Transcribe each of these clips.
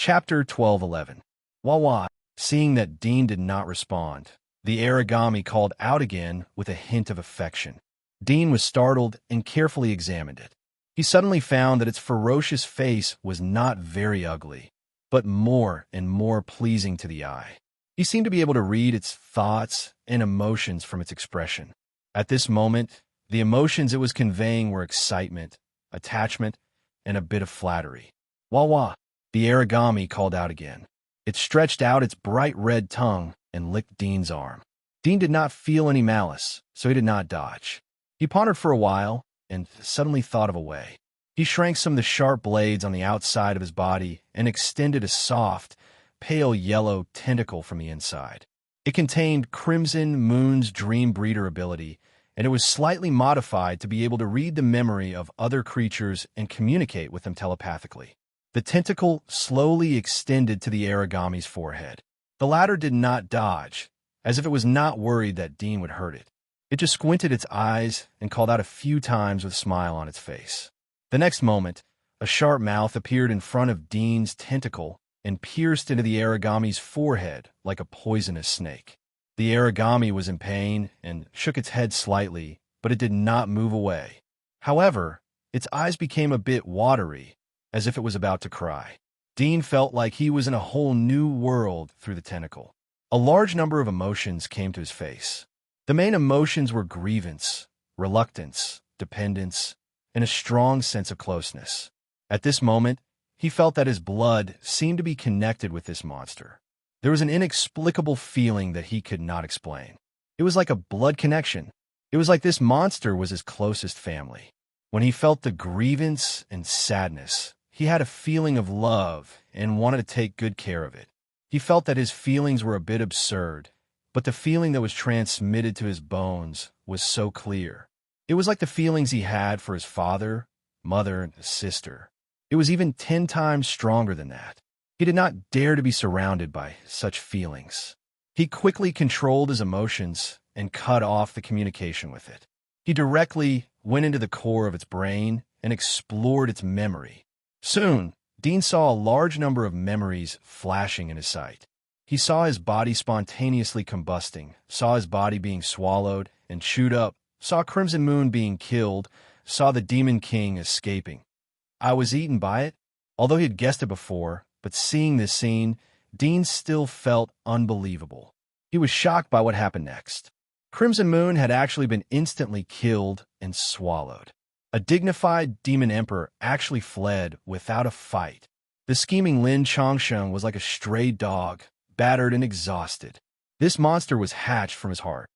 Chapter 12:11. Wawa. Seeing that Dean did not respond, the origami called out again with a hint of affection. Dean was startled and carefully examined it. He suddenly found that its ferocious face was not very ugly, but more and more pleasing to the eye. He seemed to be able to read its thoughts and emotions from its expression. At this moment, the emotions it was conveying were excitement, attachment, and a bit of flattery. Wawa. The origami called out again. It stretched out its bright red tongue and licked Dean's arm. Dean did not feel any malice, so he did not dodge. He pondered for a while and suddenly thought of a way. He shrank some of the sharp blades on the outside of his body and extended a soft, pale yellow tentacle from the inside. It contained Crimson Moon's Dream Breeder ability, and it was slightly modified to be able to read the memory of other creatures and communicate with them telepathically. The tentacle slowly extended to the origami's forehead. The latter did not dodge, as if it was not worried that Dean would hurt it. It just squinted its eyes and called out a few times with a smile on its face. The next moment, a sharp mouth appeared in front of Dean's tentacle and pierced into the origami's forehead like a poisonous snake. The origami was in pain and shook its head slightly, but it did not move away. However, its eyes became a bit watery, as if it was about to cry. Dean felt like he was in a whole new world through the tentacle. A large number of emotions came to his face. The main emotions were grievance, reluctance, dependence, and a strong sense of closeness. At this moment, he felt that his blood seemed to be connected with this monster. There was an inexplicable feeling that he could not explain. It was like a blood connection. It was like this monster was his closest family. When he felt the grievance and sadness, he had a feeling of love and wanted to take good care of it. He felt that his feelings were a bit absurd, but the feeling that was transmitted to his bones was so clear. It was like the feelings he had for his father, mother, and sister. It was even 10 times stronger than that. He did not dare to be surrounded by such feelings. He quickly controlled his emotions and cut off the communication with it. He directly went into the core of its brain and explored its memory. Soon, Dean saw a large number of memories flashing in his sight. He saw his body spontaneously combusting, saw his body being swallowed and chewed up, saw Crimson Moon being killed, saw the Demon King escaping. I was eaten by it, although he had guessed it before, but seeing this scene, Dean still felt unbelievable. He was shocked by what happened next. Crimson Moon had actually been instantly killed and swallowed. A dignified demon emperor actually fled without a fight. The scheming Lin Changsheng was like a stray dog, battered and exhausted. This monster was hatched from his heart.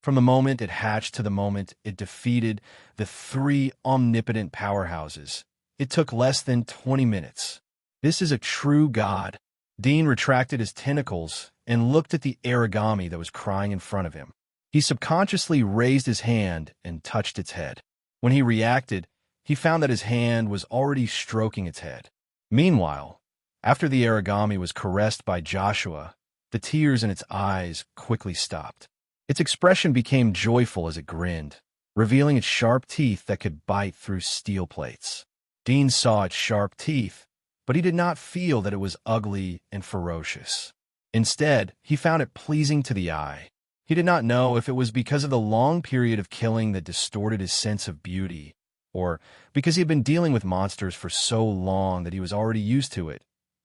From the moment it hatched to the moment it defeated the 3 omnipotent powerhouses, it took less than 20 minutes. This is a true god. Dean retracted his tentacles and looked at the origami that was crying in front of him. He subconsciously raised his hand and touched its head. When he reacted, he found that his hand was already stroking its head. Meanwhile, after the origami was caressed by Joshua, the tears in its eyes quickly stopped. Its expression became joyful as it grinned, revealing its sharp teeth that could bite through steel plates. Dean saw its sharp teeth, but he did not feel that it was ugly and ferocious. Instead, he found it pleasing to the eye. He did not know if it was because of the long period of killing that distorted his sense of beauty, or because he had been dealing with monsters for so long that he was already used to it,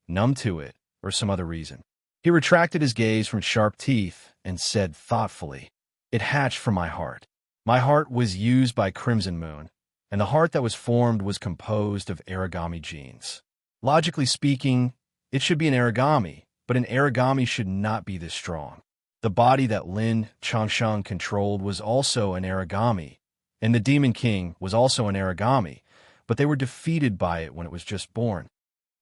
numb to it, or some other reason. He retracted his gaze from sharp teeth and said thoughtfully, "It hatched from my heart. My heart was used by Crimson Moon, and the heart that was formed was composed of origami genes. Logically speaking, it should be an origami, but an origami should not be this strong. The body that Lin Changsheng controlled was also an origami, and the Demon King was also an origami, but they were defeated by it when it was just born.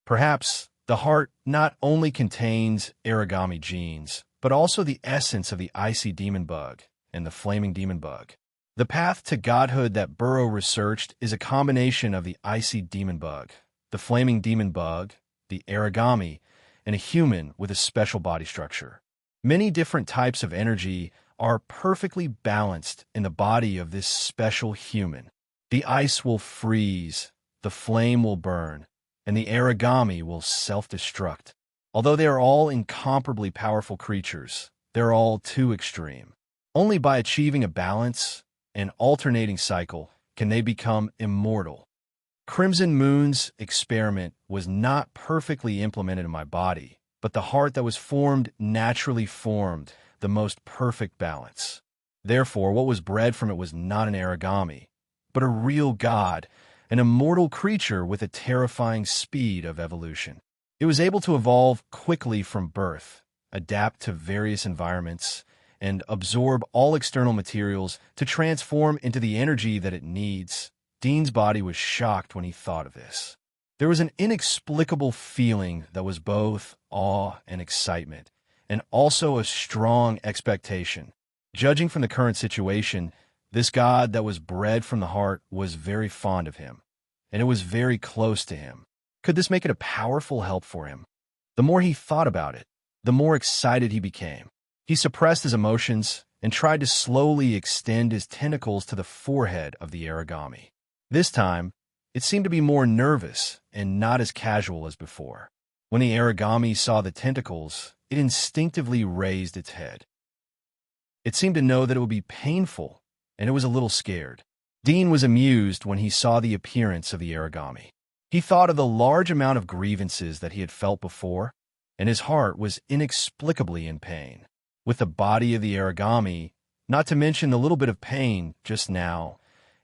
Perhaps the heart not only contains origami genes, but also the essence of the icy demon bug and the flaming demon bug. The path to godhood that Burrow researched is a combination of the icy demon bug, the flaming demon bug, the origami, and a human with a special body structure. Many different types of energy are perfectly balanced in the body of this special human. The ice will freeze, the flame will burn, and the origami will self-destruct. Although they are all incomparably powerful creatures, they're all too extreme. Only by achieving a balance, an alternating cycle, can they become immortal. Crimson Moon's experiment was not perfectly implemented in my body, but the heart that was formed naturally formed the most perfect balance. Therefore, what was bred from it was not an origami, but a real god, an immortal creature with a terrifying speed of evolution. It was able to evolve quickly from birth, adapt to various environments, and absorb all external materials to transform into the energy that it needs. Dean's body was shocked when he thought of this. There was an inexplicable feeling that was both awe and excitement, and also a strong expectation. Judging from the current situation, this god that was bred from the heart was very fond of him, and it was very close to him. Could this make it a powerful help for him? The more he thought about it, the more excited he became. He suppressed his emotions and tried to slowly extend his tentacles to the forehead of the origami. This time, it seemed to be more nervous and not as casual as before. When the origami saw the tentacles, it instinctively raised its head. It seemed to know that it would be painful, and it was a little scared. Dean was amused when he saw the appearance of the origami. He thought of the large amount of grievances that he had felt before, and his heart was inexplicably in pain. With the body of the origami, not to mention the little bit of pain just now,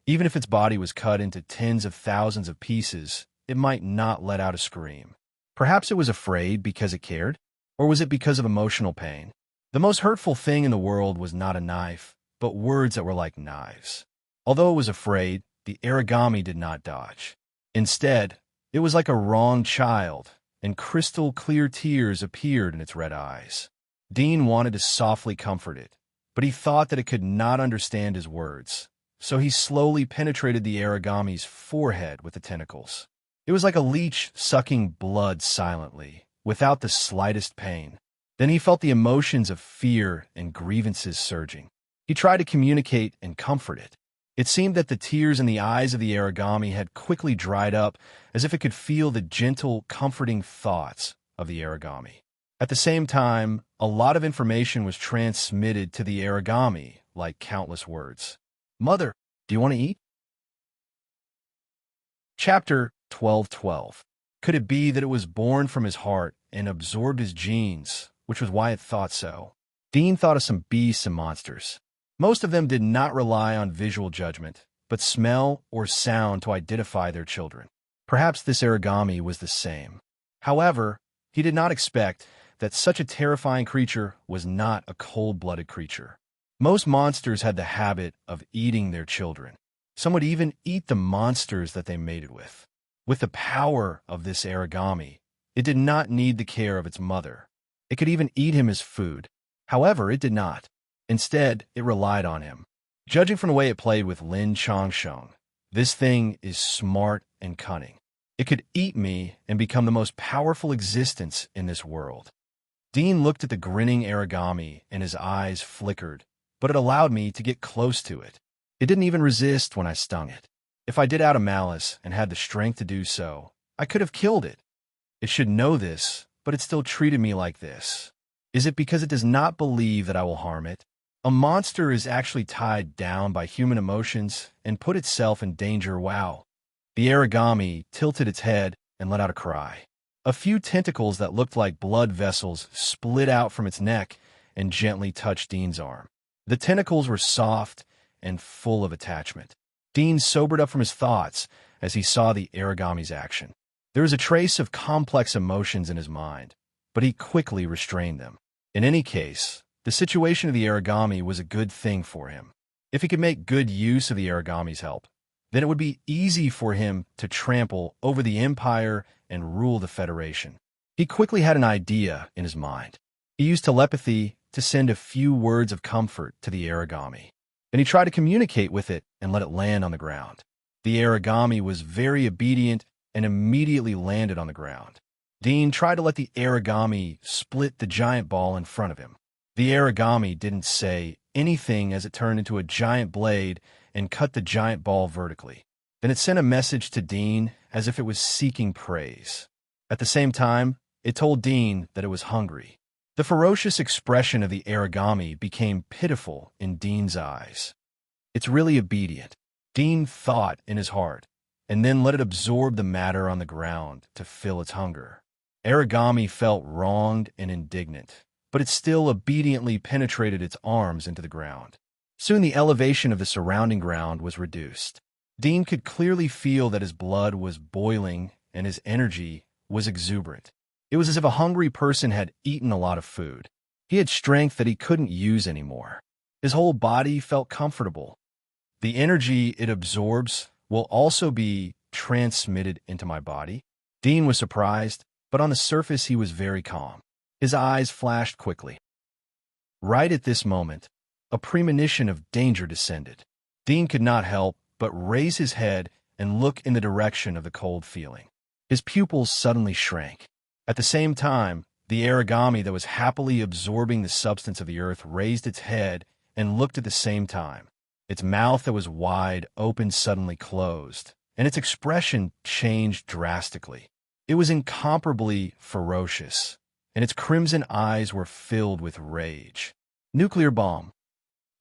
even if its body was cut into tens of thousands of pieces, it might not let out a scream. Perhaps it was afraid because it cared, or was it because of emotional pain? The most hurtful thing in the world was not a knife, but words that were like knives. Although it was afraid, the origami did not dodge. Instead, it was like a wronged child, and crystal clear tears appeared in its red eyes. Dean wanted to softly comfort it, but he thought that it could not understand his words, so he slowly penetrated the origami's forehead with the tentacles. It was like a leech sucking blood silently, without the slightest pain. Then he felt the emotions of fear and grievances surging. He tried to communicate and comfort it. It seemed that the tears in the eyes of the origami had quickly dried up, as if it could feel the gentle, comforting thoughts of the origami. At the same time, a lot of information was transmitted to the origami, like countless words. Mother, do you want to eat? Chapter 12:12. Could it be that it was born from his heart and absorbed his genes, which was why it thought so? Dean thought of some beasts and monsters. Most of them did not rely on visual judgment, but smell or sound to identify their children. Perhaps this origami was the same. However, he did not expect that such a terrifying creature was not a cold-blooded creature. Most monsters had the habit of eating their children. Some would even eat the monsters that they mated with. With the power of this origami, it did not need the care of its mother. It could even eat him as food. However, it did not. Instead, it relied on him. Judging from the way it played with Lin Changsheng, this thing is smart and cunning. It could eat me and become the most powerful existence in this world. Dean looked at the grinning origami and his eyes flickered, but it allowed me to get close to it. It didn't even resist when I stung it. If I did out of malice and had the strength to do so, I could have killed it. It should know this, but it still treated me like this. Is it because it does not believe that I will harm it? A monster is actually tied down by human emotions and put itself in danger. Wow. The origami tilted its head and let out a cry. A few tentacles that looked like blood vessels split out from its neck and gently touched Dean's arm. The tentacles were soft and full of attachment. Dean sobered up from his thoughts as he saw the origami's action. There was a trace of complex emotions in his mind, but he quickly restrained them. In any case, the situation of the origami was a good thing for him. If he could make good use of the origami's help, then it would be easy for him to trample over the empire and rule the Federation. He quickly had an idea in his mind. He used telepathy to send a few words of comfort to the origami. Then he tried to communicate with it and let it land on the ground. The origami was very obedient and immediately landed on the ground. Dean tried to let the origami split the giant ball in front of him. The origami didn't say anything as it turned into a giant blade and cut the giant ball vertically. Then it sent a message to Dean as if it was seeking praise. At the same time, it told Dean that it was hungry. The ferocious expression of the origami became pitiful in Dean's eyes. It's really obedient, Dean thought in his heart, and then let it absorb the matter on the ground to fill its hunger. Origami felt wronged and indignant, but it still obediently penetrated its arms into the ground. Soon the elevation of the surrounding ground was reduced. Dean could clearly feel that his blood was boiling and his energy was exuberant. It was as if a hungry person had eaten a lot of food. He had strength that he couldn't use anymore. His whole body felt comfortable. The energy it absorbs will also be transmitted into my body. Dean was surprised, but on the surface he was very calm. His eyes flashed quickly. Right at this moment, a premonition of danger descended. Dean could not help but raise his head and look in the direction of the cold feeling. His pupils suddenly shrank. At the same time, the origami that was happily absorbing the substance of the earth raised its head and looked at the same time. Its mouth that was wide open suddenly closed, and its expression changed drastically. It was incomparably ferocious, and its crimson eyes were filled with rage. Nuclear bomb.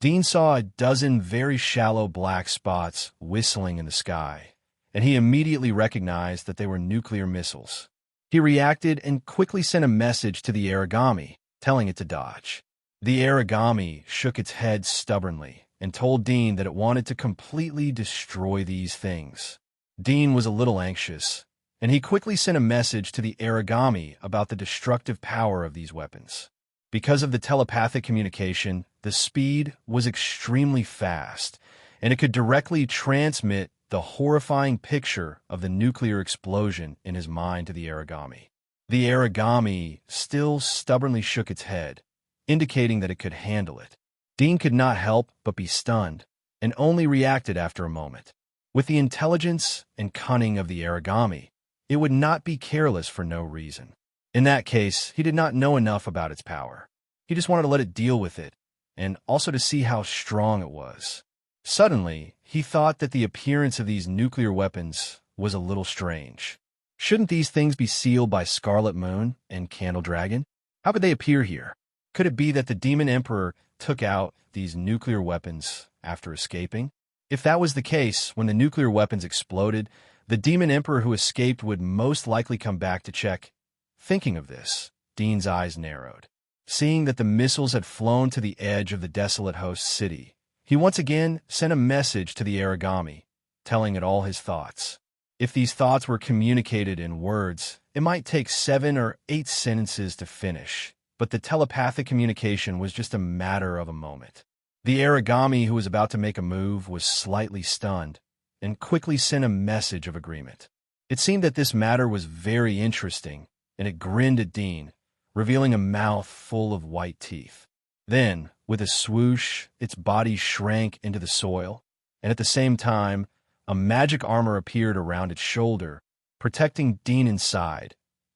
Dean saw a dozen very shallow black spots whistling in the sky, and he immediately recognized that they were nuclear missiles. He reacted and quickly sent a message to the origami, telling it to dodge. The origami shook its head stubbornly and told Dean that it wanted to completely destroy these things. Dean was a little anxious, and he quickly sent a message to the origami about the destructive power of these weapons. Because of the telepathic communication, the speed was extremely fast, and it could directly transmit the horrifying picture of the nuclear explosion in his mind to the origami. The origami still stubbornly shook its head, indicating that it could handle it. Dean could not help but be stunned, and only reacted after a moment. With the intelligence and cunning of the origami, it would not be careless for no reason. In that case, he did not know enough about its power. He just wanted to let it deal with it, and also to see how strong it was. Suddenly, he thought that the appearance of these nuclear weapons was a little strange. Shouldn't these things be sealed by Scarlet Moon and Candle Dragon? How could they appear here? Could it be that the Demon Emperor took out these nuclear weapons after escaping? If that was the case, when the nuclear weapons exploded, the Demon Emperor who escaped would most likely come back to check. Thinking of this, Dean's eyes narrowed. Seeing that the missiles had flown to the edge of the desolate host city, he once again sent a message to the origami, telling it all his thoughts. If these thoughts were communicated in words, it might take 7 or 8 sentences to finish, but the telepathic communication was just a matter of a moment. The origami who was about to make a move was slightly stunned, and quickly sent a message of agreement. It seemed that this matter was very interesting, and it grinned at Dean, revealing a mouth full of white teeth. Then, with a swoosh, its body shrank into the soil, and at the same time, a magic armor appeared around its shoulder, protecting Dean inside,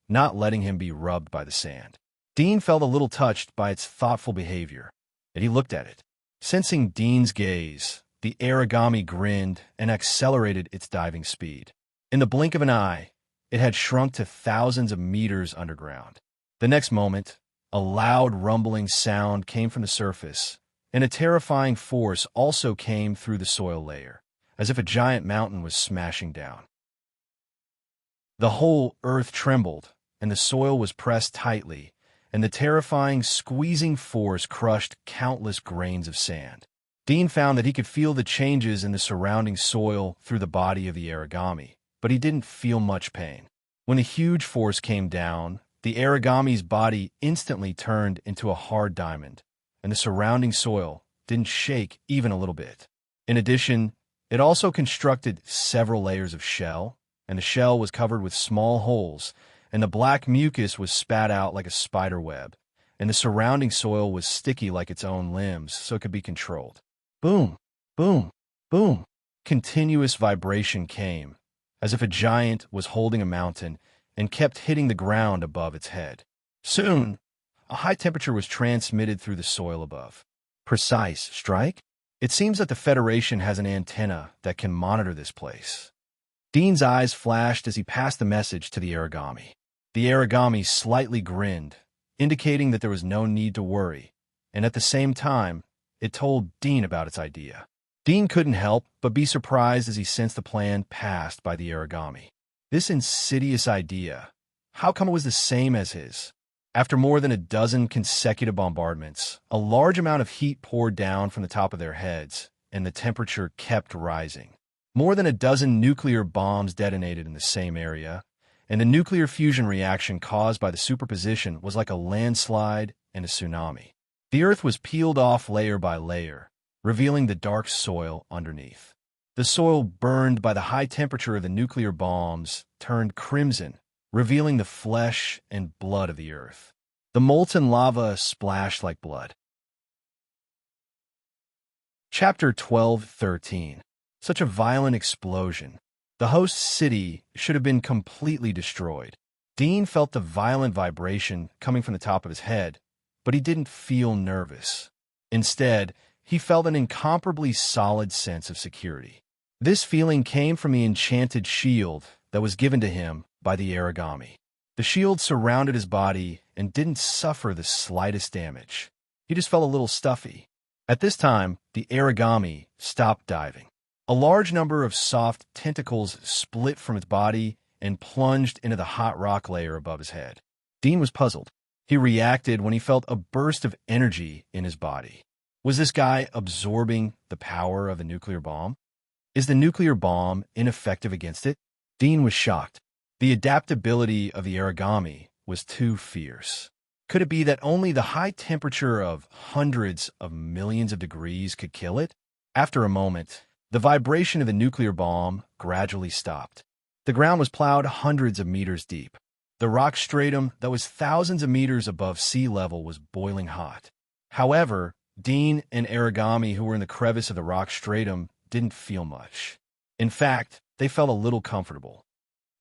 not letting him be rubbed by the sand. Dean felt a little touched by its thoughtful behavior, and he looked at it. Sensing Dean's gaze, the origami grinned and accelerated its diving speed. In the blink of an eye, it had shrunk to thousands of meters underground. The next moment, a loud rumbling sound came from the surface, and a terrifying force also came through the soil layer, as if a giant mountain was smashing down. The whole earth trembled, and the soil was pressed tightly, and the terrifying, squeezing force crushed countless grains of sand. Dean found that he could feel the changes in the surrounding soil through the body of the origami, but he didn't feel much pain. When the huge force came down, the origami's body instantly turned into a hard diamond, and the surrounding soil didn't shake even a little bit. In addition, it also constructed several layers of shell, and the shell was covered with small holes, and the black mucus was spat out like a spider web, and the surrounding soil was sticky like its own limbs, so it could be controlled. Boom, boom, boom. Continuous vibration came, as if a giant was holding a mountain and kept hitting the ground above its head. Soon, a high temperature was transmitted through the soil above. Precise strike? It seems that the Federation has an antenna that can monitor this place. Dean's eyes flashed as he passed the message to the origami. The origami slightly grinned, indicating that there was no need to worry, and at the same time, it told Dean about its idea. Dean couldn't help but be surprised as he sensed the plan passed by the origami. This insidious idea, how come it was the same as his? After more than a dozen consecutive bombardments, a large amount of heat poured down from the top of their heads, and the temperature kept rising. More than a dozen nuclear bombs detonated in the same area, and the nuclear fusion reaction caused by the superposition was like a landslide and a tsunami. The Earth was peeled off layer by layer, revealing the dark soil underneath. The soil burned by the high temperature of the nuclear bombs turned crimson, revealing the flesh and blood of the Earth. The molten lava splashed like blood. Chapter 12:13. Such a violent explosion. The host city should have been completely destroyed. Dean felt the violent vibration coming from the top of his head, but he didn't feel nervous. Instead, he felt an incomparably solid sense of security. This feeling came from the enchanted shield that was given to him by the origami. The shield surrounded his body and didn't suffer the slightest damage. He just felt a little stuffy. At this time, the origami stopped diving. A large number of soft tentacles split from its body and plunged into the hot rock layer above his head. Dean was puzzled. He reacted when he felt a burst of energy in his body. Was this guy absorbing the power of the nuclear bomb? Is the nuclear bomb ineffective against it? Dean was shocked. The adaptability of the origami was too fierce. Could it be that only the high temperature of hundreds of millions of degrees could kill it? After a moment, the vibration of the nuclear bomb gradually stopped. The ground was plowed hundreds of meters deep. The rock stratum that was thousands of meters above sea level was boiling hot. However, Dean and origami who were in the crevice of the rock stratum didn't feel much. In fact, they felt a little comfortable.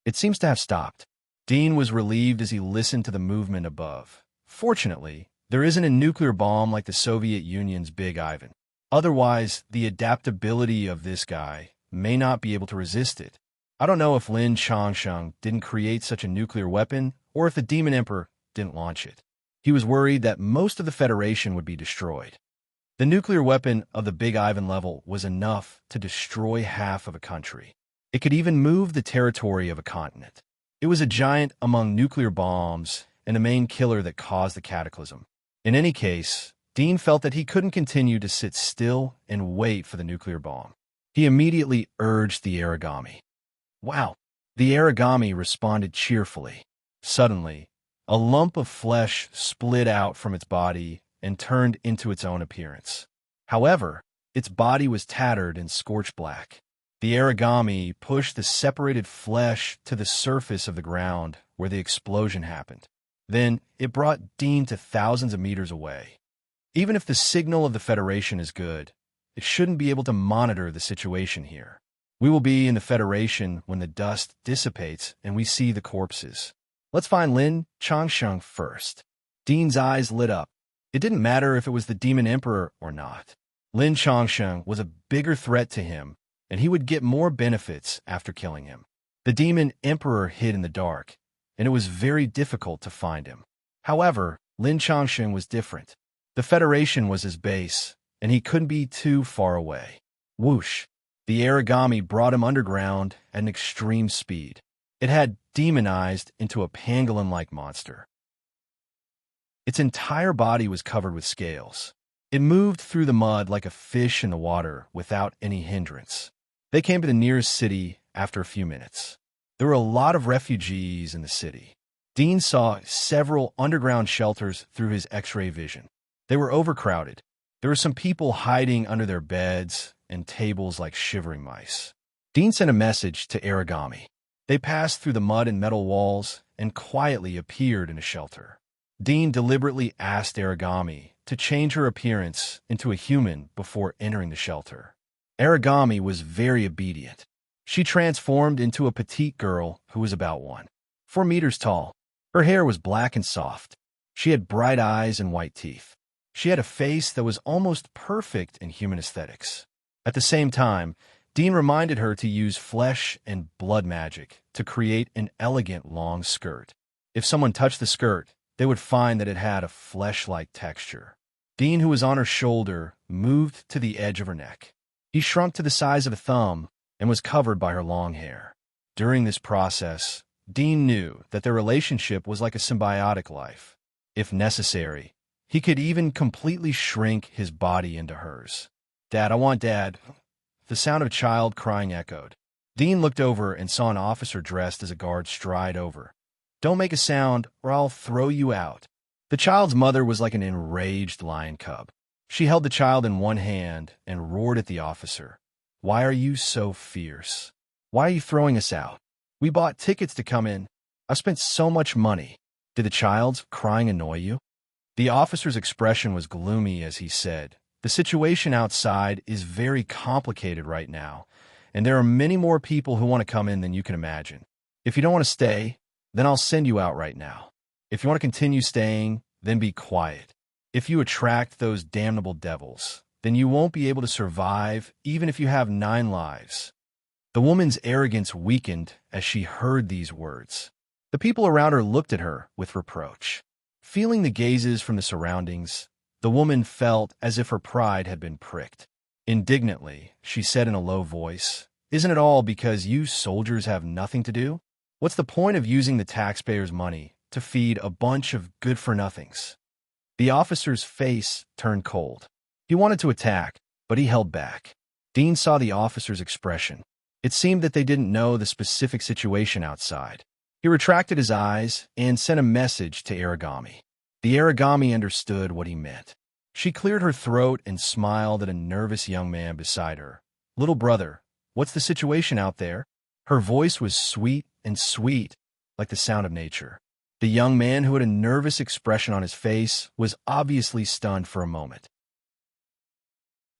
It seems to have stopped. Dean was relieved as he listened to the movement above. Fortunately, there isn't a nuclear bomb like the Soviet Union's Big Ivan. Otherwise, the adaptability of this guy may not be able to resist it. I don't know if Lin Changsheng didn't create such a nuclear weapon or if the Demon Emperor didn't launch it. He was worried that most of the Federation would be destroyed. The nuclear weapon of the Big Ivan level was enough to destroy half of a country. It could even move the territory of a continent. It was a giant among nuclear bombs and the main killer that caused the cataclysm. In any case, Dean felt that he couldn't continue to sit still and wait for the nuclear bomb. He immediately urged the origami. Wow! The origami responded cheerfully. Suddenly, a lump of flesh split out from its body and turned into its own appearance. However, its body was tattered and scorched black. The origami pushed the separated flesh to the surface of the ground where the explosion happened. Then, it brought Dean to thousands of meters away. Even if the signal of the Federation is good, it shouldn't be able to monitor the situation here. We will be in the Federation when the dust dissipates and we see the corpses. Let's find Lin Changsheng first. Dean's eyes lit up. It didn't matter if it was the Demon Emperor or not. Lin Changsheng was a bigger threat to him, and he would get more benefits after killing him. The Demon Emperor hid in the dark, and it was very difficult to find him. However, Lin Changsheng was different. The Federation was his base, and he couldn't be too far away. Whoosh! The origami brought him underground at an extreme speed. It had demonized into a pangolin-like monster. Its entire body was covered with scales. It moved through the mud like a fish in the water without any hindrance. They came to the nearest city after a few minutes. There were a lot of refugees in the city. Dean saw several underground shelters through his X-ray vision. They were overcrowded. There were some people hiding under their beds and tables like shivering mice. Dean sent a message to origami. They passed through the mud and metal walls and quietly appeared in a shelter. Dean deliberately asked origami to change her appearance into a human before entering the shelter. Origami was very obedient. She transformed into a petite girl who was about 1.4 meters tall. Her hair was black and soft. She had bright eyes and white teeth. She had a face that was almost perfect in human aesthetics. At the same time, Dean reminded her to use flesh and blood magic to create an elegant long skirt. If someone touched the skirt, they would find that it had a flesh-like texture. Dean, who was on her shoulder, moved to the edge of her neck. He shrunk to the size of a thumb and was covered by her long hair. During this process, Dean knew that their relationship was like a symbiotic life. If necessary, he could even completely shrink his body into hers. "Dad, I want Dad." The sound of a child crying echoed. Dean looked over and saw an officer dressed as a guard stride over. "Don't make a sound, or I'll throw you out." The child's mother was like an enraged lion cub. She held the child in one hand and roared at the officer. "Why are you so fierce? Why are you throwing us out? We bought tickets to come in. I've spent so much money." "Did the child's crying annoy you?" The officer's expression was gloomy as he said, "The situation outside is very complicated right now, and there are many more people who want to come in than you can imagine. If you don't want to stay, then I'll send you out right now. If you want to continue staying, then be quiet. If you attract those damnable devils, then you won't be able to survive even if you have 9 lives." The woman's arrogance weakened as she heard these words. The people around her looked at her with reproach. Feeling the gazes from the surroundings, the woman felt as if her pride had been pricked. Indignantly, she said in a low voice, "Isn't it all because you soldiers have nothing to do? What's the point of using the taxpayers' money to feed a bunch of good-for-nothings?" The officer's face turned cold. He wanted to attack, but he held back. Dean saw the officer's expression. It seemed that they didn't know the specific situation outside. He retracted his eyes and sent a message to Aragami. The Aragami understood what he meant. She cleared her throat and smiled at a nervous young man beside her. "Little brother, what's the situation out there?" Her voice was sweet, like the sound of nature. The young man, who had a nervous expression on his face, was obviously stunned for a moment.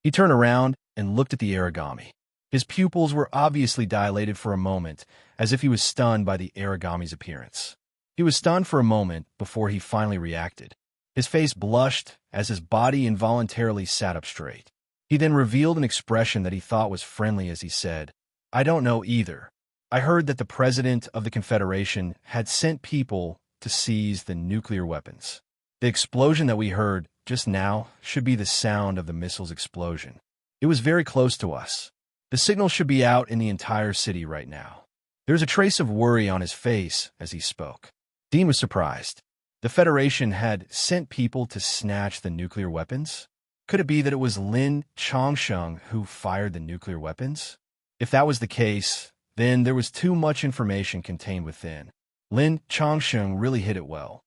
He turned around and looked at the Aragami. His pupils were obviously dilated for a moment, as if he was stunned by the Aragami's appearance. He was stunned for a moment before he finally reacted. His face blushed as his body involuntarily sat up straight. He then revealed an expression that he thought was friendly as he said, "I don't know either. I heard that the President of the Confederation had sent people to seize the nuclear weapons. The explosion that we heard just now should be the sound of the missile's explosion. It was very close to us. The signal should be out in the entire city right now." There was a trace of worry on his face as he spoke. Dean was surprised. The Federation had sent people to snatch the nuclear weapons? Could it be that it was Lin Changsheng who fired the nuclear weapons? If that was the case, then there was too much information contained within. Lin Changsheng really hid it well.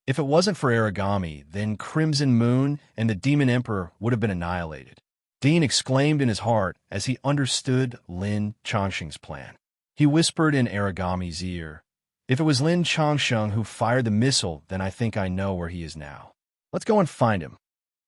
If it wasn't for Aragami, then Crimson Moon and the Demon Emperor would have been annihilated. Dean exclaimed in his heart as he understood Lin Changsheng's plan. He whispered in Aragami's ear, "If it was Lin Changsheng who fired the missile, then I think I know where he is now. Let's go and find him."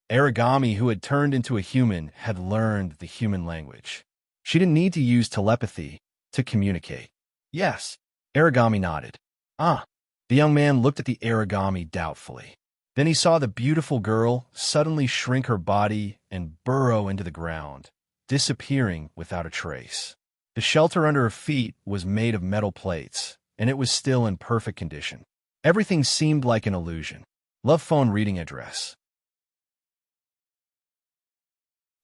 Aragami, who had turned into a human, had learned the human language. She didn't need to use telepathy to communicate. "Yes." Aragami nodded. "Ah." The young man looked at the Aragami doubtfully. Then he saw the beautiful girl suddenly shrink her body and burrow into the ground, disappearing without a trace. The shelter under her feet was made of metal plates, and it was still in perfect condition. Everything seemed like an illusion. Love phone reading address.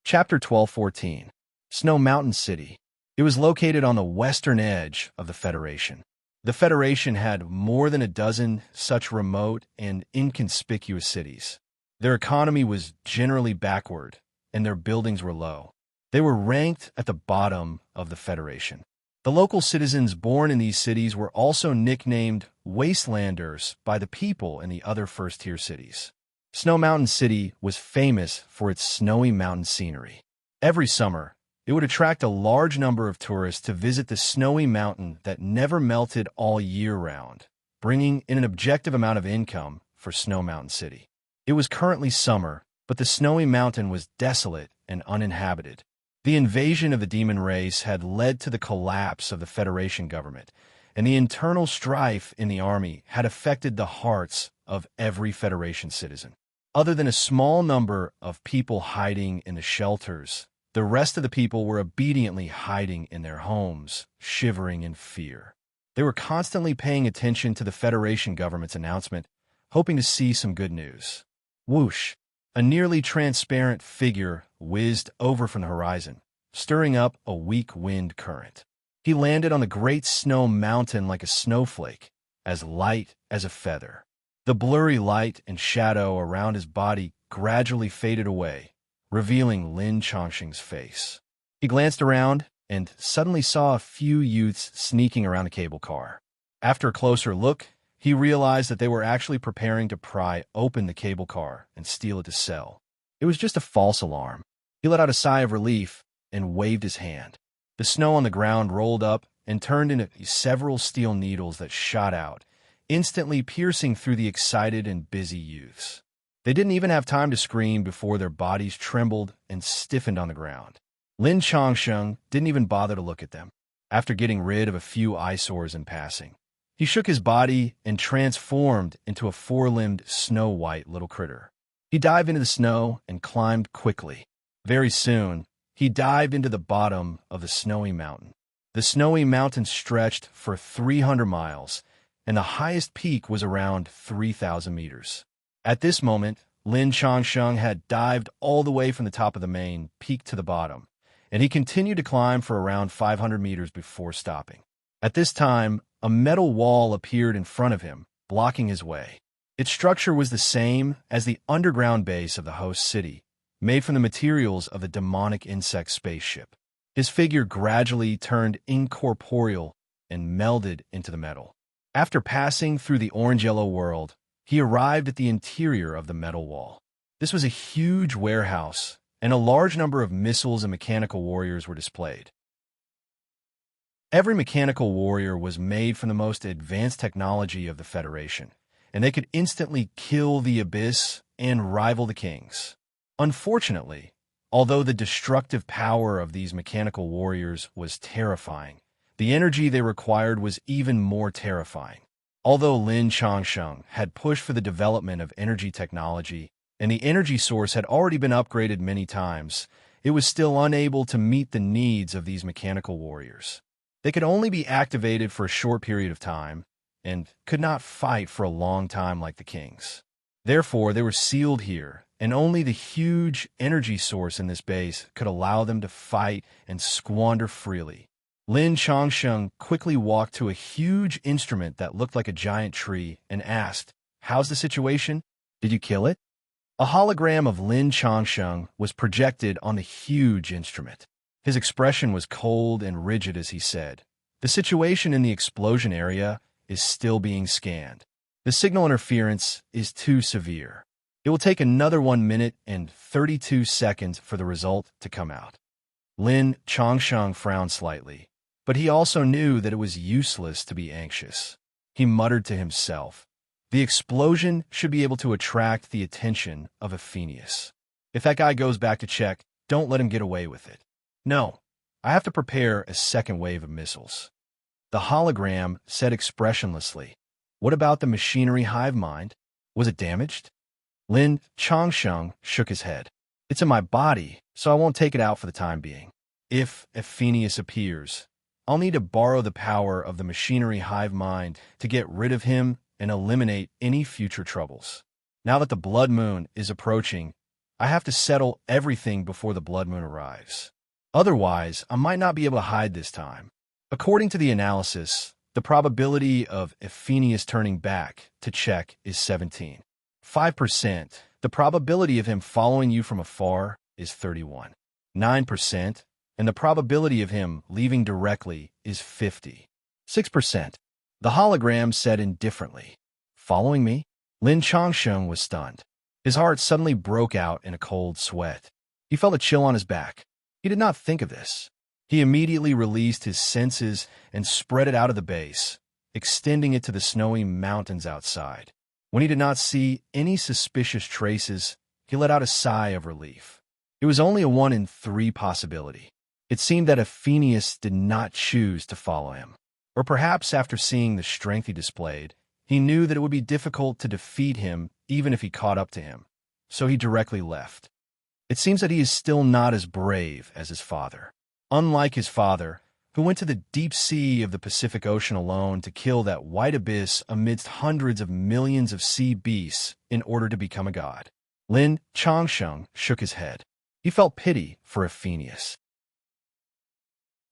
Chapter 1214. Snow Mountain City. It was located on the western edge of the Federation. The Federation had more than a dozen such remote and inconspicuous cities. Their economy was generally backward, and their buildings were low. They were ranked at the bottom of the Federation. The local citizens born in these cities were also nicknamed Wastelanders by the people in the other first-tier cities. Snow Mountain City was famous for its snowy mountain scenery. Every summer, it would attract a large number of tourists to visit the snowy mountain that never melted all year round, bringing in an objective amount of income for Snow Mountain City. It was currently summer, but the snowy mountain was desolate and uninhabited. The invasion of the demon race had led to the collapse of the Federation government, and the internal strife in the army had affected the hearts of every Federation citizen. Other than a small number of people hiding in the shelters, The rest of the people were obediently hiding in their homes, shivering in fear. They were constantly paying attention to the Federation government's announcement, hoping to see some good news. Whoosh! A nearly transparent figure whizzed over from the horizon, stirring up a weak wind current. He landed on the great snow mountain like a snowflake, as light as a feather. The blurry light and shadow around his body gradually faded away, revealing Lin Chongsheng's face. He glanced around and suddenly saw a few youths sneaking around the cable car. After a closer look, he realized that they were actually preparing to pry open the cable car and steal it to sell. It was just a false alarm. He let out a sigh of relief and waved his hand. The snow on the ground rolled up and turned into several steel needles that shot out, instantly piercing through the excited and busy youths. They didn't even have time to scream before their bodies trembled and stiffened on the ground. Lin Chongsheng didn't even bother to look at them. After getting rid of a few eyesores in passing, he shook his body and transformed into a four-limbed, snow-white little critter. He dived into the snow and climbed quickly. Very soon, he dived into the bottom of the snowy mountain. The snowy mountain stretched for 300 miles, and the highest peak was around 3,000 meters. At this moment, Lin Chongsheng had dived all the way from the top of the main peak to the bottom, and he continued to climb for around 500 meters before stopping. At this time, a metal wall appeared in front of him, blocking his way. Its structure was the same as the underground base of the host city, made from the materials of the demonic insect spaceship. His figure gradually turned incorporeal and melded into the metal. After passing through the orange-yellow world, he arrived at the interior of the metal wall. This was a huge warehouse, and a large number of missiles and mechanical warriors were displayed. Every mechanical warrior was made from the most advanced technology of the Federation, and they could instantly kill the Abyss and rival the kings. Unfortunately, although the destructive power of these mechanical warriors was terrifying, the energy they required was even more terrifying. Although Lin Chongsheng had pushed for the development of energy technology, and the energy source had already been upgraded many times, it was still unable to meet the needs of these mechanical warriors. They could only be activated for a short period of time, and could not fight for a long time like the kings. Therefore, they were sealed here, and only the huge energy source in this base could allow them to fight and squander freely. Lin Chongsheng quickly walked to a huge instrument that looked like a giant tree and asked, "How's the situation? Did you kill it?" A hologram of Lin Chongsheng was projected on the huge instrument. His expression was cold and rigid as he said, "The situation in the explosion area is still being scanned. The signal interference is too severe. It will take another 1 minute and 32 seconds for the result to come out." Lin Chongsheng frowned slightly, but he also knew that it was useless to be anxious. He muttered to himself, "The explosion should be able to attract the attention of Aphenius. If that guy goes back to check, don't let him get away with it. No, I have to prepare a second wave of missiles." The hologram said expressionlessly, "What about the machinery hive mind? Was it damaged?" Lin Chongsheng shook his head. "It's in my body, so I won't take it out for the time being. If Aphenius appears, I'll need to borrow the power of the machinery hive mind to get rid of him and eliminate any future troubles. Now that the blood moon is approaching, I have to settle everything before the blood moon arrives. Otherwise, I might not be able to hide this time." According to the analysis, the probability of Aphenius turning back to check is 17. 5%. The probability of him following you from afar is 31. 9%. And the probability of him leaving directly is 50. 6%. The hologram said indifferently, "Following me?" Lin Chongsheng was stunned. His heart suddenly broke out in a cold sweat. He felt a chill on his back. He did not think of this. He immediately released his senses and spread it out of the base, extending it to the snowy mountains outside. When he did not see any suspicious traces, he let out a sigh of relief. It was only a 1 in 3 possibility. It seemed that Aphenius did not choose to follow him. Or perhaps after seeing the strength he displayed, he knew that it would be difficult to defeat him even if he caught up to him, so he directly left. It seems that he is still not as brave as his father. Unlike his father, who went to the deep sea of the Pacific Ocean alone to kill that white abyss amidst hundreds of millions of sea beasts in order to become a god. Lin Changsheng shook his head. He felt pity for Aphenius.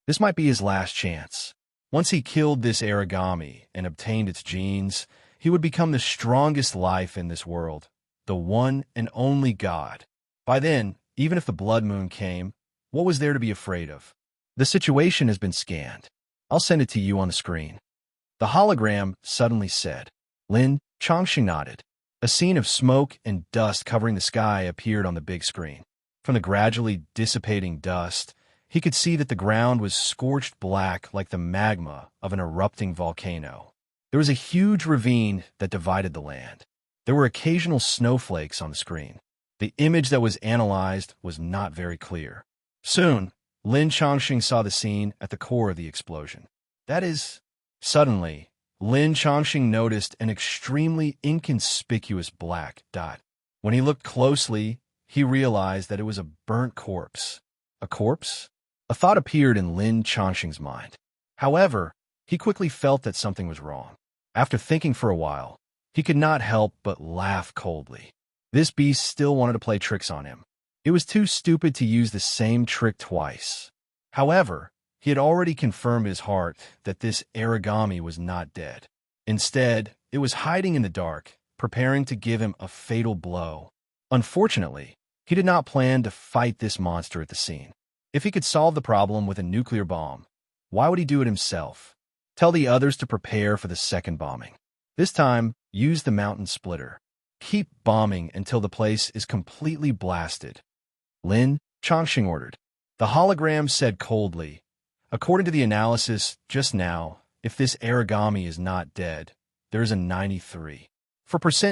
This might be his last chance. Once he killed this origami and obtained its genes, he would become the strongest life in this world, the one and only god. By then, even if the blood moon came, what was there to be afraid of? The situation has been scanned. I'll send it to you on the screen. The hologram suddenly said. Lin Changxing nodded. A scene of smoke and dust covering the sky appeared on the big screen. From the gradually dissipating dust, he could see that the ground was scorched black like the magma of an erupting volcano. There was a huge ravine that divided the land. There were occasional snowflakes on the screen. The image that was analyzed was not very clear. Soon, Lin Changxing saw the scene at the core of the explosion. Suddenly, Lin Changxing noticed an extremely inconspicuous black dot. When he looked closely, he realized that it was a burnt corpse. A corpse? A thought appeared in Lin Changxing's mind. However, he quickly felt that something was wrong. After thinking for a while, he could not help but laugh coldly. This beast still wanted to play tricks on him. It was too stupid to use the same trick twice. However, he had already confirmed in his heart that this origami was not dead. Instead, it was hiding in the dark, preparing to give him a fatal blow. Unfortunately, he did not plan to fight this monster at the scene. If he could solve the problem with a nuclear bomb, why would he do it himself? Tell the others to prepare for the second bombing. This time, use the mountain splitter. Keep bombing until the place is completely blasted. Lin Changxing ordered. The hologram said coldly, according to the analysis just now, if this origami is not dead, there is a 93%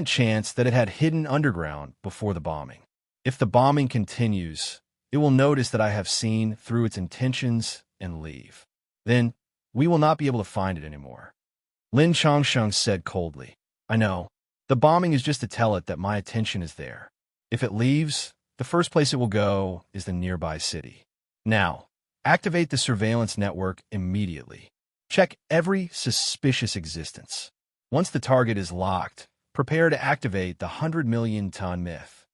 chance that it had hidden underground before the bombing. If the bombing continues, it will notice that I have seen through its intentions and leave. Then, we will not be able to find it anymore. Lin Changsheng said coldly. I know. The bombing is just to tell it that my attention is there. If it leaves, the first place it will go is the nearby city. Now, activate the surveillance network immediately. Check every suspicious existence. Once the target is locked, prepare to activate the 100 million ton myth.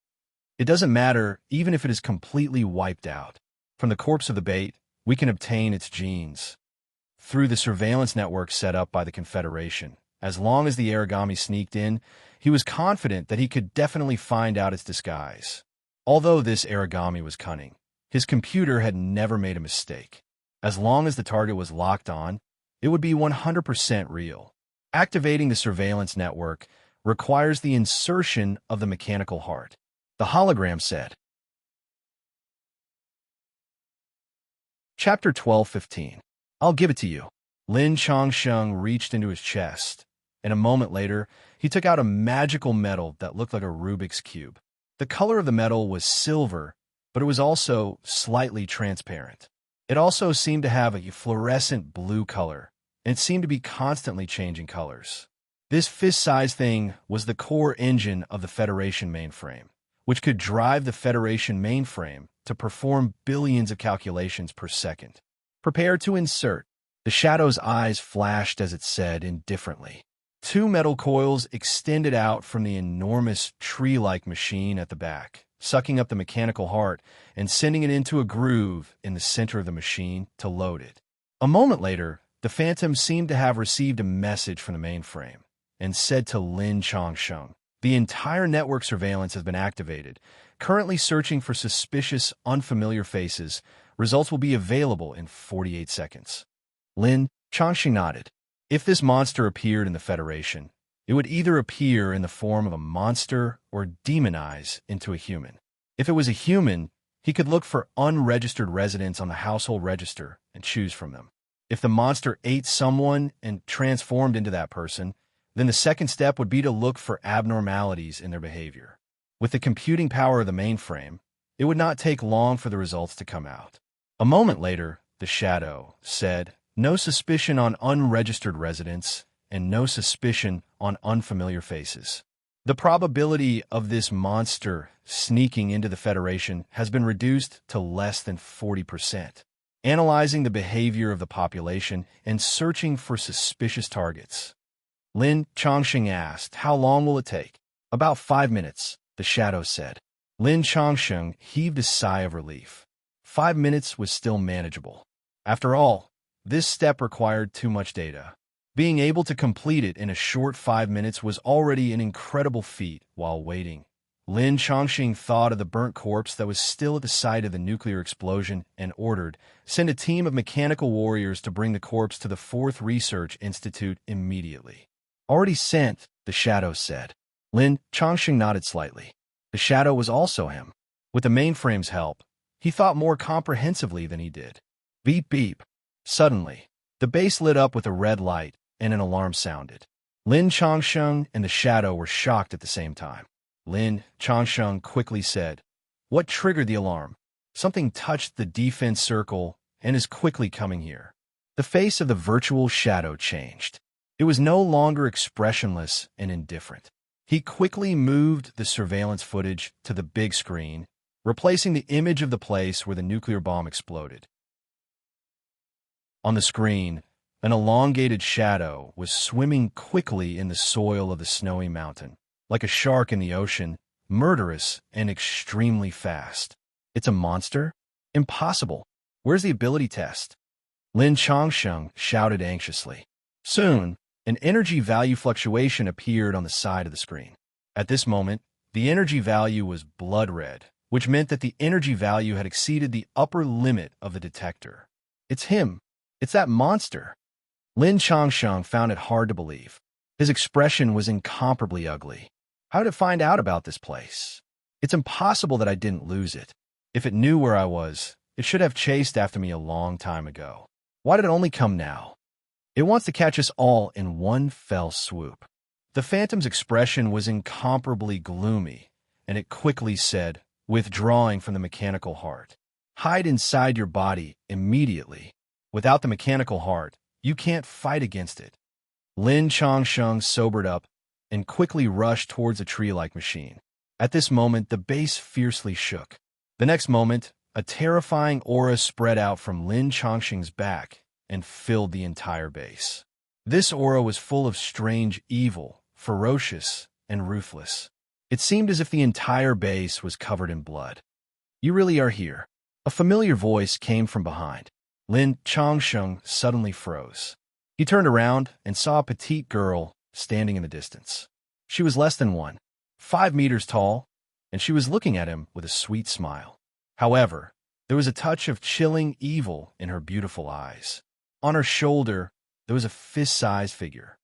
It doesn't matter even if it is completely wiped out. From the corpse of the bait, we can obtain its genes. Through the surveillance network set up by the Confederation, as long as the origami sneaked in, he was confident that he could definitely find out its disguise. Although this origami was cunning, his computer had never made a mistake. As long as the target was locked on, it would be 100% real. Activating the surveillance network requires the insertion of the mechanical heart. The hologram said. Chapter 12:15. I'll give it to you. Lin Changsheng reached into his chest, and a moment later, he took out a magical metal that looked like a Rubik's Cube. The color of the metal was silver, but it was also slightly transparent. It also seemed to have a fluorescent blue color, and it seemed to be constantly changing colors. This fist-sized thing was the core engine of the Federation mainframe, which could drive the Federation mainframe to perform billions of calculations per second. Prepare to insert. The shadow's eyes flashed as it said indifferently. Two metal coils extended out from the enormous tree-like machine at the back, sucking up the mechanical heart and sending it into a groove in the center of the machine to load it. A moment later, the Phantom seemed to have received a message from the mainframe and said to Lin Changsheng, the entire network surveillance has been activated. Currently searching for suspicious, unfamiliar faces. Results will be available in 48 seconds. Lin Changxing nodded. If this monster appeared in the Federation, it would either appear in the form of a monster or demonize into a human. If it was a human, he could look for unregistered residents on the household register and choose from them. If the monster ate someone and transformed into that person, then the second step would be to look for abnormalities in their behavior. With the computing power of the mainframe, it would not take long for the results to come out. A moment later, the shadow said, no suspicion on unregistered residents and no suspicion on unfamiliar faces. The probability of this monster sneaking into the Federation has been reduced to less than 40%. Analyzing the behavior of the population and searching for suspicious targets. Lin Chongqing asked, "How long will it take?" "About 5 minutes," the shadow said. Lin Chongqing heaved a sigh of relief. 5 minutes was still manageable. After all, this step required too much data. Being able to complete it in a short 5 minutes was already an incredible feat. While waiting, Lin Chongqing thought of the burnt corpse that was still at the site of the nuclear explosion and ordered, "Send a team of mechanical warriors to bring the corpse to the 4th Research Institute immediately." "Already sent," the shadow said. Lin Chongqing nodded slightly. The shadow was also him. With the mainframe's help, he thought more comprehensively than he did. Beep beep. Suddenly, the base lit up with a red light, and an alarm sounded. Lin Chongqing and the shadow were shocked at the same time. Lin Chongqing quickly said, "What triggered the alarm?" "Something touched the defense circle and is quickly coming here." The face of the virtual shadow changed. It was no longer expressionless and indifferent. He quickly moved the surveillance footage to the big screen, replacing the image of the place where the nuclear bomb exploded. On the screen, an elongated shadow was swimming quickly in the soil of the snowy mountain, like a shark in the ocean, murderous and extremely fast. "It's a monster? Impossible. Where's the ability test?" Lin Chongqing shouted anxiously. Soon, an energy value fluctuation appeared on the side of the screen. At this moment, the energy value was blood red, which meant that the energy value had exceeded the upper limit of the detector. "It's him. It's that monster." Lin Chongqing found it hard to believe. His expression was incomparably ugly. "How did it find out about this place? It's impossible that I didn't lose it. If it knew where I was, it should have chased after me a long time ago. Why did it only come now? It wants to catch us all in one fell swoop." The phantom's expression was incomparably gloomy, and it quickly said, withdrawing from the mechanical heart, "Hide inside your body immediately. Without the mechanical heart, you can't fight against it." Lin Chongqing sobered up and quickly rushed towards a tree-like machine. At this moment, the base fiercely shook. The next moment, a terrifying aura spread out from Lin Chongqing's back and filled the entire base. This aura was full of strange evil, ferocious, and ruthless. It seemed as if the entire base was covered in blood. "You really are here." A familiar voice came from behind. Lin Chongqing suddenly froze. He turned around and saw a petite girl standing in the distance. She was less than 5 meters tall, and she was looking at him with a sweet smile. However, there was a touch of chilling evil in her beautiful eyes. On her shoulder, there was a fist-sized figure.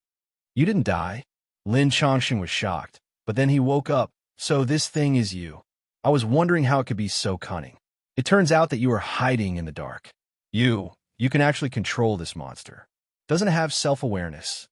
"You didn't die?" Lin Chongqing was shocked, but then he woke up. "So this thing is you. I was wondering how it could be so cunning. It turns out that you are hiding in the dark. You can actually control this monster. Doesn't it have self-awareness?"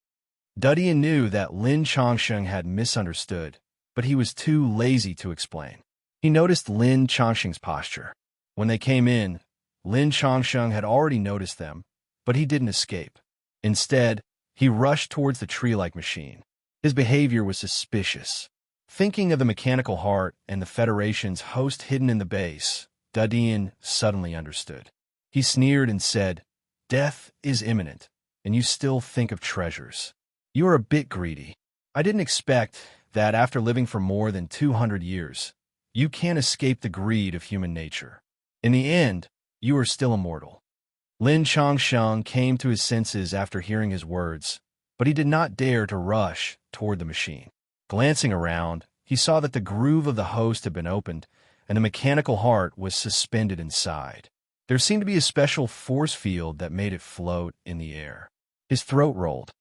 Dudian knew that Lin Chongqing had misunderstood, but he was too lazy to explain. He noticed Lin Chongqing's posture. When they came in, Lin Chongqing had already noticed them, but he didn't escape. Instead, he rushed towards the tree-like machine. His behavior was suspicious. Thinking of the mechanical heart and the Federation's host hidden in the base, Dudian suddenly understood. He sneered and said, "Death is imminent, and you still think of treasures. You are a bit greedy. I didn't expect that after living for more than 200 years, you can't escape the greed of human nature. In the end, you are still immortal." Lin Chongqing came to his senses after hearing his words, but he did not dare to rush toward the machine. Glancing around, he saw that the groove of the host had been opened, and the mechanical heart was suspended inside. There seemed to be a special force field that made it float in the air. His throat rolled.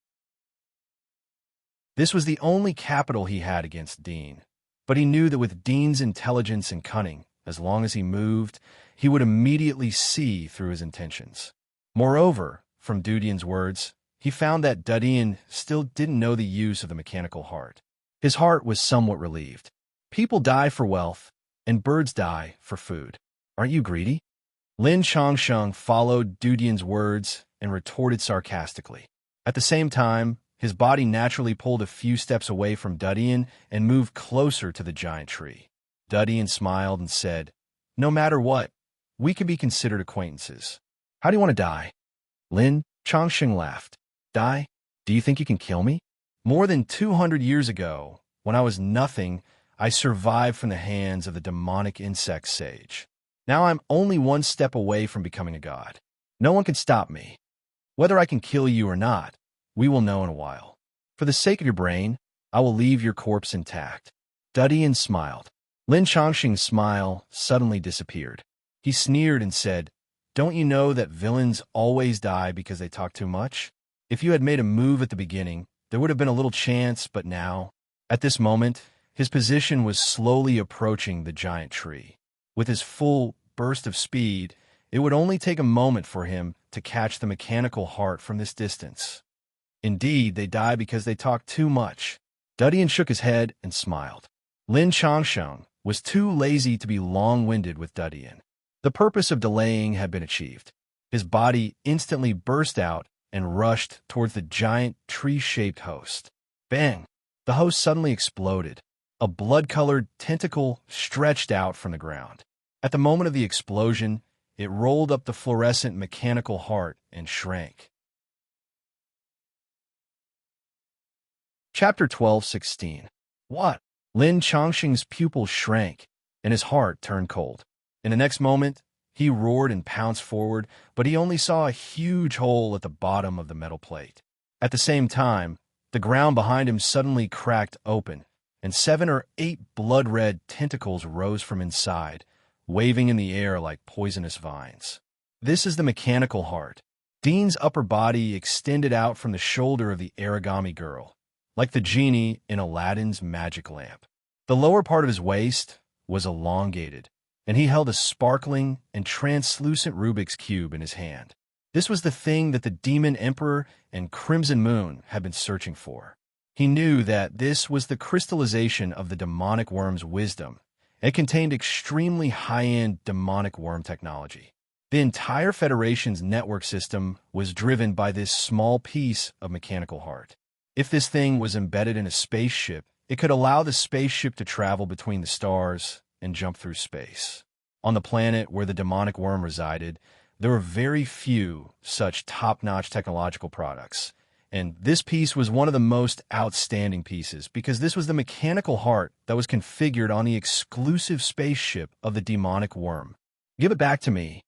This was the only capital he had against Dean, but he knew that with Dean's intelligence and cunning, as long as he moved, he would immediately see through his intentions. Moreover, from Dudian's words, he found that Dudian still didn't know the use of the mechanical heart. His heart was somewhat relieved. "People die for wealth, and birds die for food. Aren't you greedy?" Lin Chongqing followed Dudian's words and retorted sarcastically. At the same time, his body naturally pulled a few steps away from Dudian and moved closer to the giant tree. Dudian smiled and said, "No matter what, we can be considered acquaintances. How do you want to die?" Lin Chongqing laughed. "Die? Do you think you can kill me? More than 200 years ago, when I was nothing, I survived from the hands of the demonic insect sage. Now I'm only one step away from becoming a god. No one can stop me. Whether I can kill you or not, we will know in a while. For the sake of your brain, I will leave your corpse intact." Dudian smiled. Lin Chongqing's smile suddenly disappeared. He sneered and said, "Don't you know that villains always die because they talk too much? If you had made a move at the beginning, there would have been a little chance, but now..." At this moment, his position was slowly approaching the giant tree. With his full burst of speed, it would only take a moment for him to catch the mechanical heart from this distance. Indeed, they die because they talk too much. Dudian shook his head and smiled. Lin Chongsheng was too lazy to be long-winded with Dudian. The purpose of delaying had been achieved. His body instantly burst out and rushed towards the giant tree-shaped host. Bang! The host suddenly exploded. A blood-colored tentacle stretched out from the ground. At the moment of the explosion, it rolled up the fluorescent mechanical heart and shrank. Chapter 12:16. What? Lin Chongqing's pupils shrank, and his heart turned cold. In the next moment, he roared and pounced forward, but he only saw a huge hole at the bottom of the metal plate. At the same time, the ground behind him suddenly cracked open, and 7 or 8 blood-red tentacles rose from inside, waving in the air like poisonous vines. This is the mechanical heart. Dean's upper body extended out from the shoulder of the origami girl, like the genie in Aladdin's magic lamp. The lower part of his waist was elongated, and he held a sparkling and translucent Rubik's Cube in his hand. This was the thing that the Demon Emperor and Crimson Moon had been searching for. He knew that this was the crystallization of the demonic worm's wisdom. It contained extremely high-end demonic worm technology. The entire Federation's network system was driven by this small piece of mechanical heart. If this thing was embedded in a spaceship, it could allow the spaceship to travel between the stars and jump through space. On the planet where the demonic worm resided, there were very few such top-notch technological products, and this piece was one of the most outstanding pieces because this was the mechanical heart that was configured on the exclusive spaceship of the demonic worm. "Give it back to me."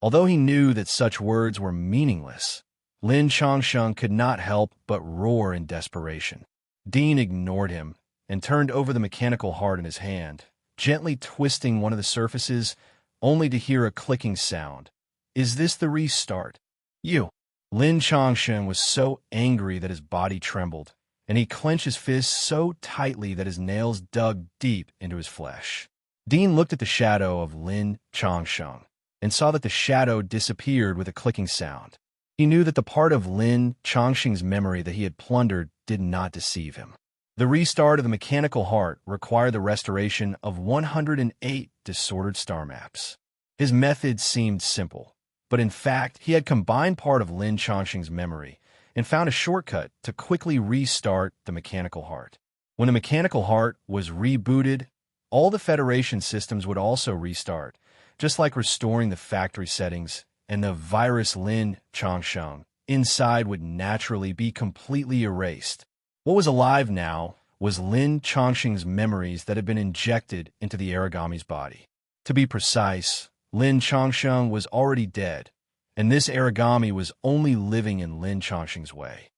Although he knew that such words were meaningless, Lin Chongsheng could not help but roar in desperation. Dean ignored him and turned over the mechanical heart in his hand, gently twisting one of the surfaces, only to hear a clicking sound. "Is this the restart?" "You!" Lin Chongsheng was so angry that his body trembled, and he clenched his fists so tightly that his nails dug deep into his flesh. Dean looked at the shadow of Lin Chongsheng and saw that the shadow disappeared with a clicking sound. He knew that the part of Lin Chongqing's memory that he had plundered did not deceive him. The restart of the mechanical heart required the restoration of 108 disordered star maps. His method seemed simple, but in fact, he had combined part of Lin Chongqing's memory and found a shortcut to quickly restart the mechanical heart. When the mechanical heart was rebooted, all the Federation systems would also restart, just like restoring the factory settings, and the virus Lin Chongsheng inside would naturally be completely erased. What was alive now was Lin Chongqing's memories that had been injected into the origami's body. To be precise, Lin Chongsheng was already dead, and this origami was only living in Lin Chongqing's way.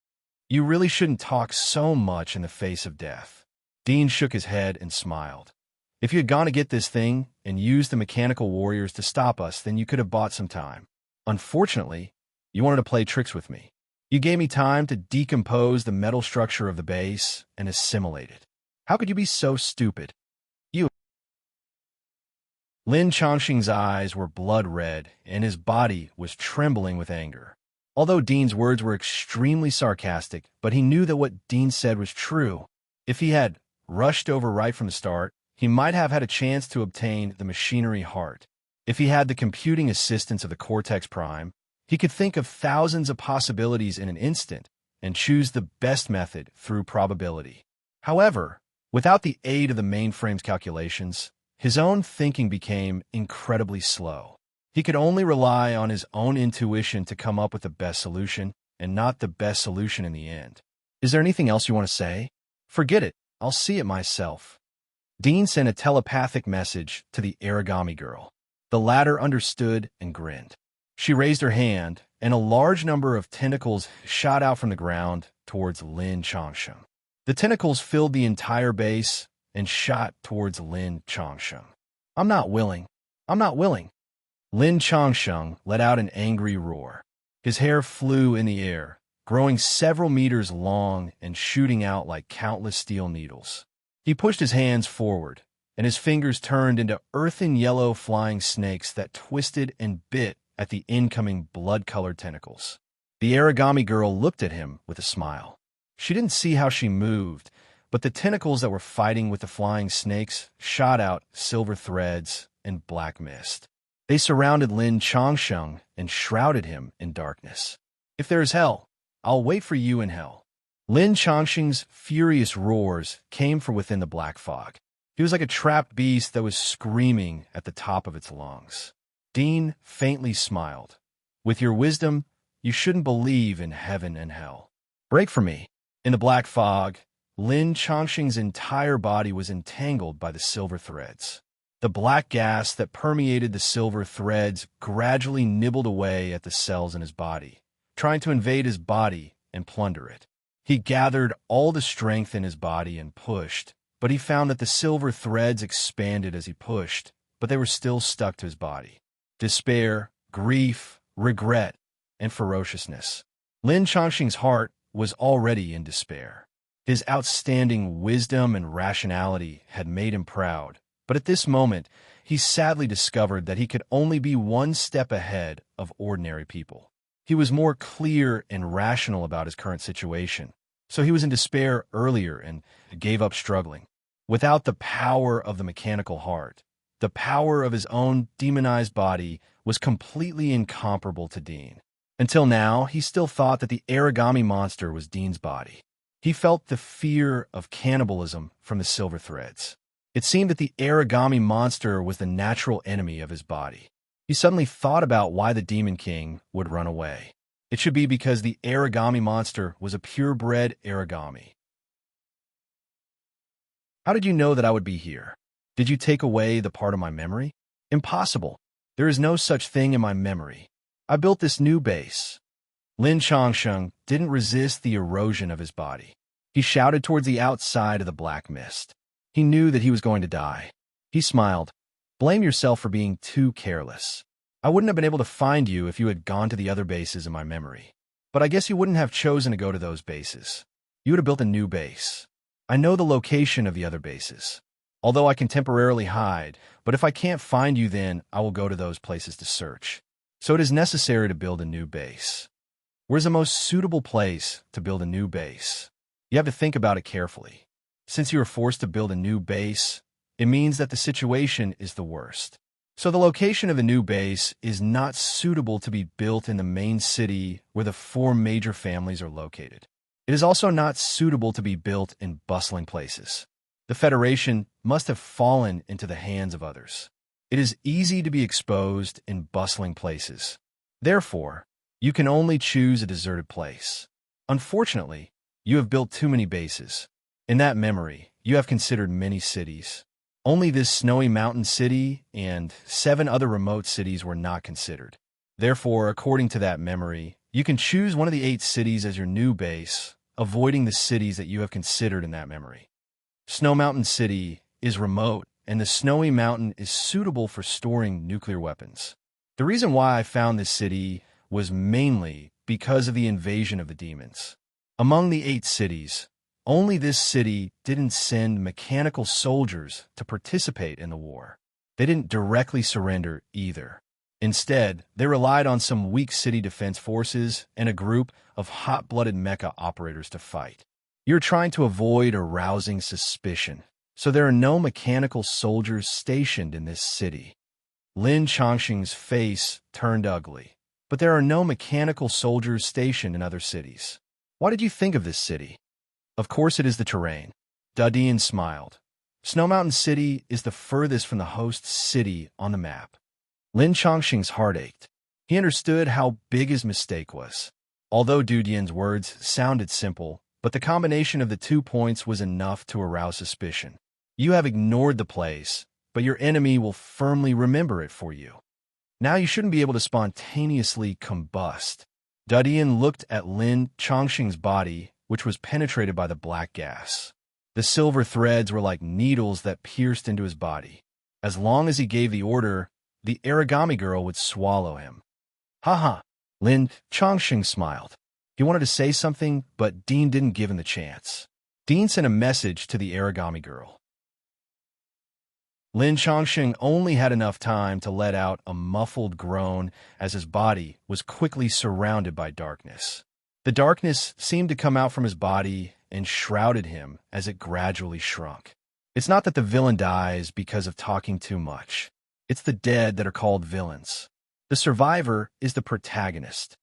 "You really shouldn't talk so much in the face of death." Dean shook his head and smiled. "If you had gone to get this thing and used the mechanical warriors to stop us, then you could have bought some time. Unfortunately, you wanted to play tricks with me. You gave me time to decompose the metal structure of the base and assimilate it. How could you be so stupid? You..." Lin Chongqing's eyes were blood red, and his body was trembling with anger. Although Dean's words were extremely sarcastic, but he knew that what Dean said was true. If he had rushed over right from the start, he might have had a chance to obtain the machinery heart. If he had the computing assistance of the Cortex Prime, he could think of thousands of possibilities in an instant and choose the best method through probability. However, without the aid of the mainframe's calculations, his own thinking became incredibly slow. He could only rely on his own intuition to come up with the best solution, and not the best solution in the end. Is there anything else you want to say? Forget it. I'll see it myself. Dean sent a telepathic message to the origami girl. The latter understood and grinned. She raised her hand, and a large number of tentacles shot out from the ground towards Lin Changsheng. The tentacles filled the entire base and shot towards Lin Changsheng. I'm not willing. I'm not willing. Lin Changsheng let out an angry roar. His hair flew in the air, growing several meters long and shooting out like countless steel needles. He pushed his hands forward, and his fingers turned into earthen yellow flying snakes that twisted and bit at the incoming blood-colored tentacles. The origami girl looked at him with a smile. She didn't see how she moved, but the tentacles that were fighting with the flying snakes shot out silver threads and black mist. They surrounded Lin Changsheng and shrouded him in darkness. If there is hell, I'll wait for you in hell. Lin Changsheng's furious roars came from within the black fog. He was like a trapped beast that was screaming at the top of its lungs. Dean faintly smiled. With your wisdom, you shouldn't believe in heaven and hell. Break for me. In the black fog, Lin Changsheng's entire body was entangled by the silver threads. The black gas that permeated the silver threads gradually nibbled away at the cells in his body, trying to invade his body and plunder it. He gathered all the strength in his body and pushed, but he found that the silver threads expanded as he pushed, but they were still stuck to his body. Despair, grief, regret, and ferociousness. Lin Changsheng's heart was already in despair. His outstanding wisdom and rationality had made him proud, but at this moment, he sadly discovered that he could only be one step ahead of ordinary people. He was more clear and rational about his current situation, so he was in despair earlier and gave up struggling. Without the power of the mechanical heart, the power of his own demonized body was completely incomparable to Dean. Until now, he still thought that the origami monster was Dean's body. He felt the fear of cannibalism from the silver threads. It seemed that the origami monster was the natural enemy of his body. He suddenly thought about why the Demon King would run away. It should be because the origami monster was a purebred origami. How did you know that I would be here? Did you take away the part of my memory? Impossible. There is no such thing in my memory. I built this new base. Lin Changsheng didn't resist the erosion of his body. He shouted towards the outside of the black mist. He knew that he was going to die. He smiled. Blame yourself for being too careless. I wouldn't have been able to find you if you had gone to the other bases in my memory. But I guess you wouldn't have chosen to go to those bases. You would have built a new base. I know the location of the other bases. Although I can temporarily hide, but if I can't find you, then I will go to those places to search. So it is necessary to build a new base. Where's the most suitable place to build a new base? You have to think about it carefully. Since you are forced to build a new base, it means that the situation is the worst. So the location of a new base is not suitable to be built in the main city where the 4 major families are located. It is also not suitable to be built in bustling places. The Federation must have fallen into the hands of others. It is easy to be exposed in bustling places. Therefore, you can only choose a deserted place. Unfortunately, you have built too many bases. In that memory, you have considered many cities. Only this snowy mountain city and 7 other remote cities were not considered. Therefore, according to that memory, you can choose one of the 8 cities as your new base, avoiding the cities that you have considered in that memory. Snow Mountain City is remote, and the snowy mountain is suitable for storing nuclear weapons. The reason why I found this city was mainly because of the invasion of the demons. Among the 8 cities, only this city didn't send mechanical soldiers to participate in the war. They didn't directly surrender either. Instead, they relied on some weak city defense forces and a group of hot-blooded mecha operators to fight. You're trying to avoid arousing suspicion, so there are no mechanical soldiers stationed in this city. Lin Changsheng's face turned ugly, but there are no mechanical soldiers stationed in other cities. Why did you think of this city? Of course it is the terrain. Dudeen smiled. Snow Mountain City is the furthest from the host city on the map. Lin Chongqing's heart ached. He understood how big his mistake was. Although Dudian's words sounded simple, but the combination of the 2 points was enough to arouse suspicion. You have ignored the place, but your enemy will firmly remember it for you. Now you shouldn't be able to spontaneously combust. Dudian looked at Lin Chongqing's body, which was penetrated by the black gas. The silver threads were like needles that pierced into his body. As long as he gave the order, the origami girl would swallow him. Haha, Lin Chongqing smiled. He wanted to say something, but Dean didn't give him the chance. Dean sent a message to the origami girl. Lin Chongqing only had enough time to let out a muffled groan as his body was quickly surrounded by darkness. The darkness seemed to come out from his body and shrouded him as it gradually shrunk. It's not that the villain dies because of talking too much. It's the dead that are called villains. The survivor is the protagonist.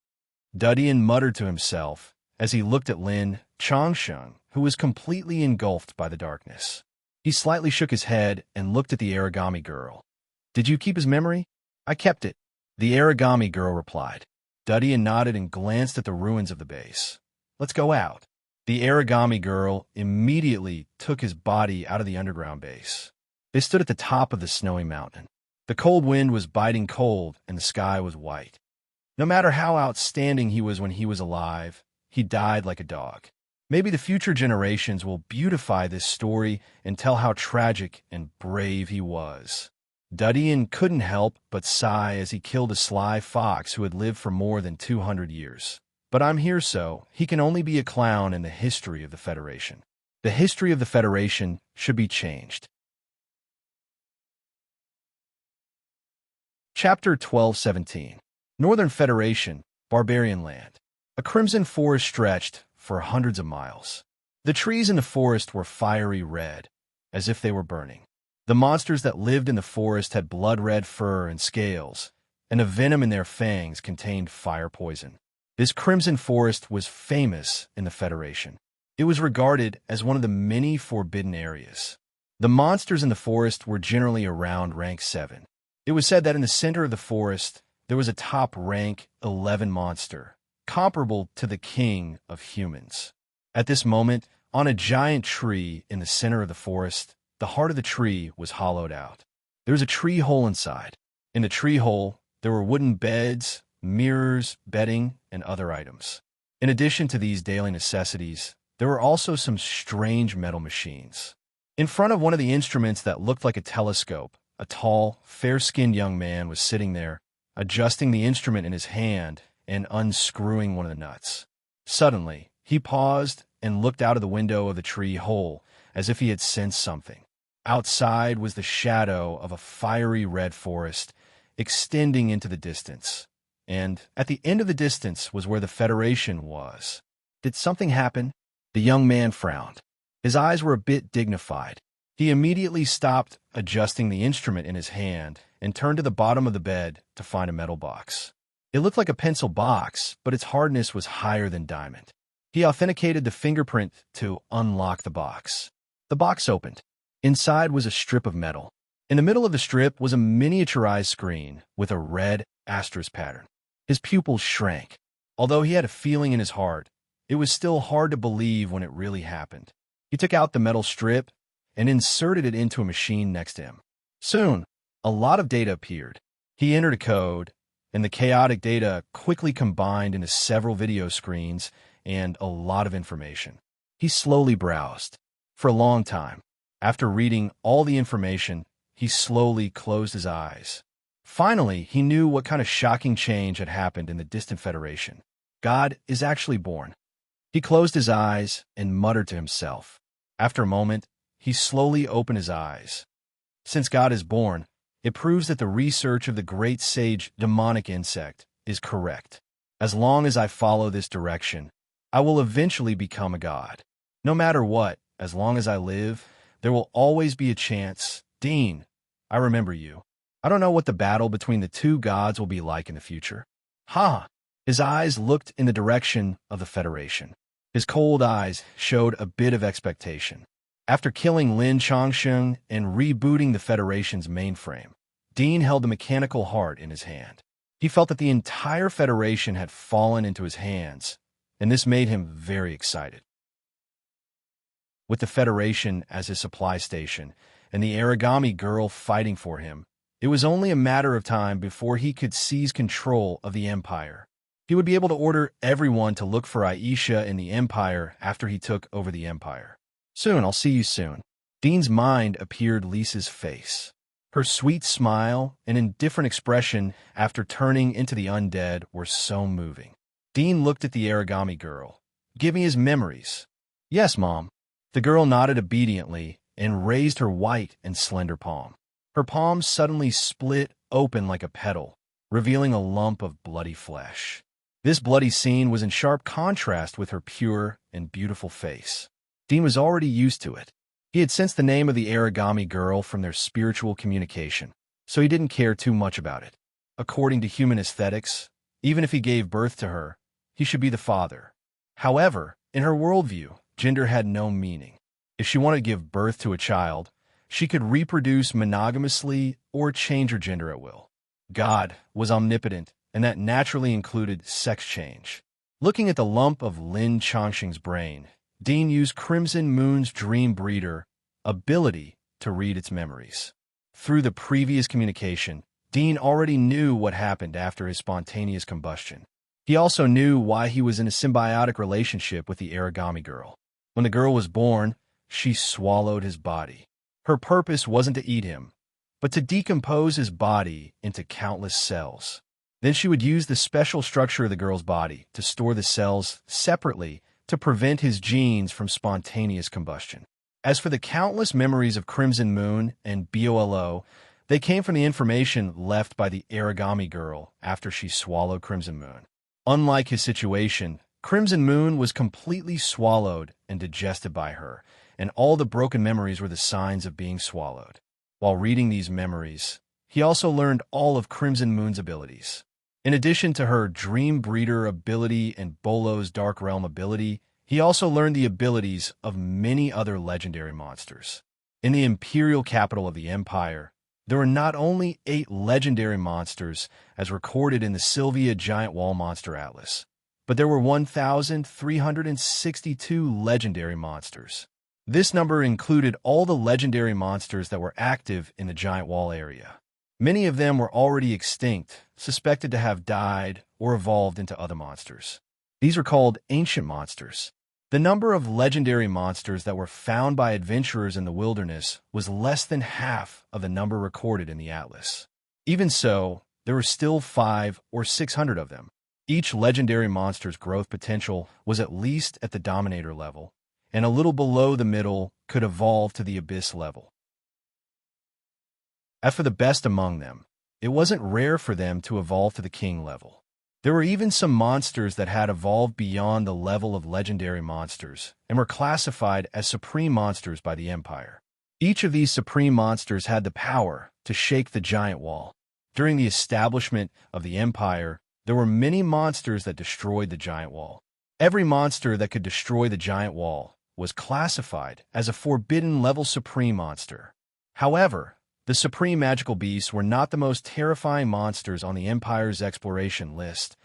Dudian muttered to himself as he looked at Lin Chongqing, who was completely engulfed by the darkness. He slightly shook his head and looked at the origami girl. Did you keep his memory? I kept it, the origami girl replied. Dudian nodded and glanced at the ruins of the base. Let's go out. The origami girl immediately took his body out of the underground base. They stood at the top of the snowy mountain. The cold wind was biting cold, and the sky was white. No matter how outstanding he was when he was alive, he died like a dog. Maybe the future generations will beautify this story and tell how tragic and brave he was. Dudian couldn't help but sigh as he killed a sly fox who had lived for more than 200 years. But I'm here, so he can only be a clown in the history of the Federation. The history of the Federation should be changed. Chapter 1217. Northern Federation, Barbarian Land. A crimson forest stretched for hundreds of miles. The trees in the forest were fiery red, as if they were burning. The monsters that lived in the forest had blood-red fur and scales, and the venom in their fangs contained fire poison. This crimson forest was famous in the Federation. It was regarded as one of the many forbidden areas. The monsters in the forest were generally around rank 7. It was said that in the center of the forest, there was a top rank 11 monster, comparable to the king of humans. At this moment, on a giant tree in the center of the forest, the heart of the tree was hollowed out. There was a tree hole inside. In the tree hole, there were wooden beds, mirrors, bedding, and other items. In addition to these daily necessities, there were also some strange metal machines. In front of one of the instruments that looked like a telescope, a tall, fair-skinned young man was sitting there, adjusting the instrument in his hand and unscrewing one of the nuts. Suddenly, he paused and looked out of the window of the tree hole as if he had sensed something. Outside was the shadow of a fiery red forest extending into the distance. And at the end of the distance was where the Federation was. Did something happen? The young man frowned. His eyes were a bit dignified. He immediately stopped adjusting the instrument in his hand and turned to the bottom of the bed to find a metal box. It looked like a pencil box, but its hardness was higher than diamond. He authenticated the fingerprint to unlock the box. The box opened. Inside was a strip of metal. In the middle of the strip was a miniaturized screen with a red asterisk pattern. His pupils shrank. Although he had a feeling in his heart, it was still hard to believe when it really happened. He took out the metal strip and inserted it into a machine next to him. Soon, a lot of data appeared. He entered a code, and the chaotic data quickly combined into several video screens and a lot of information. He slowly browsed. For a long time. After reading all the information, he slowly closed his eyes. Finally, he knew what kind of shocking change had happened in the distant Federation. God is actually born. He closed his eyes and muttered to himself. After a moment, he slowly opened his eyes. Since God is born, it proves that the research of the great sage demonic insect is correct. As long as I follow this direction, I will eventually become a god. No matter what, as long as I live, there will always be a chance. Dean, I remember you. I don't know what the battle between the two gods will be like in the future. Ha! His eyes looked in the direction of the Federation. His cold eyes showed a bit of expectation. After killing Lin Changsheng and rebooting the Federation's mainframe, Dean held the mechanical heart in his hand. He felt that the entire Federation had fallen into his hands, and this made him very excited. With the Federation as his supply station and the origami girl fighting for him, it was only a matter of time before he could seize control of the Empire. He would be able to order everyone to look for Aisha in the Empire after he took over the Empire. Soon, I'll see you soon. Dean's mind appeared Lisa's face. Her sweet smile and indifferent expression after turning into the undead were so moving. Dean looked at the origami girl. Give me his memories. Yes, Mom. The girl nodded obediently and raised her white and slender palm. Her palm suddenly split open like a petal, revealing a lump of bloody flesh. This bloody scene was in sharp contrast with her pure and beautiful face. Dean was already used to it. He had sensed the name of the origami girl from their spiritual communication, so he didn't care too much about it. According to human aesthetics, even if he gave birth to her, he should be the father. However, in her worldview, gender had no meaning. If she wanted to give birth to a child, she could reproduce monogamously or change her gender at will. God was omnipotent, and that naturally included sex change. Looking at the lump of Lin Changsheng's brain, Dean used Crimson Moon's Dream Breeder ability to read its memories. Through the previous communication, Dean already knew what happened after his spontaneous combustion. He also knew why he was in a symbiotic relationship with the origami girl. When the girl was born, she swallowed his body. Her purpose wasn't to eat him, but to decompose his body into countless cells. Then she would use the special structure of the girl's body to store the cells separately to prevent his genes from spontaneous combustion. As for the countless memories of Crimson Moon and BOLO, they came from the information left by the origami girl after she swallowed Crimson Moon. Unlike his situation, Crimson Moon was completely swallowed and digested by her, and all the broken memories were the signs of being swallowed. While reading these memories, he also learned all of Crimson Moon's abilities. In addition to her Dream Breeder ability and Bolo's Dark Realm ability, he also learned the abilities of many other legendary monsters. In the imperial capital of the Empire, there were not only 8 legendary monsters as recorded in the Sylvia Giant Wall Monster Atlas, but there were 1,362 legendary monsters. This number included all the legendary monsters that were active in the Giant Wall area. Many of them were already extinct, suspected to have died or evolved into other monsters. These were called ancient monsters. The number of legendary monsters that were found by adventurers in the wilderness was less than half of the number recorded in the Atlas. Even so, there were still 500 or 600 of them. Each legendary monster's growth potential was at least at the Dominator level, and a little below the middle could evolve to the Abyss level. As for the best among them, it wasn't rare for them to evolve to the King level. There were even some monsters that had evolved beyond the level of legendary monsters and were classified as supreme monsters by the Empire. Each of these supreme monsters had the power to shake the Giant Wall. During the establishment of the Empire, there were many monsters that destroyed the Giant Wall. Every monster that could destroy the Giant Wall was classified as a forbidden level supreme monster. However, the supreme magical beasts were not the most terrifying monsters on the Empire's exploration list.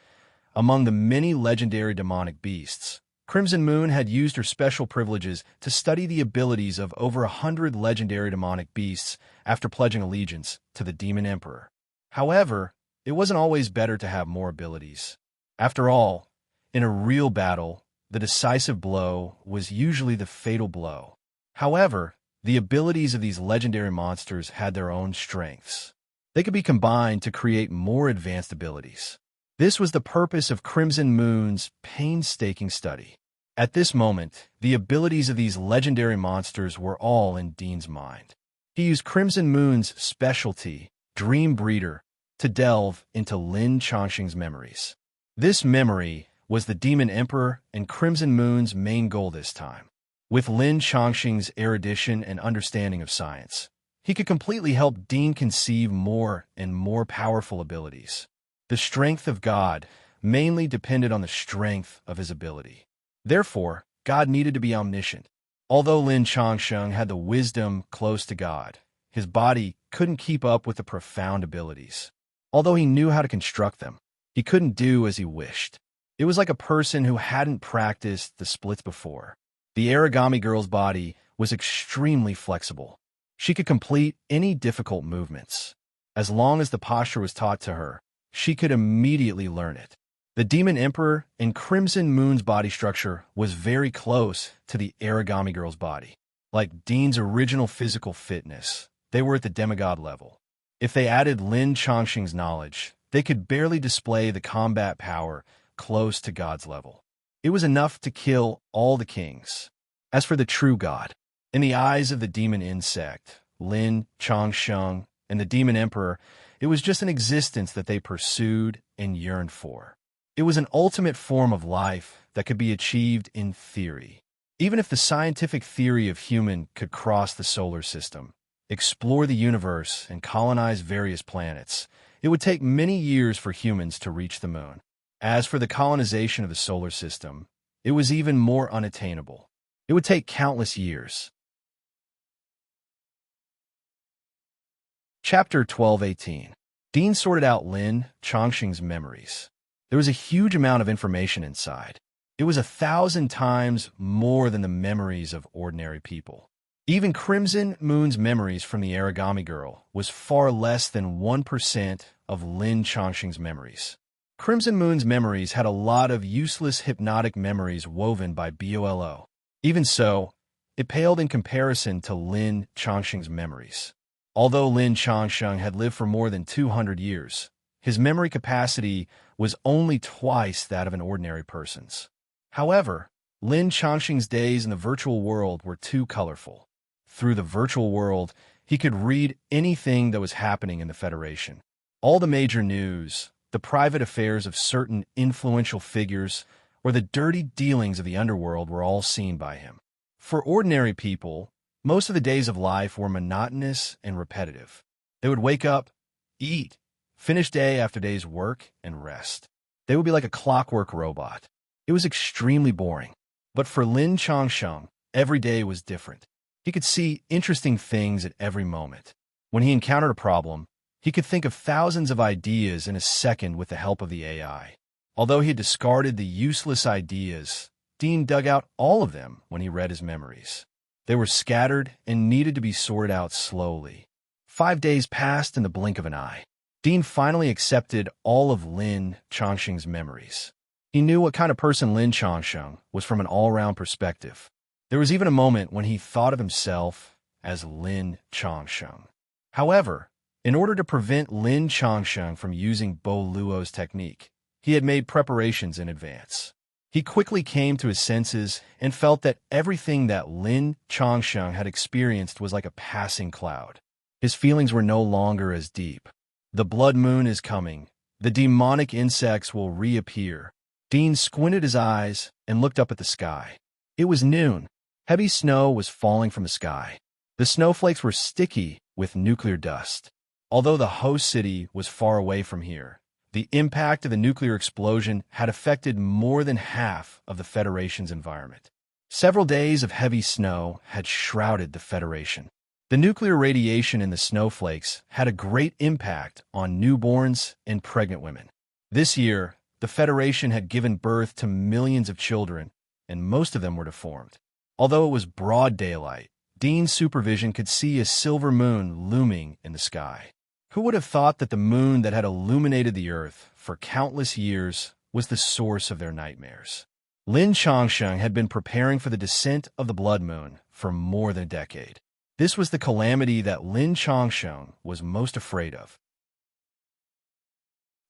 Among the many legendary demonic beasts, Crimson Moon had used her special privileges to study the abilities of over 100 legendary demonic beasts after pledging allegiance to the Demon Emperor. However, it wasn't always better to have more abilities. After all, in a real battle, the decisive blow was usually the fatal blow. However, the abilities of these legendary monsters had their own strengths. They could be combined to create more advanced abilities. This was the purpose of Crimson Moon's painstaking study. At this moment, the abilities of these legendary monsters were all in Dean's mind. He used Crimson Moon's specialty, Dream Breeder, to delve into Lin Changsheng's memories. This memory was the Demon Emperor and Crimson Moon's main goal this time. With Lin Changsheng's erudition and understanding of science, he could completely help Dean conceive more and more powerful abilities. The strength of God mainly depended on the strength of his ability. Therefore, God needed to be omniscient. Although Lin Changsheng had the wisdom close to God, his body couldn't keep up with the profound abilities. Although he knew how to construct them, he couldn't do as he wished. It was like a person who hadn't practiced the splits before. The origami girl's body was extremely flexible. She could complete any difficult movements. As long as the posture was taught to her, she could immediately learn it. The Demon Emperor and Crimson Moon's body structure was very close to the origami girl's body. Like Dean's original physical fitness, they were at the demigod level. If they added Lin Changsheng's knowledge, they could barely display the combat power close to God's level. It was enough to kill all the kings. As for the true God, in the eyes of the demon insect, Lin Changsheng, and the Demon Emperor, it was just an existence that they pursued and yearned for. It was an ultimate form of life that could be achieved in theory. Even if the scientific theory of human could cross the solar system, explore the universe, and colonize various planets, it would take many years for humans to reach the moon. As for the colonization of the solar system, it was even more unattainable. It would take countless years. Chapter 1218. Dean sorted out Lin Changsheng's memories. There was a huge amount of information inside. It was 1,000 times more than the memories of ordinary people. Even Crimson Moon's memories from the origami girl was far less than 1% of Lin Changsheng's memories. Crimson Moon's memories had a lot of useless hypnotic memories woven by BOLO. Even so, it paled in comparison to Lin Changsheng's memories. Although Lin Changsheng had lived for more than 200 years, his memory capacity was only twice that of an ordinary person's. However, Lin Changsheng's days in the virtual world were too colorful. Through the virtual world, he could read anything that was happening in the Federation. All the major news, the private affairs of certain influential figures, or the dirty dealings of the underworld were all seen by him. For ordinary people, most of the days of life were monotonous and repetitive. They would wake up, eat, finish day after day's work, and rest. They would be like a clockwork robot. It was extremely boring. But for Lin Changsheng, every day was different. He could see interesting things at every moment. When he encountered a problem, he could think of thousands of ideas in a second with the help of the AI. Although he had discarded the useless ideas, Dean dug out all of them when he read his memories. They were scattered and needed to be sorted out slowly. 5 days passed in the blink of an eye. Dean finally accepted all of Lin Changsheng's memories. He knew what kind of person Lin Changsheng was from an all-around perspective. There was even a moment when he thought of himself as Lin Changsheng. However, in order to prevent Lin Changsheng from using Bo Luo's technique, he had made preparations in advance. He quickly came to his senses and felt that everything that Lin Changsheng had experienced was like a passing cloud. His feelings were no longer as deep. The blood moon is coming. The demonic insects will reappear. Dean squinted his eyes and looked up at the sky. It was noon. Heavy snow was falling from the sky. The snowflakes were sticky with nuclear dust. Although the host city was far away from here, the impact of the nuclear explosion had affected more than half of the Federation's environment. Several days of heavy snow had shrouded the Federation. The nuclear radiation in the snowflakes had a great impact on newborns and pregnant women. This year, the Federation had given birth to millions of children, and most of them were deformed. Although it was broad daylight, Dean's supervision could see a silver moon looming in the sky. Who would have thought that the moon that had illuminated the earth for countless years was the source of their nightmares? Lin Changsheng had been preparing for the descent of the blood moon for more than a decade. This was the calamity that Lin Changsheng was most afraid of.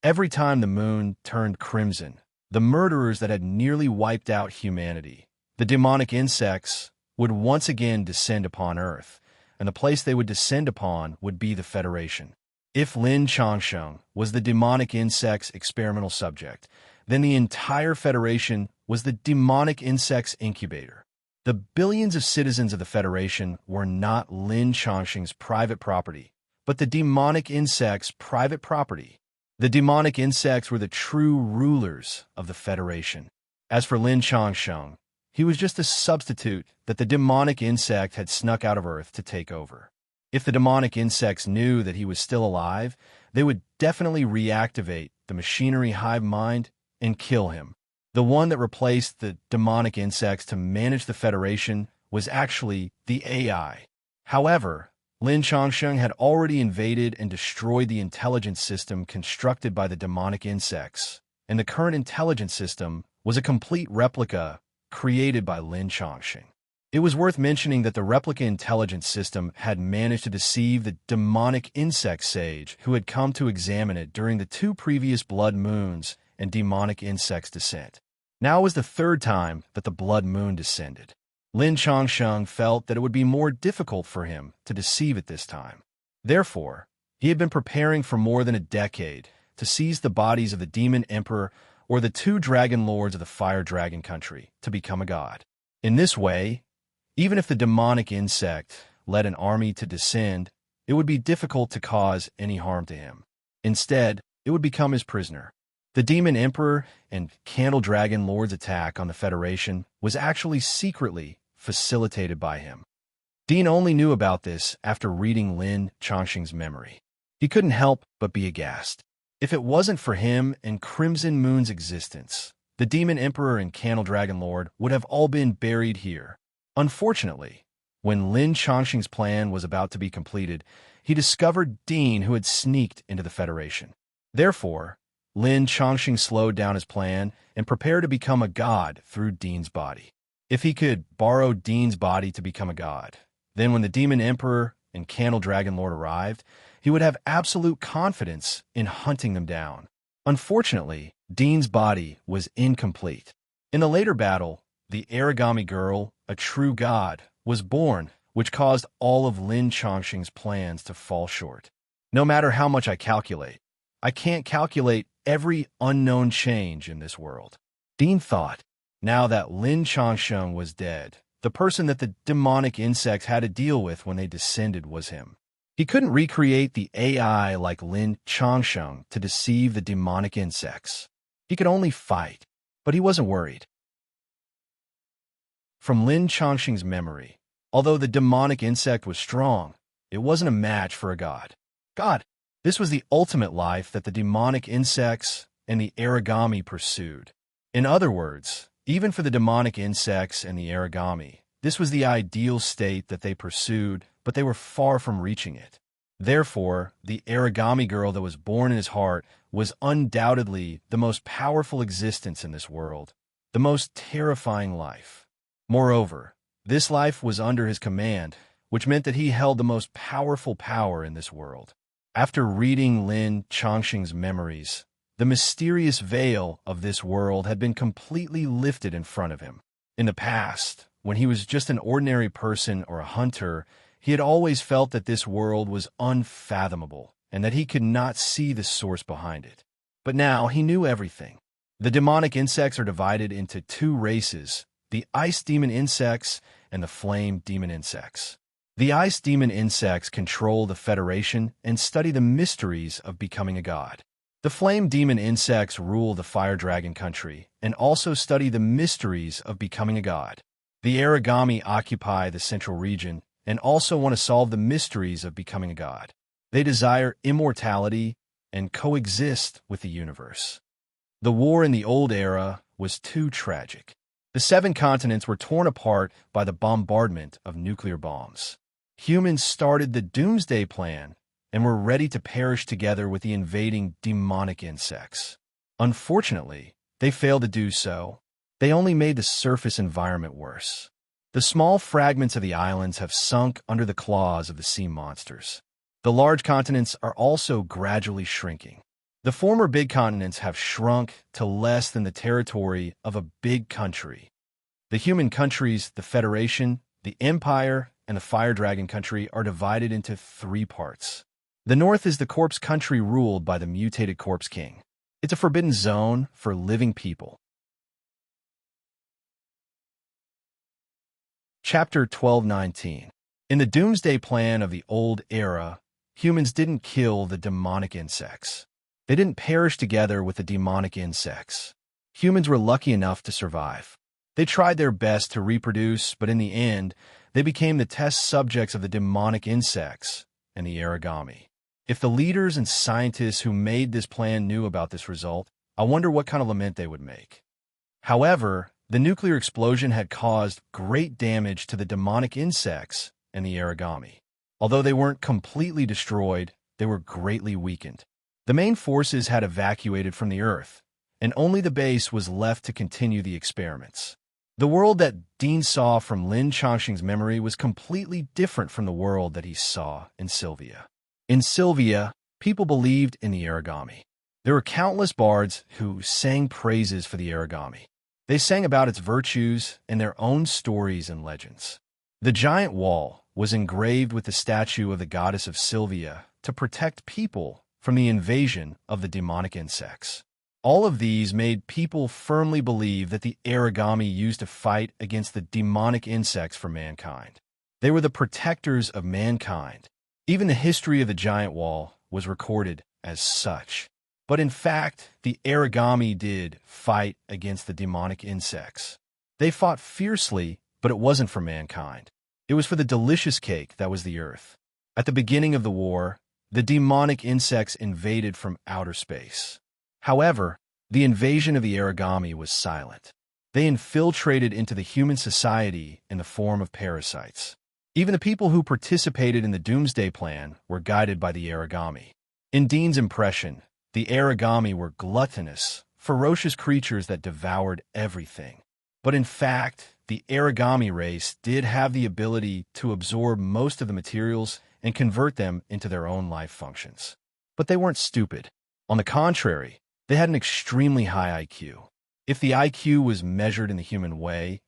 Every time the moon turned crimson, the murderers that had nearly wiped out humanity, the demonic insects, would once again descend upon Earth, and the place they would descend upon would be the Federation. If Lin Changsheng was the demonic insect's experimental subject, then the entire Federation was the demonic insect's incubator. The billions of citizens of the Federation were not Lin Changsheng's private property, but the demonic insect's private property. The demonic insects were the true rulers of the Federation. As for Lin Changsheng, he was just a substitute that the demonic insect had snuck out of Earth to take over. If the demonic insects knew that he was still alive, they would definitely reactivate the machinery hive mind and kill him. The one that replaced the demonic insects to manage the Federation was actually the AI. However, Lin Changsheng had already invaded and destroyed the intelligence system constructed by the demonic insects, and the current intelligence system was a complete replica created by Lin Changsheng. It was worth mentioning that the replica intelligence system had managed to deceive the demonic insect sage who had come to examine it during the 2 previous blood moons and demonic insects' descent. Now was the 3rd time that the blood moon descended. Lin Changsheng felt that it would be more difficult for him to deceive it this time. Therefore, he had been preparing for more than a decade to seize the bodies of the demon emperor or the 2 dragon lords of the fire dragon country to become a god. In this way, even if the demonic insect led an army to descend, it would be difficult to cause any harm to him. Instead, it would become his prisoner. The demon emperor and candle dragon lord's attack on the Federation was actually secretly facilitated by him. Dean only knew about this after reading Lin Changsheng's memory. He couldn't help but be aghast. If it wasn't for him and Crimson Moon's existence, the demon emperor and candle dragon lord would have all been buried here. Unfortunately, when Lin Changsheng's plan was about to be completed, he discovered Dean, who had sneaked into the Federation. Therefore, Lin Changsheng slowed down his plan and prepared to become a god through Dean's body. If he could borrow Dean's body to become a god, then when the demon emperor and candle dragon lord arrived, he would have absolute confidence in hunting them down. Unfortunately, Dean's body was incomplete. In a later battle, the origami girl, a true god, was born, which caused all of Lin Changsheng's plans to fall short. No matter how much I calculate, I can't calculate every unknown change in this world. Dean thought, now that Lin Changsheng was dead, the person that the demonic insects had to deal with when they descended was him. He couldn't recreate the AI like Lin Changsheng to deceive the demonic insects. He could only fight, but he wasn't worried. From Lin Changsheng's memory, although the demonic insect was strong, it wasn't a match for a god. This was the ultimate life that the demonic insects and the origami pursued. In other words, even for the demonic insects and the origami, this was the ideal state that they pursued, but they were far from reaching it. Therefore, the origami girl that was born in his heart was undoubtedly the most powerful existence in this world, the most terrifying life. Moreover, this life was under his command, which meant that he held the most powerful power in this world. After reading Lin Changsheng's memories, the mysterious veil of this world had been completely lifted in front of him. In the past, when he was just an ordinary person or a hunter, he had always felt that this world was unfathomable and that he could not see the source behind it. But now he knew everything. The demonic insects are divided into 2 races, the ice demon insects and the flame demon insects. The ice demon insects control the Federation and study the mysteries of becoming a god. The flame demon insects rule the fire dragon country and also study the mysteries of becoming a god. The origami occupy the central region and also want to solve the mysteries of becoming a god. They desire immortality and coexist with the universe. The war in the old era was too tragic. The 7 continents were torn apart by the bombardment of nuclear bombs. Humans started the doomsday plan and were ready to perish together with the invading demonic insects. Unfortunately, they failed to do so. They only made the surface environment worse. The small fragments of the islands have sunk under the claws of the sea monsters. The large continents are also gradually shrinking. The former big continents have shrunk to less than the territory of a big country. The human countries, the Federation, the Empire, and the Fire Dragon country are divided into 3 parts. The north is the corpse country ruled by the mutated corpse king. It's a forbidden zone for living people. Chapter 12:19. In the doomsday plan of the old era, humans didn't kill the demonic insects. They didn't perish together with the demonic insects. Humans were lucky enough to survive. They tried their best to reproduce, but in the end, they became the test subjects of the demonic insects and the origami. If the leaders and scientists who made this plan knew about this result, I wonder what kind of lament they would make. However, the nuclear explosion had caused great damage to the demonic insects and the origami. Although they weren't completely destroyed, they were greatly weakened. The main forces had evacuated from the Earth, and only the base was left to continue the experiments. The world that Dean saw from Lin Chongqing's memory was completely different from the world that he saw in Sylvia. In Sylvia, people believed in the origami. There were countless bards who sang praises for the origami. They sang about its virtues and their own stories and legends. The giant wall was engraved with the statue of the goddess of Sylvia to protect people from the invasion of the demonic insects. All of these made people firmly believe that the origami used to fight against the demonic insects for mankind. They were the protectors of mankind. Even the history of the giant wall was recorded as such. But in fact, the origami did fight against the demonic insects. They fought fiercely, but it wasn't for mankind. It was for the delicious cake that was the earth. At the beginning of the war, the demonic insects invaded from outer space. However, the invasion of the origami was silent. They infiltrated into the human society in the form of parasites. Even the people who participated in the Doomsday Plan were guided by the origami. In Dean's impression, the origami were gluttonous, ferocious creatures that devoured everything. But in fact, the origami race did have the ability to absorb most of the materials and convert them into their own life functions. But they weren't stupid. On the contrary, they had an extremely high IQ. If the IQ was measured in the human way,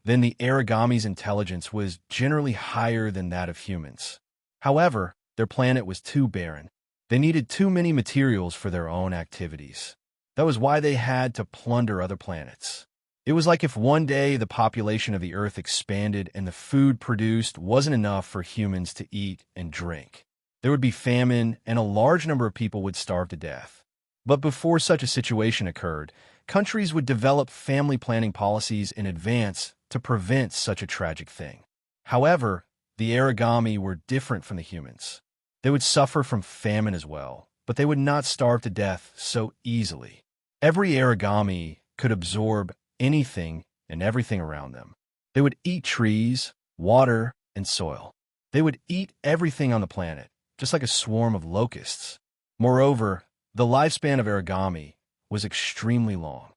then the origami's intelligence was generally higher than that of humans. However, their planet was too barren. They needed too many materials for their own activities. That was why they had to plunder other planets. It was like if one day the population of the Earth expanded and the food produced wasn't enough for humans to eat and drink. There would be famine and a large number of people would starve to death. But before such a situation occurred, countries would develop family planning policies in advance to prevent such a tragic thing. However, the origami were different from the humans. They would suffer from famine as well, but they would not starve to death so easily. Every origami could absorb anything and everything around them. They would eat trees, water, and soil. They would eat everything on the planet, just like a swarm of locusts. Moreover, the lifespan of origami was extremely long.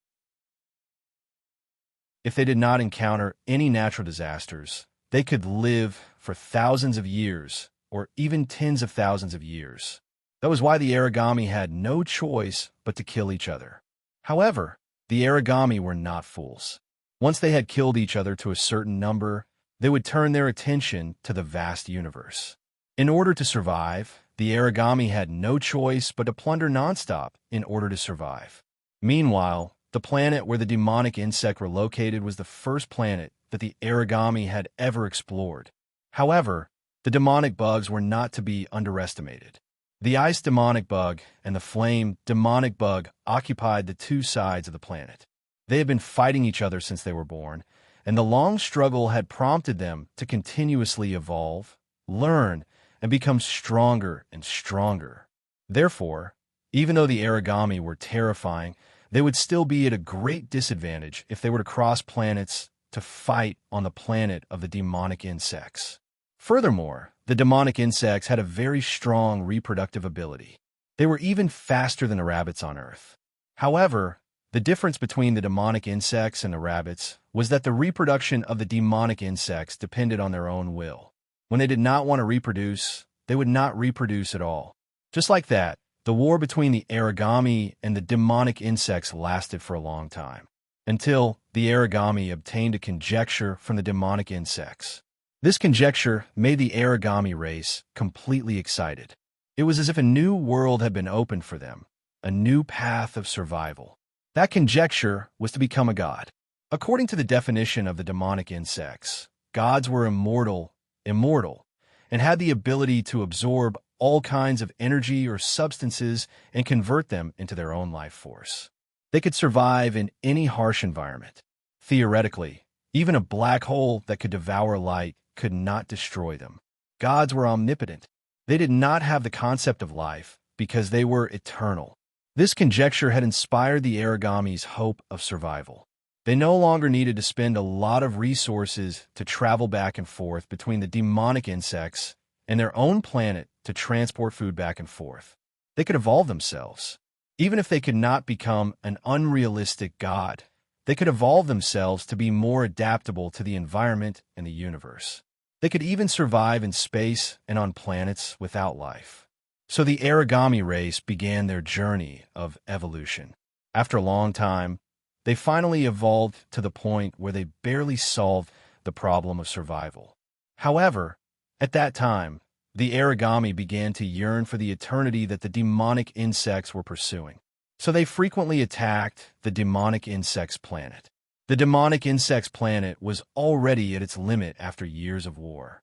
If they did not encounter any natural disasters, they could live for thousands of years or even tens of thousands of years. That was why the origami had no choice but to kill each other. However, the origami were not fools. Once they had killed each other to a certain number, they would turn their attention to the vast universe. In order to survive, the origami had no choice but to plunder nonstop in order to survive. Meanwhile, the planet where the demonic insect were located was the first planet that the origami had ever explored. However, the demonic bugs were not to be underestimated. The ice demonic bug and the flame demonic bug occupied the two sides of the planet. They had been fighting each other since they were born, and the long struggle had prompted them to continuously evolve, learn, and become stronger and stronger. Therefore, even though the origami were terrifying, they would still be at a great disadvantage if they were to cross planets to fight on the planet of the demonic insects. Furthermore, the demonic insects had a very strong reproductive ability. They were even faster than the rabbits on Earth. However, the difference between the demonic insects and the rabbits was that the reproduction of the demonic insects depended on their own will. When they did not want to reproduce, they would not reproduce at all. Just like that, the war between the origami and the demonic insects lasted for a long time, until the origami obtained a conjecture from the demonic insects. This conjecture made the origami race completely excited. It was as if a new world had been opened for them, a new path of survival. That conjecture was to become a god. According to the definition of the demonic insects, gods were immortal, and had the ability to absorb all kinds of energy or substances and convert them into their own life force. They could survive in any harsh environment. Theoretically, even a black hole that could devour light could not destroy them. Gods were omnipotent. They did not have the concept of life because they were eternal. This conjecture had inspired the Aragami's hope of survival. They no longer needed to spend a lot of resources to travel back and forth between the demonic insects and their own planet to transport food back and forth. They could evolve themselves. Even if they could not become an unrealistic god, they could evolve themselves to be more adaptable to the environment and the universe. They could even survive in space and on planets without life. So the Aragami race began their journey of evolution. After a long time, they finally evolved to the point where they barely solved the problem of survival. However, at that time, the Aragami began to yearn for the eternity that the demonic insects were pursuing. So they frequently attacked the demonic insects planet. The demonic insects planet was already at its limit after years of war.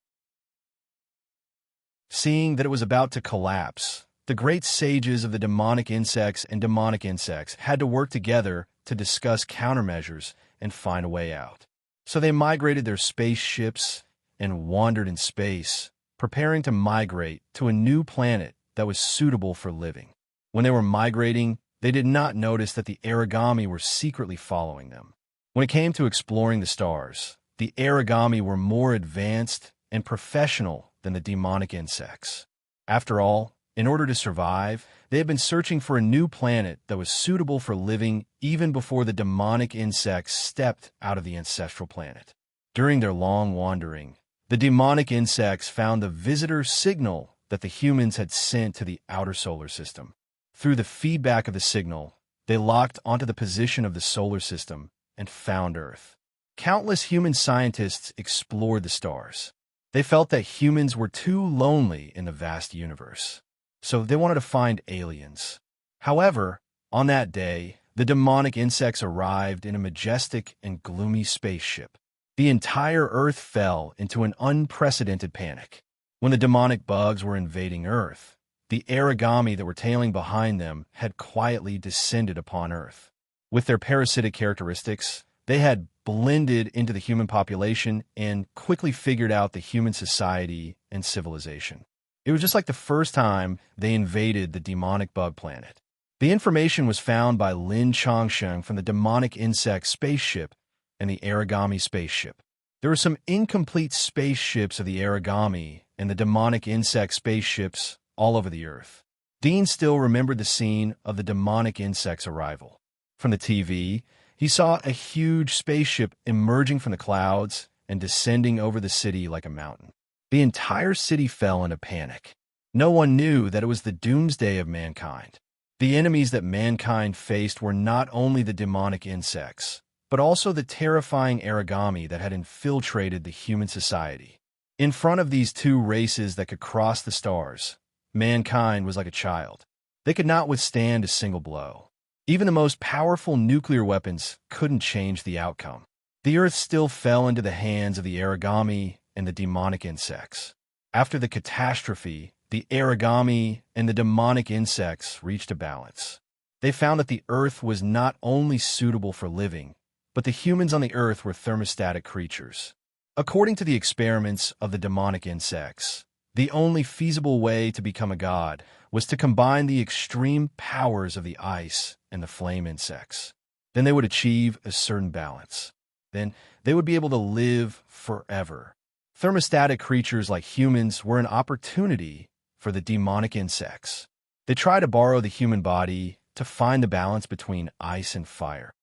Seeing that it was about to collapse, the great sages of the demonic insects and demonic insects had to work together to discuss countermeasures and find a way out. So they migrated their spaceships and wandered in space, preparing to migrate to a new planet that was suitable for living. When they were migrating, they did not notice that the Aragami were secretly following them. When it came to exploring the stars, the Aragami were more advanced and professional than the demonic insects. After all, in order to survive, they had been searching for a new planet that was suitable for living even before the demonic insects stepped out of the ancestral planet. During their long wandering, the demonic insects found the visitor signal that the humans had sent to the outer solar system. Through the feedback of the signal, they locked onto the position of the solar system and found Earth. Countless human scientists explored the stars. They felt that humans were too lonely in the vast universe, so they wanted to find aliens. However, on that day, the demonic insects arrived in a majestic and gloomy spaceship. The entire Earth fell into an unprecedented panic. When the demonic bugs were invading Earth, the Aragami that were tailing behind them had quietly descended upon Earth. With their parasitic characteristics, they had blended into the human population and quickly figured out the human society and civilization. It was just like the first time they invaded the demonic bug planet. The information was found by Lin Changsheng from the demonic insect spaceship and the Aragami spaceship. There were some incomplete spaceships of the Aragami and the demonic insect spaceships all over the Earth. Dean still remembered the scene of the demonic insect's arrival. From the TV, he saw a huge spaceship emerging from the clouds and descending over the city like a mountain. The entire city fell into panic. No one knew that it was the doomsday of mankind. The enemies that mankind faced were not only the demonic insects, but also the terrifying Aragami that had infiltrated the human society. In front of these two races that could cross the stars, mankind was like a child. They could not withstand a single blow. Even the most powerful nuclear weapons couldn't change the outcome. The Earth still fell into the hands of the Aragami and the demonic insects. After the catastrophe, the Aragami and the demonic insects reached a balance. They found that the Earth was not only suitable for living, but the humans on the Earth were thermostatic creatures. According to the experiments of the demonic insects, the only feasible way to become a god was to combine the extreme powers of the ice and the flame insects. Then they would achieve a certain balance. Then they would be able to live forever. Thermostatic creatures like humans were an opportunity for the demonic insects. They tried to borrow the human body to find the balance between ice and fire.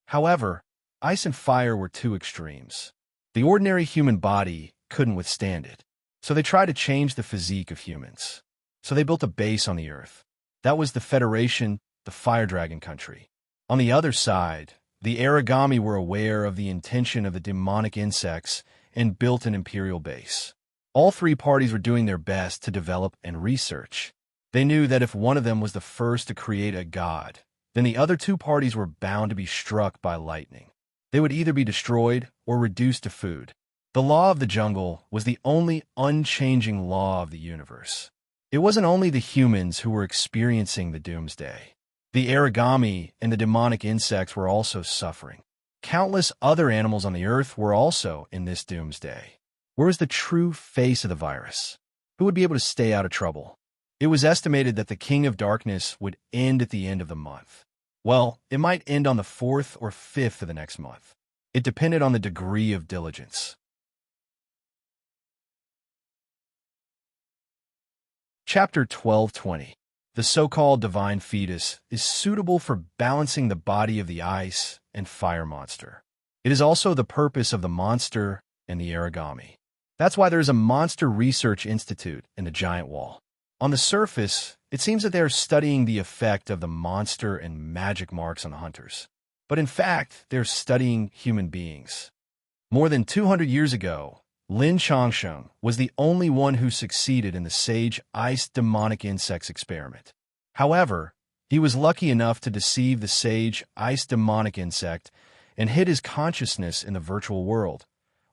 However, ice and fire were two extremes. The ordinary human body couldn't withstand it. So they tried to change the physique of humans. So they built a base on the Earth. That was the Federation, the Fire Dragon country. On the other side, the Aragami were aware of the intention of the demonic insects and built an imperial base. All three parties were doing their best to develop and research. They knew that if one of them was the first to create a god, then the other two parties were bound to be struck by lightning. They would either be destroyed or reduced to food. The law of the jungle was the only unchanging law of the universe. It wasn't only the humans who were experiencing the doomsday. The origami and the demonic insects were also suffering. Countless other animals on the earth were also in this doomsday. Where was the true face of the virus? Who would be able to stay out of trouble? It was estimated that the King of Darkness would end at the end of the month. Well, it might end on the 4th or 5th of the next month. It depended on the degree of diligence. Chapter 12:20. The so-called divine fetus is suitable for balancing the body of the ice and fire monster. It is also the purpose of the monster and the origami. That's why there is a monster research institute in the giant wall. On the surface, it seems that they are studying the effect of the monster and magic marks on hunters. But in fact, they're studying human beings. More than 200 years ago, Lin Changsheng was the only one who succeeded in the sage ice demonic insects experiment. However, he was lucky enough to deceive the sage ice demonic insect and hid his consciousness in the virtual world,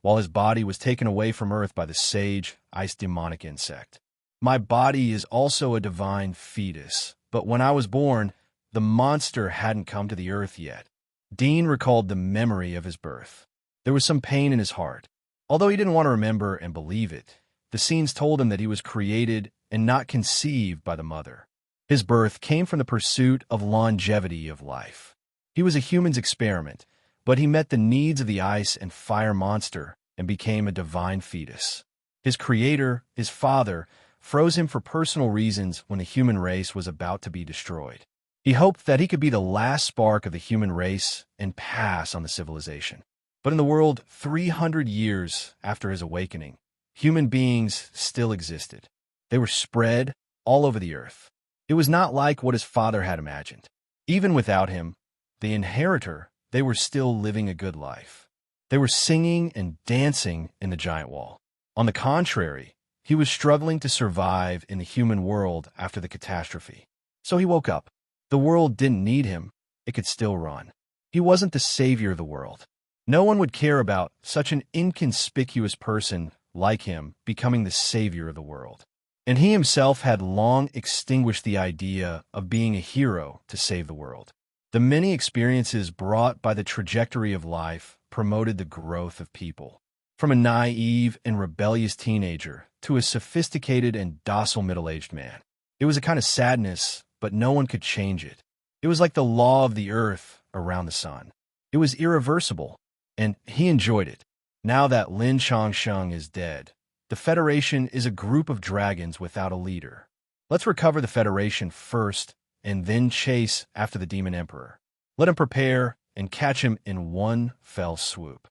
while his body was taken away from Earth by the sage ice demonic insect. My body is also a divine fetus, but when I was born, the monster hadn't come to the Earth yet. Dean recalled the memory of his birth. There was some pain in his heart. Although he didn't want to remember and believe it, the scenes told him that he was created and not conceived by the mother. His birth came from the pursuit of longevity of life. He was a human's experiment, but he met the needs of the ice and fire monster and became a divine fetus. His creator, his father, froze him for personal reasons when the human race was about to be destroyed. He hoped that he could be the last spark of the human race and pass on the civilization. But in the world 300 years after his awakening, human beings still existed. They were spread all over the earth. It was not like what his father had imagined. Even without him, the inheritor, they were still living a good life. They were singing and dancing in the giant wall. On the contrary, he was struggling to survive in the human world after the catastrophe. So he woke up. The world didn't need him. It could still run. He wasn't the savior of the world. No one would care about such an inconspicuous person like him becoming the savior of the world. And he himself had long extinguished the idea of being a hero to save the world. The many experiences brought by the trajectory of life promoted the growth of people. From a naive and rebellious teenager to a sophisticated and docile middle-aged man. It was a kind of sadness, but no one could change it. It was like the law of the earth around the sun. It was irreversible. And he enjoyed it. Now that Lin Changsheng is dead, the Federation is a group of dragons without a leader. Let's recover the Federation first and then chase after the Demon Emperor. Let him prepare and catch him in one fell swoop.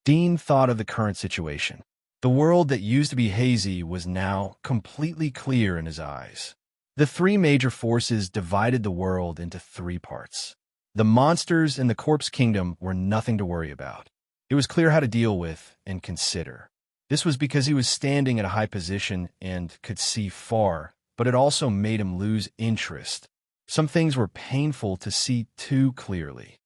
Dean thought of the current situation. The world that used to be hazy was now completely clear in his eyes. The three major forces divided the world into three parts. The monsters in the Corpse Kingdom were nothing to worry about. It was clear how to deal with and consider. This was because he was standing at a high position and could see far, but it also made him lose interest. Some things were painful to see too clearly.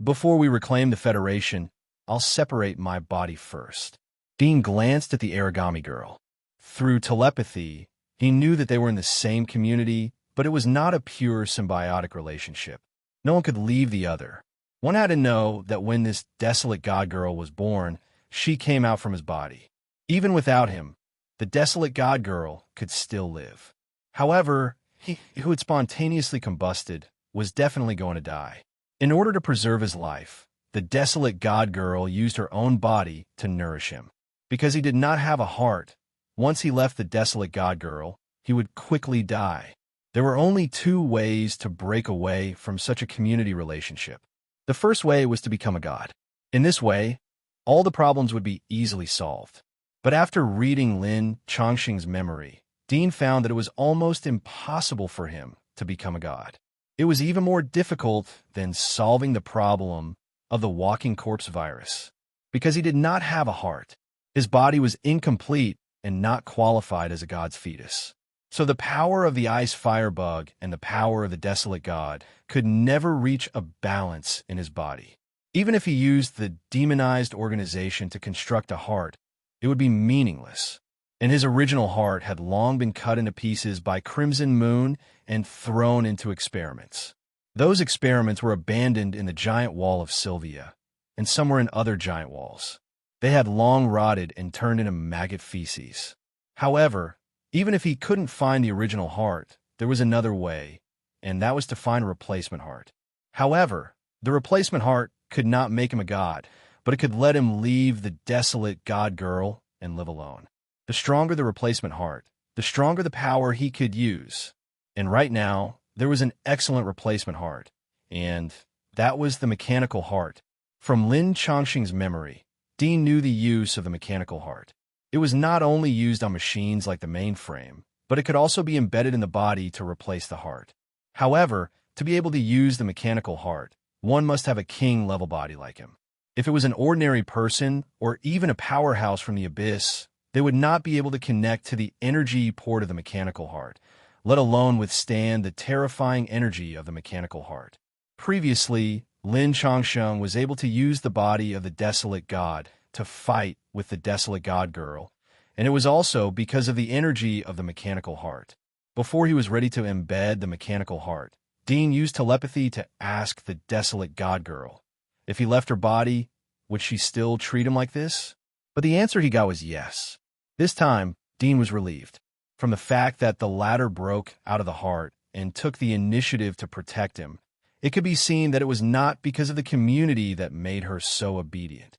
Before we reclaim the Federation, I'll separate my body first. Dean glanced at the origami girl. Through telepathy, he knew that they were in the same community, but it was not a pure symbiotic relationship. No one could leave the other. One had to know that when this desolate god girl was born, she came out from his body. Even without him, the desolate god girl could still live. However, he who had spontaneously combusted was definitely going to die. In order to preserve his life, the desolate god girl used her own body to nourish him. Because he did not have a heart, once he left the desolate god girl, he would quickly die. There were only two ways to break away from such a community relationship. The first way was to become a god. In this way, all the problems would be easily solved. But after reading Lin Changsheng's memory, Dean found that it was almost impossible for him to become a god. It was even more difficult than solving the problem of the walking corpse virus, because he did not have a heart. His body was incomplete and not qualified as a god's fetus. So the power of the ice firebug and the power of the desolate god could never reach a balance in his body. Even if he used the demonized organization to construct a heart, it would be meaningless. and his original heart had long been cut into pieces by Crimson Moon and thrown into experiments. Those experiments were abandoned in the giant wall of Sylvia, and some were in other giant walls. They had long rotted and turned into maggot feces. However, even if he couldn't find the original heart, there was another way, and that was to find a replacement heart. However, the replacement heart could not make him a god, but it could let him leave the desolate god girl and live alone. The stronger the replacement heart, the stronger the power he could use. And right now, there was an excellent replacement heart, and that was the mechanical heart. From Lin Chongqing's memory, Dean knew the use of the mechanical heart. It was not only used on machines like the mainframe, but it could also be embedded in the body to replace the heart. However, to be able to use the mechanical heart, one must have a king-level body like him. If it was an ordinary person, or even a powerhouse from the Abyss, they would not be able to connect to the energy port of the mechanical heart, let alone withstand the terrifying energy of the mechanical heart. Previously, Lin Chongqing was able to use the body of the desolate god to fight with the desolate god girl, and it was also because of the energy of the mechanical heart. Before he was ready to embed the mechanical heart, Dean used telepathy to ask the desolate god girl if he left her body, would she still treat him like this? But the answer he got was yes. This time, Dean was relieved from the fact that the latter broke out of the heart and took the initiative to protect him. It could be seen that it was not because of the community that made her so obedient.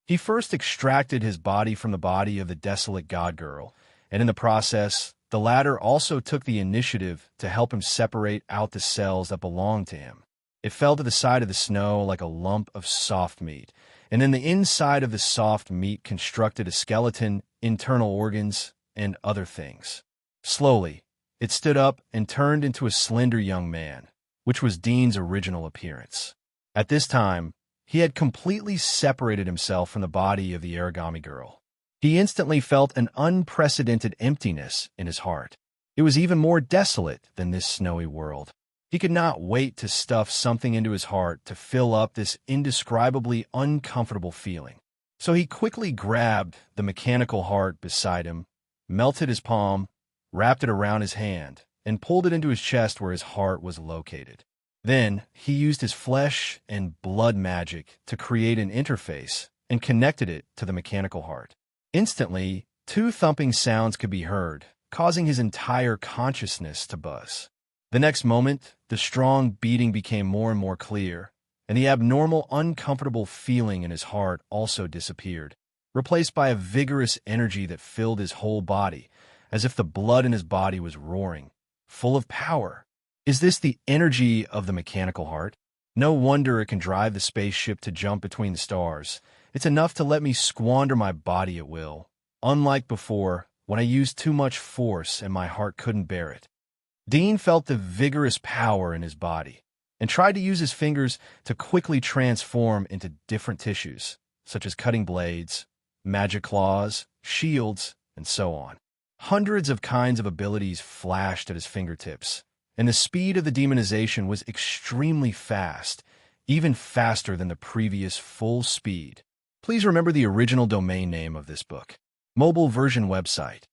He first extracted his body from the body of the desolate god girl, and in the process, the latter also took the initiative to help him separate out the cells that belonged to him. It fell to the side of the snow like a lump of soft meat, and in the inside of the soft meat constructed a skeleton, internal organs, and other things. Slowly, it stood up and turned into a slender young man, which was Dean's original appearance. At this time, he had completely separated himself from the body of the origami girl. He instantly felt an unprecedented emptiness in his heart. It was even more desolate than this snowy world. He could not wait to stuff something into his heart to fill up this indescribably uncomfortable feeling. So he quickly grabbed the mechanical heart beside him, melted his palm, wrapped it around his hand, and pulled it into his chest where his heart was located. Then he used his flesh and blood magic to create an interface and connected it to the mechanical heart. Instantly, two thumping sounds could be heard, causing his entire consciousness to buzz. The next moment, the strong beating became more and more clear, and the abnormal, uncomfortable feeling in his heart also disappeared, replaced by a vigorous energy that filled his whole body, as if the blood in his body was roaring, full of power. Is this the energy of the mechanical heart? No wonder it can drive the spaceship to jump between the stars. It's enough to let me squander my body at will, unlike before, when I used too much force and my heart couldn't bear it. Dean felt the vigorous power in his body and tried to use his fingers to quickly transform into different tissues, such as cutting blades, magic claws, shields, and so on. Hundreds of kinds of abilities flashed at his fingertips, and the speed of the demonization was extremely fast, even faster than the previous full speed. Please remember the original domain name of this book. Mobile version website.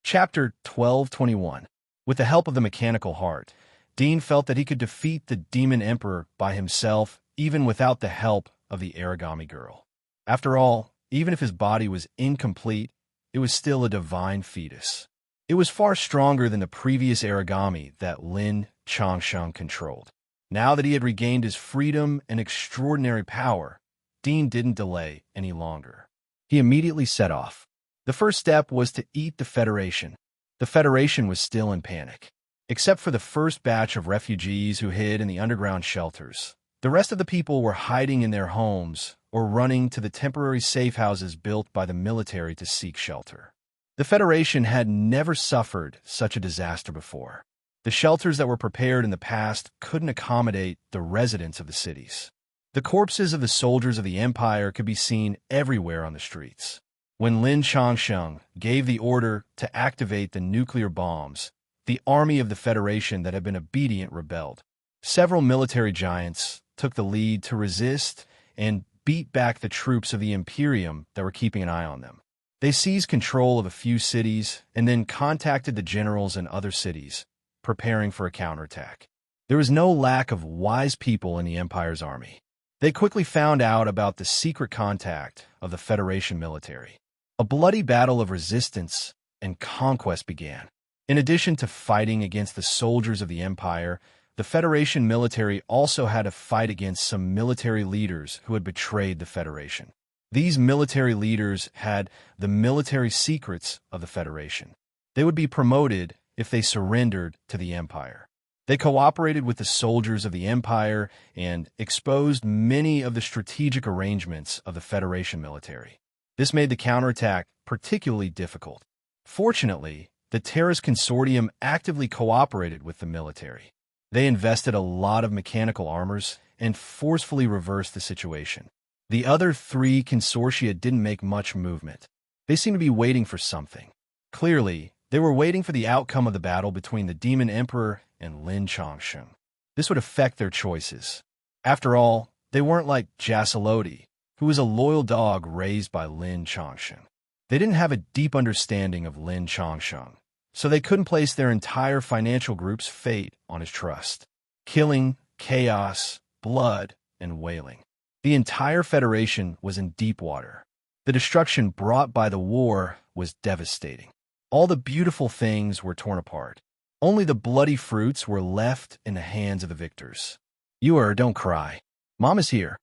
Chapter 1221. With the help of the mechanical heart, Dean felt that he could defeat the demon emperor by himself, even without the help of the origami girl. After all, even if his body was incomplete, it was still a divine fetus. It was far stronger than the previous origami that Lin Chongqing controlled. Now that he had regained his freedom and extraordinary power, Dean didn't delay any longer. He immediately set off. The first step was to eat the Federation. The Federation was still in panic. Except for the first batch of refugees who hid in the underground shelters, the rest of the people were hiding in their homes or running to the temporary safe houses built by the military to seek shelter. The Federation had never suffered such a disaster before. The shelters that were prepared in the past couldn't accommodate the residents of the cities. The corpses of the soldiers of the Empire could be seen everywhere on the streets. When Lin Chongqing gave the order to activate the nuclear bombs, the army of the Federation that had been obedient rebelled. Several military giants took the lead to resist and beat back the troops of the Imperium that were keeping an eye on them. They seized control of a few cities and then contacted the generals in other cities, preparing for a counterattack. There was no lack of wise people in the Empire's army. They quickly found out about the secret contact of the Federation military. A bloody battle of resistance and conquest began. In addition to fighting against the soldiers of the Empire, the Federation military also had to fight against some military leaders who had betrayed the Federation. These military leaders had the military secrets of the Federation. They would be promoted if they surrendered to the Empire. They cooperated with the soldiers of the Empire and exposed many of the strategic arrangements of the Federation military. This made the counterattack particularly difficult. Fortunately, the terrorist consortium actively cooperated with the military. They invested a lot of mechanical armors and forcefully reversed the situation. The other three consortia didn't make much movement. They seemed to be waiting for something. Clearly, they were waiting for the outcome of the battle between the Demon Emperor and Lin Changsheng. This would affect their choices. After all, they weren't like Jasaloti, who was a loyal dog raised by Lin Changsheng. They didn't have a deep understanding of Lin Changsheng, so they couldn't place their entire financial group's fate on his trust. Killing, chaos, blood, and wailing. The entire Federation was in deep water. The destruction brought by the war was devastating. All the beautiful things were torn apart. Only the bloody fruits were left in the hands of the victors. Don't cry. Mom is here.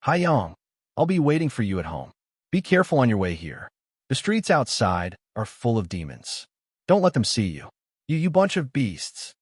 Hai Yang, I'll be waiting for you at home. Be careful on your way here. The streets outside are full of demons. Don't let them see you. You bunch of beasts.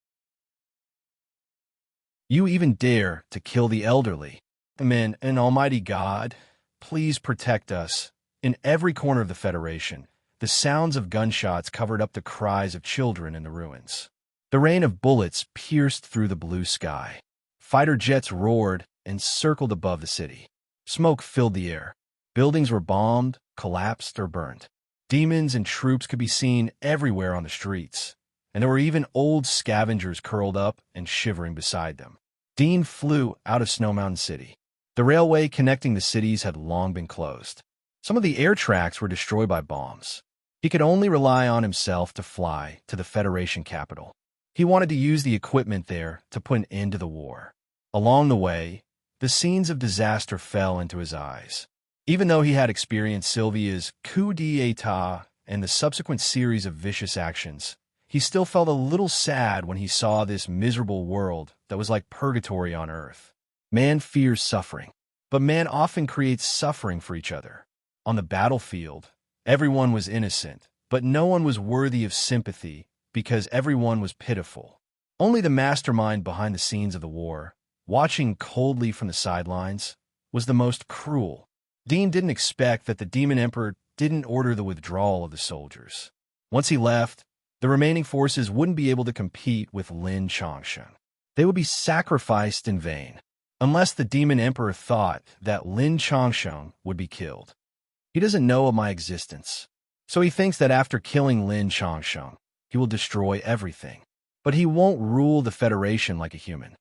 You even dare to kill the elderly. Amen. And Almighty God, please protect us. In every corner of the Federation, the sounds of gunshots covered up the cries of children in the ruins. The rain of bullets pierced through the blue sky. Fighter jets roared and circled above the city. Smoke filled the air. Buildings were bombed, collapsed, or burnt. Demons and troops could be seen everywhere on the streets, and there were even old scavengers curled up and shivering beside them. Dean flew out of Snow Mountain City. The railway connecting the cities had long been closed. Some of the air tracks were destroyed by bombs. He could only rely on himself to fly to the Federation capital. He wanted to use the equipment there to put an end to the war. Along the way, the scenes of disaster fell into his eyes. Even though he had experienced Sylvia's coup d'etat and the subsequent series of vicious actions, he still felt a little sad when he saw this miserable world that was like purgatory on Earth. Man fears suffering, but man often creates suffering for each other. On the battlefield, everyone was innocent, but no one was worthy of sympathy because everyone was pitiful. Only the mastermind behind the scenes of the war, watching coldly from the sidelines, was the most cruel. Dean didn't expect that the Demon Emperor didn't order the withdrawal of the soldiers. Once he left, the remaining forces wouldn't be able to compete with Lin Changsheng. They would be sacrificed in vain, unless the Demon Emperor thought that Lin Changsheng would be killed. He doesn't know of my existence, so he thinks that after killing Lin Changsheng, he will destroy everything. But he won't rule the Federation like a human.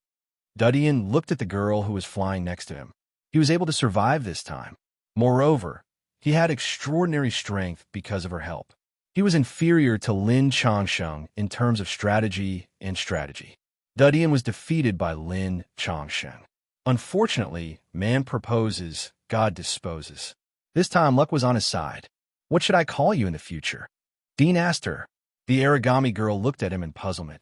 Dudian looked at the girl who was flying next to him. He was able to survive this time. Moreover, he had extraordinary strength because of her help. He was inferior to Lin Changsheng in terms of strategy and strategy. Dudian was defeated by Lin Changsheng. Unfortunately, man proposes, God disposes. This time, luck was on his side. What should I call you in the future? Dean asked her. The origami girl looked at him in puzzlement.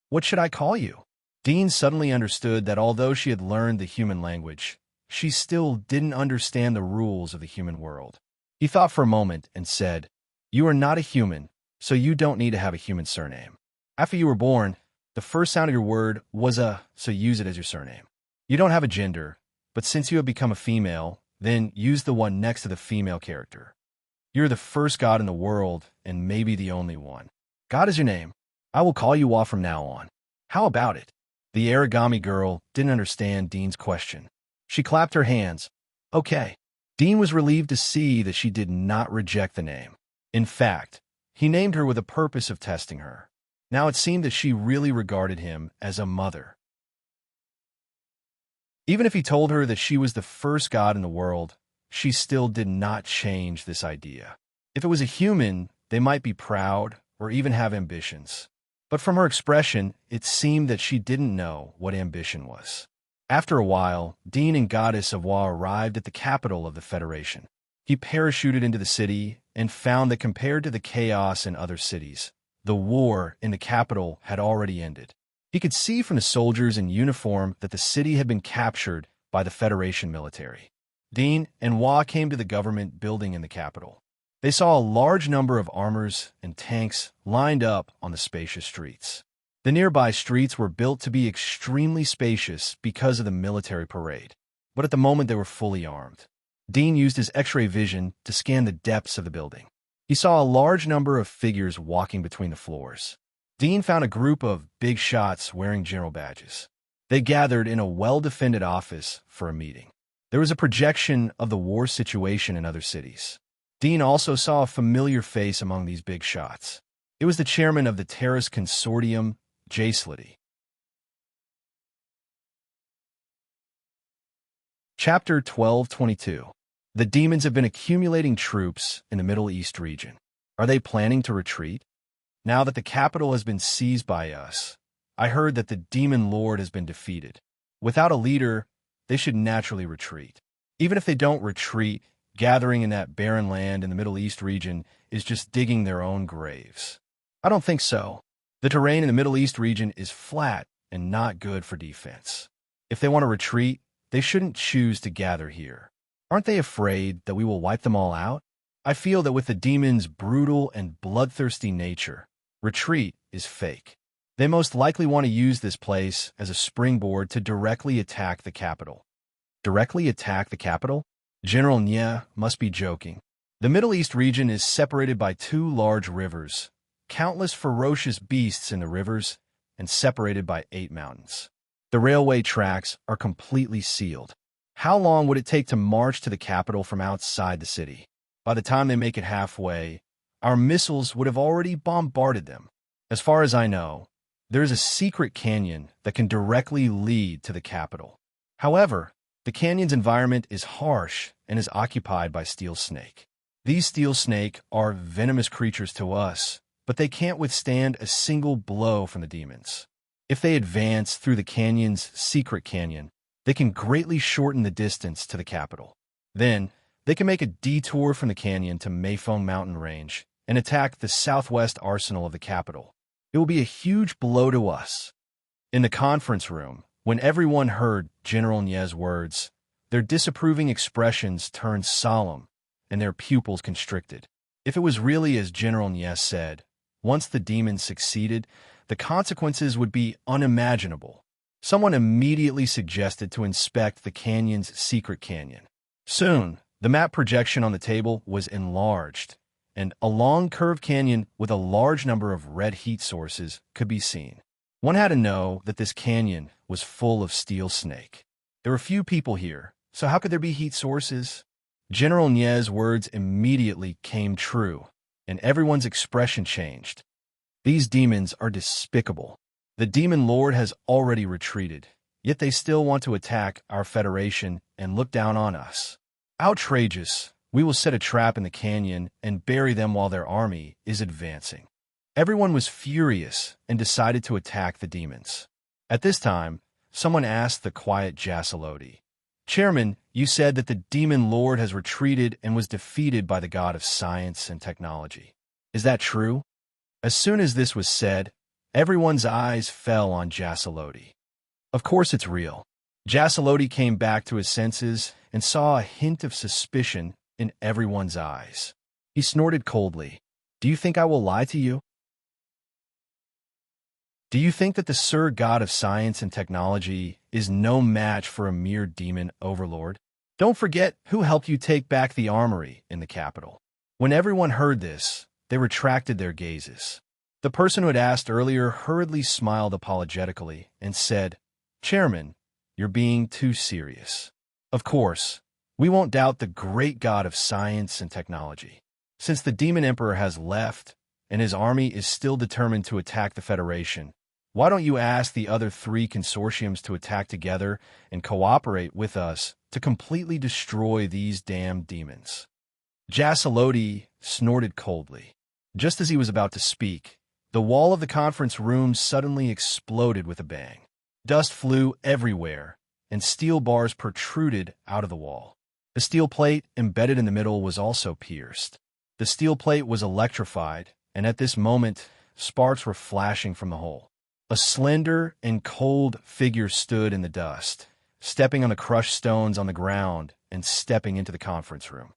What should I call you? Dean suddenly understood that although she had learned the human language, she still didn't understand the rules of the human world. He thought for a moment and said, You are not a human, so you don't need to have a human surname. After you were born, the first sound of your word was a, so use it as your surname. You don't have a gender, but since you have become a female, then use the one next to the female character. You're the first god in the world, and maybe the only one. God is your name. I will call you off from now on. How about it? The origami girl didn't understand Dean's question. She clapped her hands. Okay. Dean was relieved to see that she did not reject the name. In fact, he named her with the purpose of testing her. Now it seemed that she really regarded him as a mother. Even if he told her that she was the first god in the world, she still did not change this idea. If it was a human, they might be proud or even have ambitions. But from her expression, it seemed that she didn't know what ambition was. After a while, Dean and Goddess of Wa arrived at the capital of the Federation. He parachuted into the city and found that compared to the chaos in other cities, the war in the capital had already ended. He could see from the soldiers in uniform that the city had been captured by the Federation military. Dean and Wa came to the government building in the capital. They saw a large number of armors and tanks lined up on the spacious streets. The nearby streets were built to be extremely spacious because of the military parade, but at the moment they were fully armed. Dean used his X-ray vision to scan the depths of the building. He saw a large number of figures walking between the floors. Dean found a group of big shots wearing general badges. They gathered in a well-defended office for a meeting. There was a projection of the war situation in other cities. Dean also saw a familiar face among these big shots. It was the chairman of the terrorist consortium, Jacelity. Chapter 12:22. The demons have been accumulating troops in the Middle East region. Are they planning to retreat? Now that the capital has been seized by us, I heard that the demon lord has been defeated. Without a leader, they should naturally retreat. Even if they don't retreat, gathering in that barren land in the Middle East region is just digging their own graves. I don't think so. The terrain in the Middle East region is flat and not good for defense. If they want to retreat, they shouldn't choose to gather here. Aren't they afraid that we will wipe them all out? I feel that with the demons' brutal and bloodthirsty nature, retreat is fake. They most likely want to use this place as a springboard to directly attack the capital. Directly attack the capital? General Nye must be joking. The Middle East region is separated by two large rivers, countless ferocious beasts in the rivers, and separated by 8 mountains. The railway tracks are completely sealed. How long would it take to march to the capital from outside the city? By the time they make it halfway, our missiles would have already bombarded them. As far as I know, there is a secret canyon that can directly lead to the capital. However, the canyon's environment is harsh and is occupied by steel snake. These steel snake are venomous creatures to us, but they can't withstand a single blow from the demons. If they advance through the canyon's secret canyon, they can greatly shorten the distance to the capital. Then, they can make a detour from the canyon to Mayfong Mountain Range and attack the southwest arsenal of the capital. It will be a huge blow to us. In the conference room, when everyone heard General Nye's words, their disapproving expressions turned solemn and their pupils constricted. If it was really as General Nye said, once the demons succeeded, the consequences would be unimaginable. Someone immediately suggested to inspect the canyon's secret canyon. Soon, the map projection on the table was enlarged, and a long curved canyon with a large number of red heat sources could be seen. One had to know that this canyon was full of steel snake. There were few people here, so how could there be heat sources? General Nye's words immediately came true, and everyone's expression changed. These demons are despicable. The demon lord has already retreated, yet they still want to attack our Federation and look down on us. Outrageous. We will set a trap in the canyon and bury them while their army is advancing. Everyone was furious and decided to attack the demons. At this time, someone asked the quiet Jaceloti, "Chairman, you said that the demon lord has retreated and was defeated by the god of science and technology. Is that true?" As soon as this was said, everyone's eyes fell on Jaceloti. Of course it's real. Jaceloti came back to his senses and saw a hint of suspicion in everyone's eyes. He snorted coldly. "Do you think I will lie to you? Do you think that the Sir God of Science and Technology is no match for a mere demon overlord? Don't forget who helped you take back the armory in the capital." When everyone heard this, they retracted their gazes. The person who had asked earlier hurriedly smiled apologetically and said, "Chairman, you're being too serious. Of course, we won't doubt the great god of science and technology. Since the demon emperor has left and his army is still determined to attack the Federation, Why don't you ask the other 3 consortiums to attack together and cooperate with us to completely destroy these damned demons?" Jasaloti snorted coldly. Just as he was about to speak, the wall of the conference room suddenly exploded with a bang. Dust flew everywhere, and steel bars protruded out of the wall. The steel plate embedded in the middle was also pierced. The steel plate was electrified, and at this moment, sparks were flashing from the hole. A slender and cold figure stood in the dust, stepping on the crushed stones on the ground and stepping into the conference room.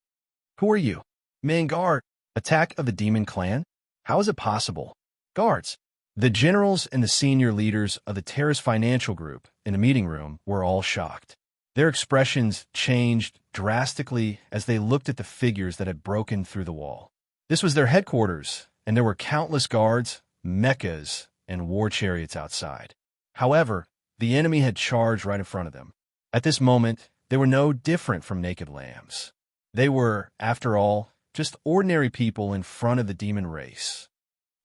"Who are you?" "Man, guard. Attack of the demon clan? How is it possible?" "Guards." The generals and the senior leaders of the Terrace Financial Group in the meeting room were all shocked. Their expressions changed drastically as they looked at the figures that had broken through the wall. This was their headquarters, and there were countless guards, mechas, and war chariots outside. However, the enemy had charged right in front of them. At this moment, they were no different from naked lambs. They were, after all, just ordinary people in front of the demon race.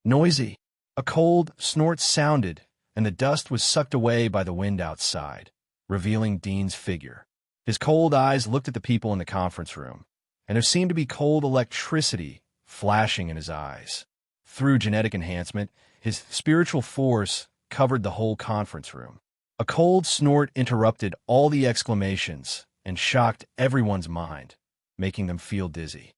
Noisy. A cold snort sounded, and the dust was sucked away by the wind outside, revealing Dean's figure. His cold eyes looked at the people in the conference room, and there seemed to be cold electricity flashing in his eyes. Through genetic enhancement, his spiritual force covered the whole conference room. A cold snort interrupted all the exclamations and shocked everyone's mind, making them feel dizzy.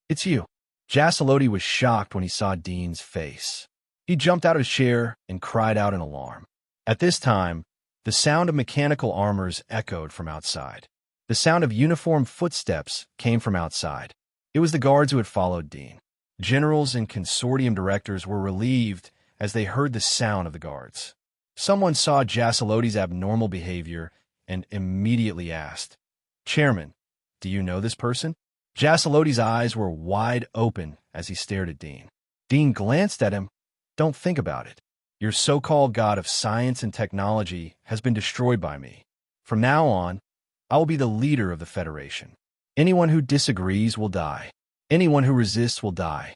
"It's you." Jasaloti was shocked when he saw Dean's face. He jumped out of his chair and cried out in alarm. At this time, the sound of mechanical armors echoed from outside. The sound of uniformed footsteps came from outside. It was the guards who had followed Dean. Generals and consortium directors were relieved as they heard the sound of the guards. Someone saw Jasaloti's abnormal behavior and immediately asked, "Chairman, do you know this person?" Jasaloti's eyes were wide open as he stared at Dean. Dean glanced at him. "Don't think about it. Your so-called god of science and technology has been destroyed by me. From now on, I will be the leader of the Federation. Anyone who disagrees will die. Anyone who resists will die."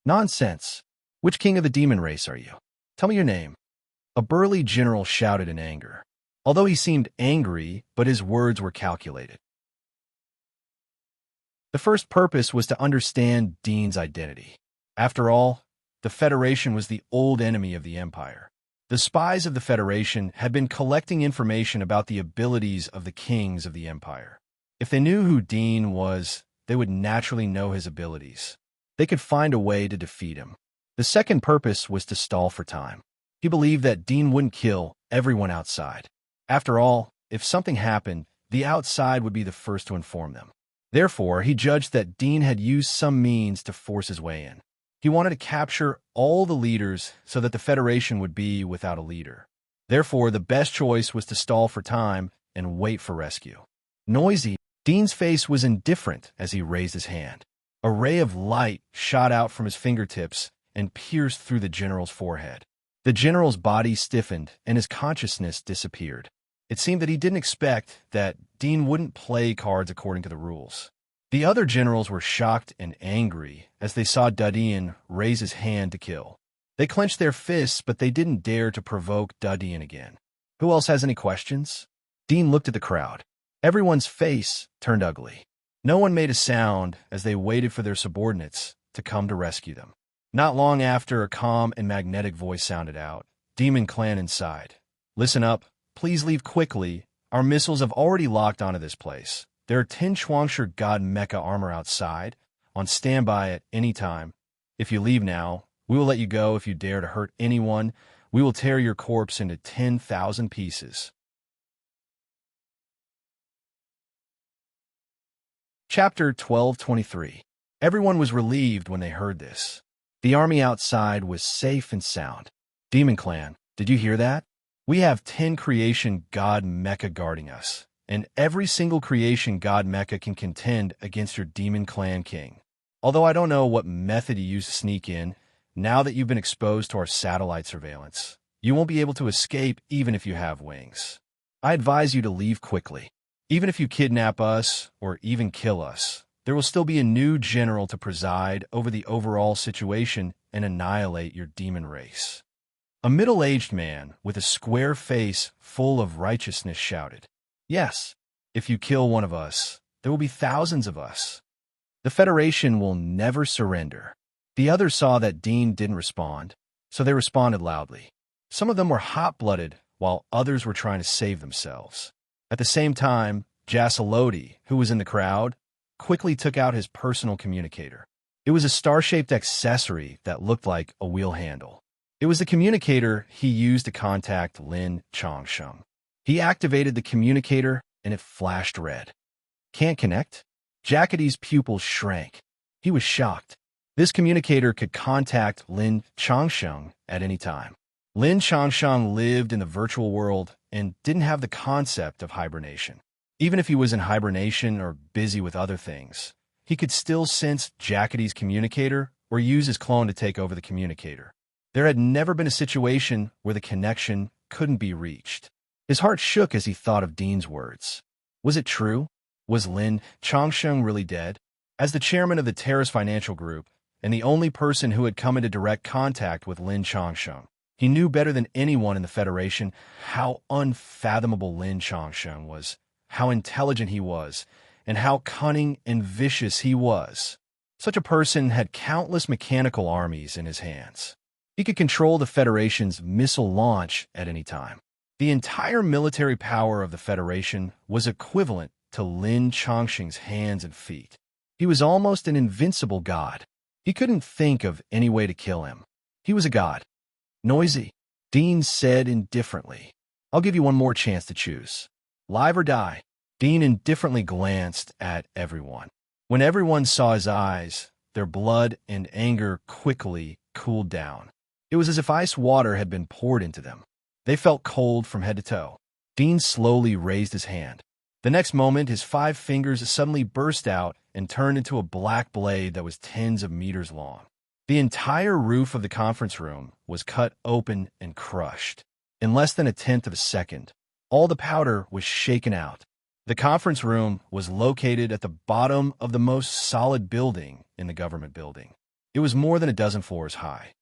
"Nonsense. Which king of the demon race are you? Tell me your name." A burly general shouted in anger, although he seemed angry, but his words were calculated. The first purpose was to understand Dean's identity. After all, the Federation was the old enemy of the Empire. The spies of the Federation had been collecting information about the abilities of the kings of the Empire. If they knew who Dean was, they would naturally know his abilities. They could find a way to defeat him. The second purpose was to stall for time. He believed that Dean wouldn't kill everyone outside. After all, if something happened, the outside would be the first to inform them. Therefore, he judged that Dean had used some means to force his way in. He wanted to capture all the leaders so that the Federation would be without a leader. Therefore, the best choice was to stall for time and wait for rescue. Noisy, Dean's face was indifferent as he raised his hand. A ray of light shot out from his fingertips and pierced through the general's forehead. The general's body stiffened and his consciousness disappeared. It seemed that he didn't expect that Dean wouldn't play cards according to the rules. The other generals were shocked and angry as they saw Dadian raise his hand to kill. They clenched their fists, but they didn't dare to provoke Dadian again. "Who else has any questions?" Dean looked at the crowd. Everyone's face turned ugly. No one made a sound as they waited for their subordinates to come to rescue them. Not long after, a calm and magnetic voice sounded out. "Demon clan inside. Listen up. Please leave quickly. Our missiles have already locked onto this place. There are 10 Chuangshi God mecha armor outside, on standby at any time. If you leave now, we will let you go. If you dare to hurt anyone, we will tear your corpse into 10,000 pieces." Chapter 1223. Everyone was relieved when they heard this. The army outside was safe and sound. "Demon Clan, did you hear that? We have 10 creation god mecha guarding us, and every single creation god mecha can contend against your Demon Clan king. Although I don't know what method you used to sneak in, now that you've been exposed to our satellite surveillance, you won't be able to escape even if you have wings. I advise you to leave quickly. Even if you kidnap us or even kill us, there will still be a new general to preside over the overall situation and annihilate your demon race." A middle-aged man with a square face full of righteousness shouted, "Yes, if you kill one of us, there will be thousands of us. The Federation will never surrender." The others saw that Dean didn't respond, so they responded loudly. Some of them were hot-blooded, while others were trying to save themselves. At the same time, Jasalodi, who was in the crowd, quickly took out his personal communicator. It was a star-shaped accessory that looked like a wheel handle. It was the communicator he used to contact Lin Changsheng. He activated the communicator, and it flashed red. "Can't connect?" Jackaty's pupils shrank. He was shocked. This communicator could contact Lin Changsheng at any time. Lin Changsheng lived in the virtual world and didn't have the concept of hibernation. Even if he was in hibernation or busy with other things, he could still sense Jackaty's communicator or use his clone to take over the communicator. There had never been a situation where the connection couldn't be reached. His heart shook as he thought of Dean's words. Was it true? Was Lin Changsheng really dead? As the chairman of the Terrace Financial Group, and the only person who had come into direct contact with Lin Changsheng, he knew better than anyone in the Federation how unfathomable Lin Changsheng was, how intelligent he was, and how cunning and vicious he was. Such a person had countless mechanical armies in his hands. He could control the Federation's missile launch at any time. The entire military power of the Federation was equivalent to Lin Changsheng's hands and feet. He was almost an invincible god. He couldn't think of any way to kill him. He was a god. "Noisy," Dean said indifferently. "I'll give you one more chance to choose. Live or die." Dean indifferently glanced at everyone. When everyone saw his eyes, their blood and anger quickly cooled down. It was as if ice water had been poured into them. They felt cold from head to toe. Dean slowly raised his hand. The next moment, his 5 fingers suddenly burst out and turned into a black blade that was tens of meters long. The entire roof of the conference room was cut open and crushed. In less than a tenth of a second, all the powder was shaken out. The conference room was located at the bottom of the most solid building in the government building. It was more than a dozen floors high.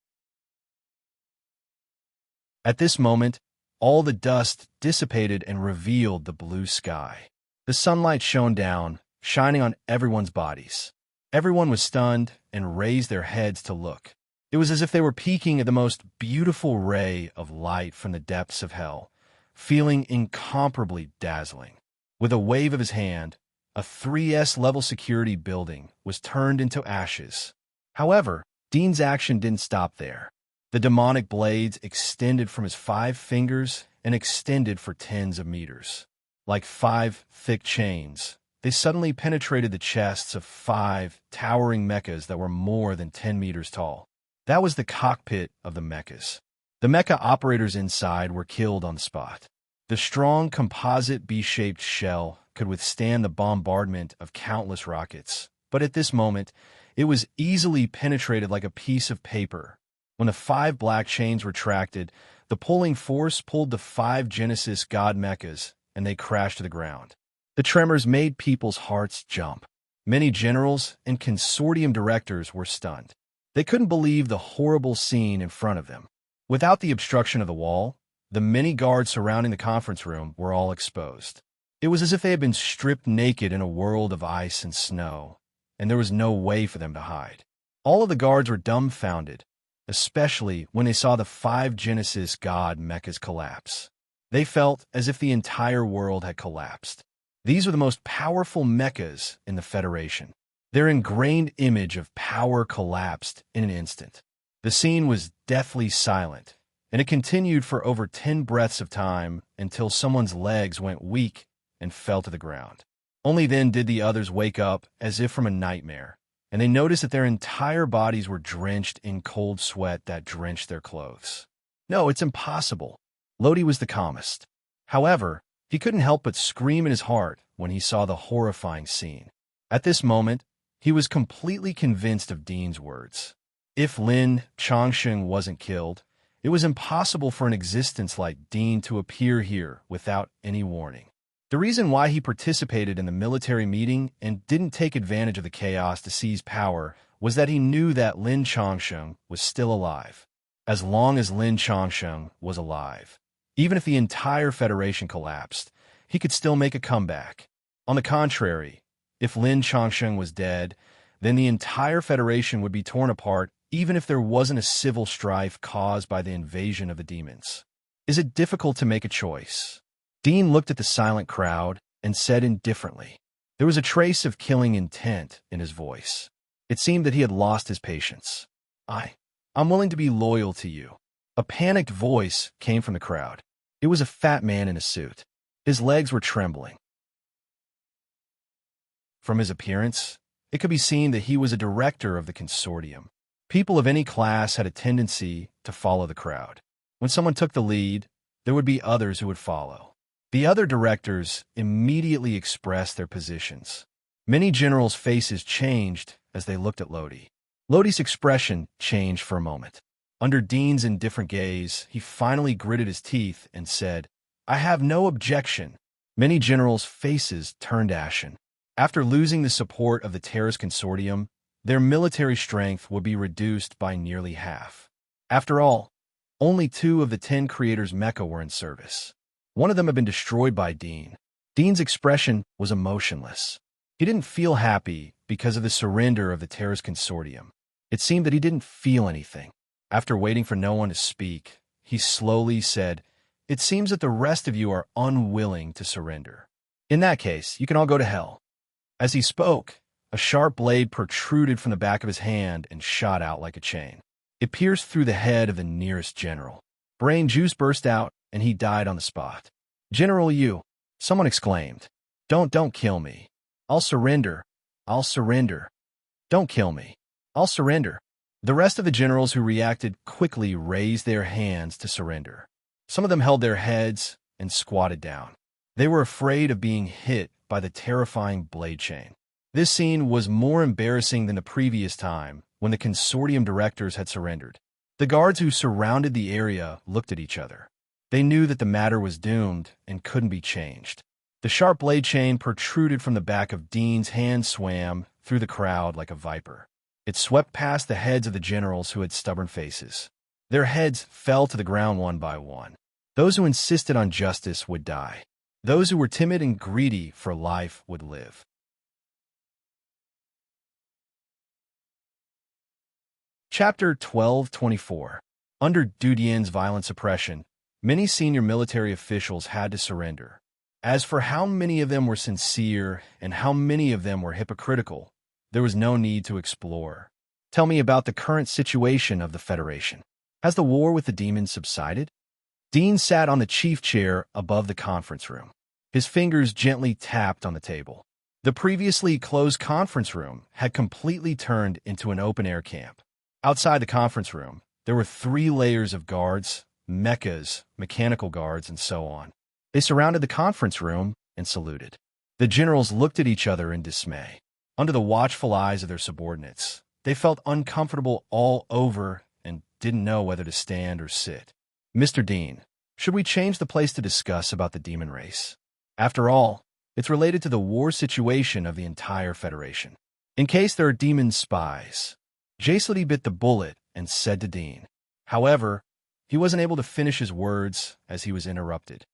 At this moment, all the dust dissipated and revealed the blue sky. The sunlight shone down, shining on everyone's bodies. Everyone was stunned and raised their heads to look. It was as if they were peeking at the most beautiful ray of light from the depths of hell, feeling incomparably dazzling. With a wave of his hand, a 3S-level security building was turned into ashes. However, Dean's action didn't stop there. The demonic blades extended from his 5 fingers and extended for tens of meters. Like 5 thick chains, they suddenly penetrated the chests of 5 towering mechas that were more than 10 meters tall. That was the cockpit of the mechas. The mecha operators inside were killed on the spot. The strong composite B-shaped shell could withstand the bombardment of countless rockets, but at this moment, it was easily penetrated like a piece of paper. When the 5 black chains retracted, the pulling force pulled the 5 Genesis god mechas, and they crashed to the ground. The tremors made people's hearts jump. Many generals and consortium directors were stunned. They couldn't believe the horrible scene in front of them. Without the obstruction of the wall, the many guards surrounding the conference room were all exposed. It was as if they had been stripped naked in a world of ice and snow, and there was no way for them to hide. All of the guards were dumbfounded, especially when they saw the 5 Genesis god mechas collapse. They felt as if the entire world had collapsed. These were the most powerful mechas in the Federation. Their ingrained image of power collapsed in an instant. The scene was deathly silent, and it continued for over 10 breaths of time until someone's legs went weak and fell to the ground. Only then did the others wake up as if from a nightmare, and they noticed that their entire bodies were drenched in cold sweat that drenched their clothes. No, it's impossible. Lodi was the calmest. However, he couldn't help but scream in his heart when he saw the horrifying scene. At this moment, he was completely convinced of Dean's words. If Lin Changsheng wasn't killed, it was impossible for an existence like Dean to appear here without any warning. The reason why he participated in the military meeting and didn't take advantage of the chaos to seize power was that he knew that Lin Changsheng was still alive. as long as Lin Changsheng was alive. Even if the entire Federation collapsed, he could still make a comeback. On the contrary, if Lin Changsheng was dead, then the entire Federation would be torn apart even if there wasn't a civil strife caused by the invasion of the demons. Is it difficult to make a choice? Dean looked at the silent crowd and said indifferently. There was a trace of killing intent in his voice. It seemed that he had lost his patience. I'm willing to be loyal to you. A panicked voice came from the crowd. It was a fat man in a suit. His legs were trembling. From his appearance, it could be seen that he was a director of the consortium. People of any class had a tendency to follow the crowd. When someone took the lead, there would be others who would follow. The other directors immediately expressed their positions. Many generals' faces changed as they looked at Lodi. Lodi's expression changed for a moment. Under Dean's indifferent gaze, he finally gritted his teeth and said, "I have no objection." Many generals' faces turned ashen. After losing the support of the terrorist consortium, their military strength would be reduced by nearly half. After all, only 2 of the 10 creators' mecha were in service. One of them had been destroyed by Dean. Dean's expression was emotionless. He didn't feel happy because of the surrender of the terrorist consortium. It seemed that he didn't feel anything. After waiting for no one to speak, he slowly said, "It seems that the rest of you are unwilling to surrender. In that case, you can all go to hell." As he spoke, a sharp blade protruded from the back of his hand and shot out like a chain. It pierced through the head of the nearest general. Brain juice burst out, and he died on the spot. "General Yu," someone exclaimed. Don't kill me. I'll surrender. I'll surrender. Don't kill me. I'll surrender." The rest of the generals who reacted quickly raised their hands to surrender. Some of them held their heads and squatted down. They were afraid of being hit by the terrifying blade chain. This scene was more embarrassing than the previous time when the consortium directors had surrendered. The guards who surrounded the area looked at each other. They knew that the matter was doomed and couldn't be changed. The sharp blade chain protruded from the back of Dean's hand, swam through the crowd like a viper. It swept past the heads of the generals who had stubborn faces. Their heads fell to the ground one by one. Those who insisted on justice would die. Those who were timid and greedy for life would live. Chapter 1224. Under Dudian's violent suppression, many senior military officials had to surrender. As for how many of them were sincere and how many of them were hypocritical, there was no need to explore. Tell me about the current situation of the Federation. Has the war with the demons subsided? Dean sat on the chief chair above the conference room. His fingers gently tapped on the table. The previously closed conference room had completely turned into an open-air camp. Outside the conference room, there were 3 layers of guards, mechas, mechanical guards, and so on. They surrounded the conference room and saluted. The generals looked at each other in dismay. Under the watchful eyes of their subordinates, they felt uncomfortable all over and didn't know whether to stand or sit. "Mr. Dean, should we change the place to discuss about the demon race? After all, it's related to the war situation of the entire Federation. In case there are demon spies." Jacelity bit the bullet and said to Dean. However, he wasn't able to finish his words as he was interrupted.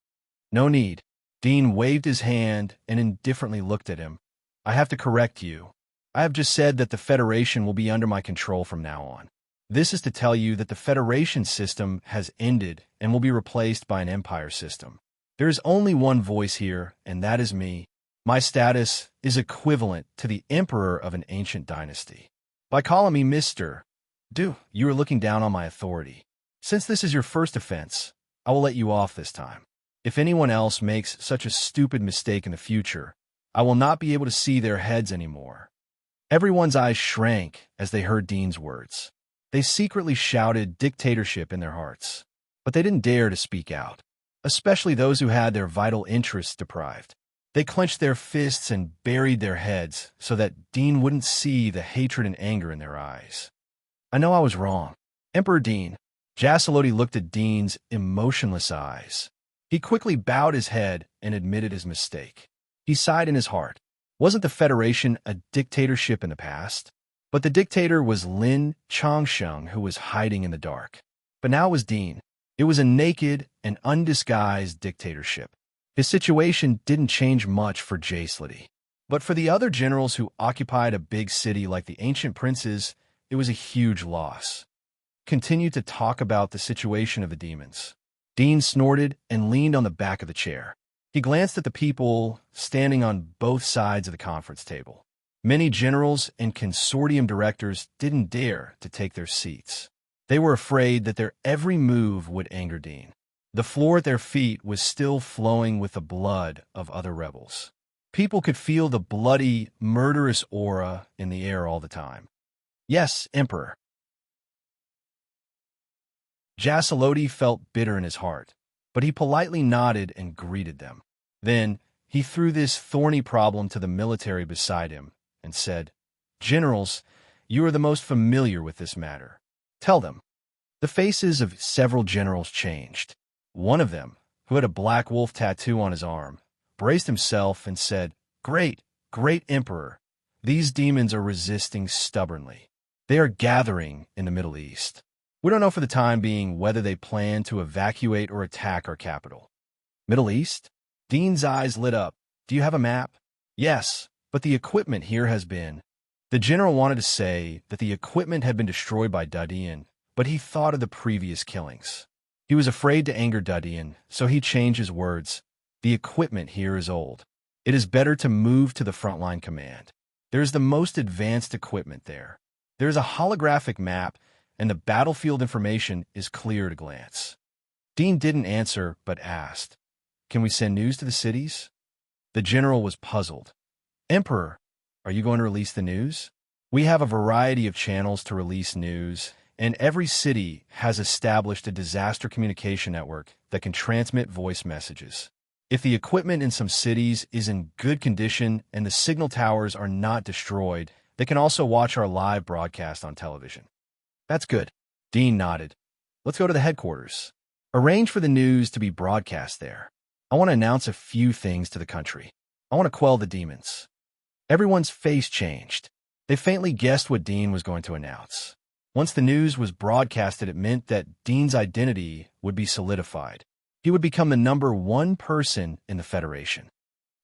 "No need." Dean waved his hand and indifferently looked at him. "I have to correct you. I have just said that the Federation will be under my control from now on. This is to tell you that the Federation system has ended and will be replaced by an Empire system. There is only one voice here, and that is me. My status is equivalent to the Emperor of an ancient dynasty. By calling me Mr. Du, you are looking down on my authority. Since this is your first offense, I will let you off this time. If anyone else makes such a stupid mistake in the future, I will not be able to see their heads anymore." Everyone's eyes shrank as they heard Dean's words. They secretly shouted dictatorship in their hearts, but they didn't dare to speak out, especially those who had their vital interests deprived. They clenched their fists and buried their heads so that Dean wouldn't see the hatred and anger in their eyes. "I know I was wrong. Emperor Dean." Jaceloti looked at Dean's emotionless eyes. He quickly bowed his head and admitted his mistake. He sighed in his heart. Wasn't the Federation a dictatorship in the past? But the dictator was Lin Changsheng, who was hiding in the dark. But now it was Dean. It was a naked and undisguised dictatorship. His situation didn't change much for Jacelity. But for the other generals who occupied a big city like the ancient princes, it was a huge loss. Continued to talk about the situation of the demons. Dean snorted and leaned on the back of the chair. He glanced at the people standing on both sides of the conference table. Many generals and consortium directors didn't dare to take their seats. They were afraid that their every move would anger Dean. The floor at their feet was still flowing with the blood of other rebels. People could feel the bloody, murderous aura in the air all the time. Yes, Emperor. Jaceloti felt bitter in his heart, but he politely nodded and greeted them. Then he threw this thorny problem to the military beside him and said, "Generals, you are the most familiar with this matter. Tell them." The faces of several generals changed. One of them, who had a black wolf tattoo on his arm, braced himself and said, "Great, great Emperor, these demons are resisting stubbornly. They are gathering in the Middle East. We don't know for the time being whether they plan to evacuate or attack our capital." Middle East? Dean's eyes lit up. "Do you have a map?" "Yes, but the equipment here has been." The general wanted to say that the equipment had been destroyed by Dudian, but he thought of the previous killings. He was afraid to anger Dudian, so he changed his words. "The equipment here is old. It is better to move to the frontline command. There is the most advanced equipment there. There is a holographic map, and the battlefield information is clear at a glance." Dean didn't answer, but asked, "Can we send news to the cities?" The general was puzzled. "Emperor, are you going to release the news?" "We have a variety of channels to release news, and every city has established a disaster communication network that can transmit voice messages. If the equipment in some cities is in good condition and the signal towers are not destroyed, they can also watch our live broadcast on television." "That's good." Dean nodded. "Let's go to the headquarters. Arrange for the news to be broadcast there. I want to announce a few things to the country. I want to quell the demons." Everyone's face changed. They faintly guessed what Dean was going to announce. Once the news was broadcasted, it meant that Dean's identity would be solidified. He would become the #1 person in the Federation.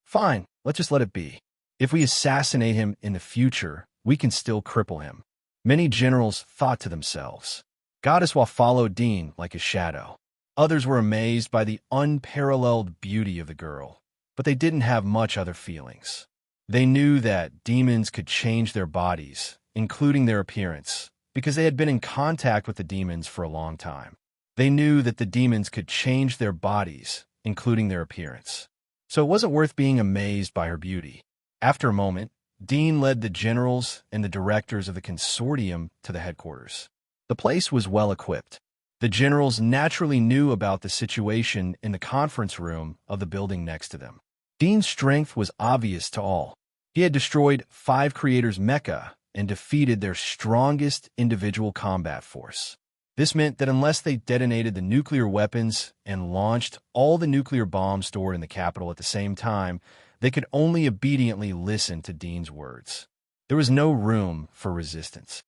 Fine, let's just let it be. If we assassinate him in the future, we can still cripple him. Many generals thought to themselves. Godeswa followed Dean like a shadow. Others were amazed by the unparalleled beauty of the girl, but they didn't have much other feelings. They knew that demons could change their bodies, including their appearance, because they had been in contact with the demons for a long time. They knew that the demons could change their bodies, including their appearance. So it wasn't worth being amazed by her beauty. After a moment, Dean led the generals and the directors of the consortium to the headquarters. The place was well equipped. The generals naturally knew about the situation in the conference room of the building next to them. Dean's strength was obvious to all. He had destroyed 5 creators' mecha and defeated their strongest individual combat force. This meant that unless they detonated the nuclear weapons and launched all the nuclear bombs stored in the capital at the same time, they could only obediently listen to Dean's words. There was no room for resistance.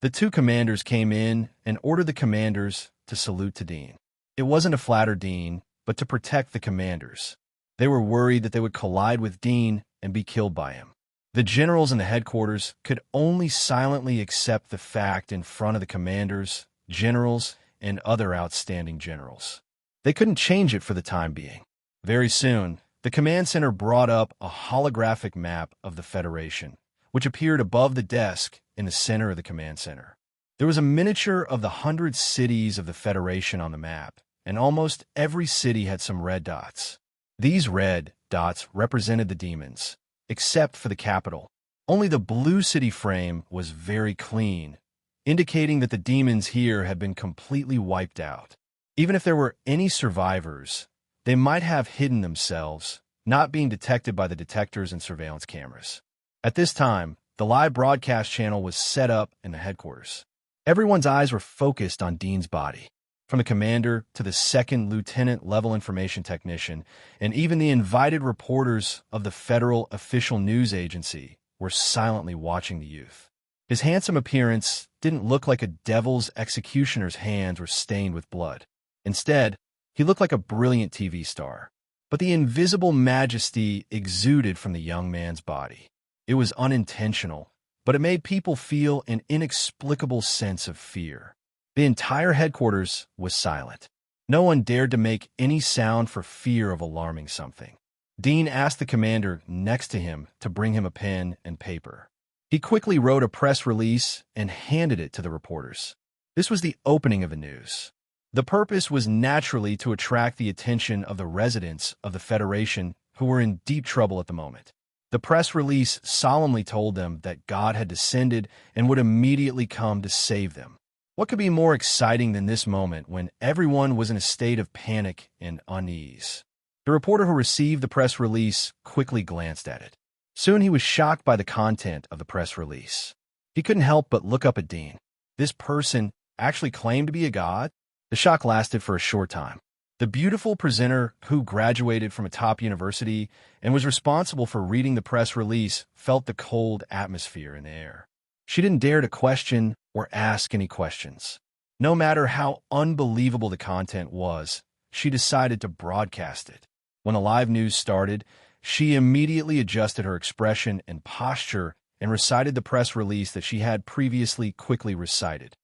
The 2 commanders came in and ordered the commanders to salute to Dean. It wasn't to flatter Dean, but to protect the commanders. They were worried that they would collide with Dean and be killed by him. The generals in the headquarters could only silently accept the fact in front of the commanders, generals, and other outstanding generals. They couldn't change it for the time being. Very soon, the command center brought up a holographic map of the Federation, which appeared above the desk in the center of the command center. There was a miniature of the 100 cities of the Federation on the map, and almost every city had some red dots. These red dots represented the demons, except for the capital. Only the blue city frame was very clean, indicating that the demons here had been completely wiped out. Even if there were any survivors, they might have hidden themselves, not being detected by the detectors and surveillance cameras. At this time, the live broadcast channel was set up in the headquarters. Everyone's eyes were focused on Dean's body. From the commander to the second lieutenant level information technician, and even the invited reporters of the Federal Official News Agency were silently watching the youth. His handsome appearance didn't look like a devil's executioner's hands were stained with blood. Instead, he looked like a brilliant TV star. But the invisible majesty exuded from the young man's body. It was unintentional, but it made people feel an inexplicable sense of fear. The entire headquarters was silent. No one dared to make any sound for fear of alarming something. Dean asked the commander next to him to bring him a pen and paper. He quickly wrote a press release and handed it to the reporters. This was the opening of the news. The purpose was naturally to attract the attention of the residents of the Federation who were in deep trouble at the moment. The press release solemnly told them that God had descended and would immediately come to save them. What could be more exciting than this moment when everyone was in a state of panic and unease? The reporter who received the press release quickly glanced at it. Soon he was shocked by the content of the press release. He couldn't help but look up at Dean. This person actually claimed to be a god? The shock lasted for a short time. The beautiful presenter who graduated from a top university and was responsible for reading the press release felt the cold atmosphere in the air. She didn't dare to question or ask any questions. No matter how unbelievable the content was, she decided to broadcast it. When the live news started, she immediately adjusted her expression and posture and recited the press release that she had previously quickly recited.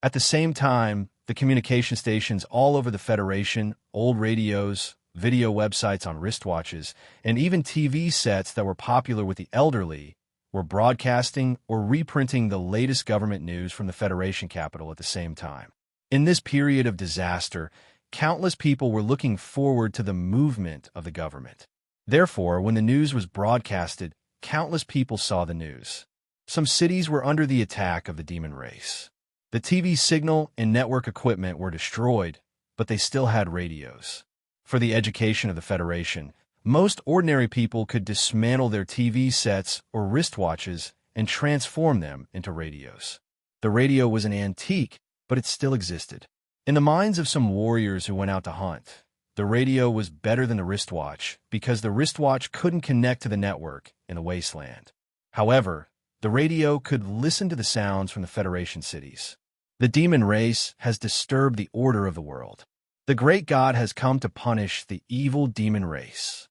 At the same time, the communication stations all over the Federation, old radios, video websites on wristwatches, and even TV sets that were popular with the elderly were broadcasting or reprinting the latest government news from the Federation capital at the same time. In this period of disaster, countless people were looking forward to the movement of the government. Therefore, when the news was broadcasted, countless people saw the news. Some cities were under the attack of the demon race. The TV signal and network equipment were destroyed, but they still had radios. For the education of the Federation, most ordinary people could dismantle their TV sets or wristwatches and transform them into radios. The radio was an antique, but it still existed. In the minds of some warriors who went out to hunt, the radio was better than the wristwatch because the wristwatch couldn't connect to the network in the wasteland. However, the radio could listen to the sounds from the Federation cities. The demon race has disturbed the order of the world. The great God has come to punish the evil demon race.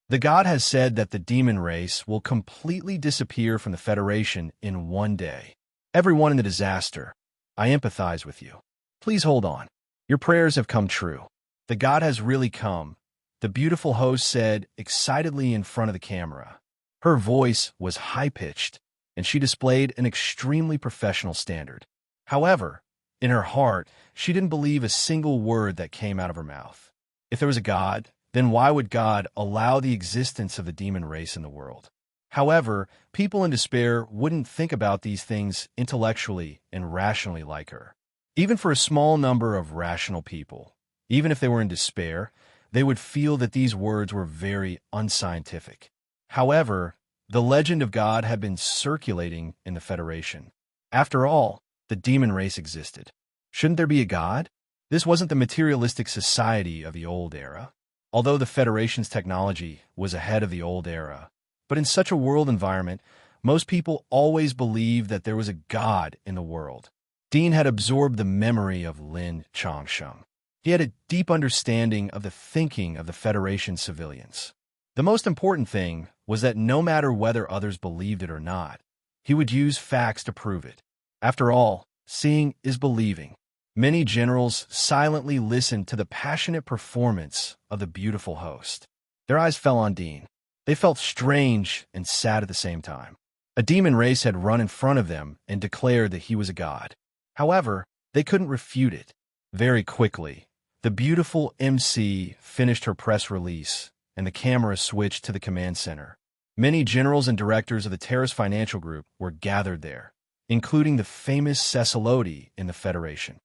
The God has said that the demon race will completely disappear from the Federation in one day. Everyone in the disaster, I empathize with you. Please hold on. Your prayers have come true. The God has really come, the beautiful host said excitedly in front of the camera. Her voice was high-pitched, and she displayed an extremely professional standard. However, in her heart, she didn't believe a single word that came out of her mouth. If there was a God, then why would God allow the existence of the demon race in the world? However, people in despair wouldn't think about these things intellectually and rationally like her. Even for a small number of rational people, even if they were in despair, they would feel that these words were very unscientific. However, the legend of God had been circulating in the Federation. After all, the demon race existed. Shouldn't there be a God? This wasn't the materialistic society of the old era. Although the Federation's technology was ahead of the old era, but in such a world environment, most people always believed that there was a God in the world. Dean had absorbed the memory of Lin Changsheng. He had a deep understanding of the thinking of the Federation civilians. The most important thing was that no matter whether others believed it or not, he would use facts to prove it. After all, seeing is believing. Many generals silently listened to the passionate performance of the beautiful host. Their eyes fell on Dean. They felt strange and sad at the same time. A demon race had run in front of them and declared that he was a god. However, they couldn't refute it. Very quickly, the beautiful MC finished her press release, and the camera switched to the command center. Many generals and directors of the Terrace Financial Group were gathered there, including the famous Ceciloti in the Federation.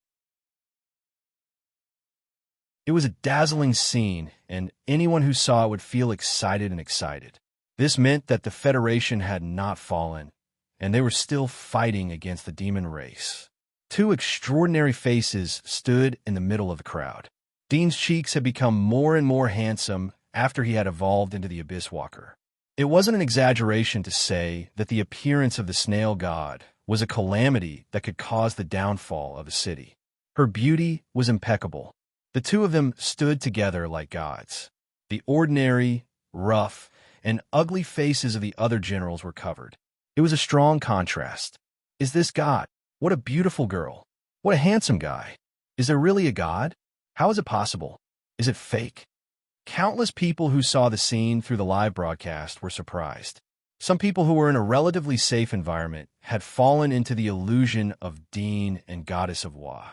It was a dazzling scene, and anyone who saw it would feel excited and excited. This meant that the Federation had not fallen, and they were still fighting against the demon race. Two extraordinary faces stood in the middle of the crowd. Dean's cheeks had become more and more handsome after he had evolved into the Abyss Walker. It wasn't an exaggeration to say that the appearance of the snail god was a calamity that could cause the downfall of a city. Her beauty was impeccable. The two of them stood together like gods. The ordinary, rough, and ugly faces of the other generals were covered. It was a strong contrast. Is this God? What a beautiful girl. What a handsome guy. Is there really a God? How is it possible? Is it fake? Countless people who saw the scene through the live broadcast were surprised. Some people who were in a relatively safe environment had fallen into the illusion of Dean and Goddess of Wa.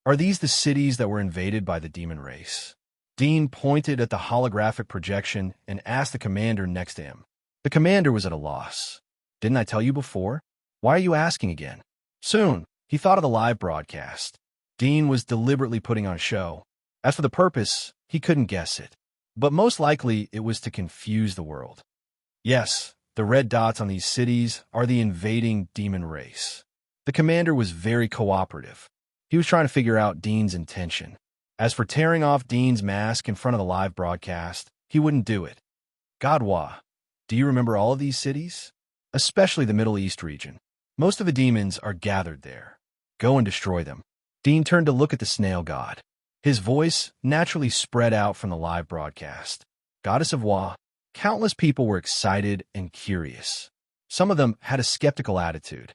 Are these the cities that were invaded by the demon race? Dean pointed at the holographic projection and asked the commander next to him. The commander was at a loss. Didn't I tell you before? Why are you asking again? Soon, he thought of the live broadcast. Dean was deliberately putting on a show. As for the purpose, he couldn't guess it. But most likely, it was to confuse the world. Yes, the red dots on these cities are the invading demon race. The commander was very cooperative. He was trying to figure out Dean's intention. As for tearing off Dean's mask in front of the live broadcast, he wouldn't do it. Godwa, do you remember all of these cities? Especially the Middle East region. Most of the demons are gathered there. Go and destroy them. Dean turned to look at the snail god. His voice naturally spread out from the live broadcast. Goddess of Wa. Countless people were excited and curious. Some of them had a skeptical attitude.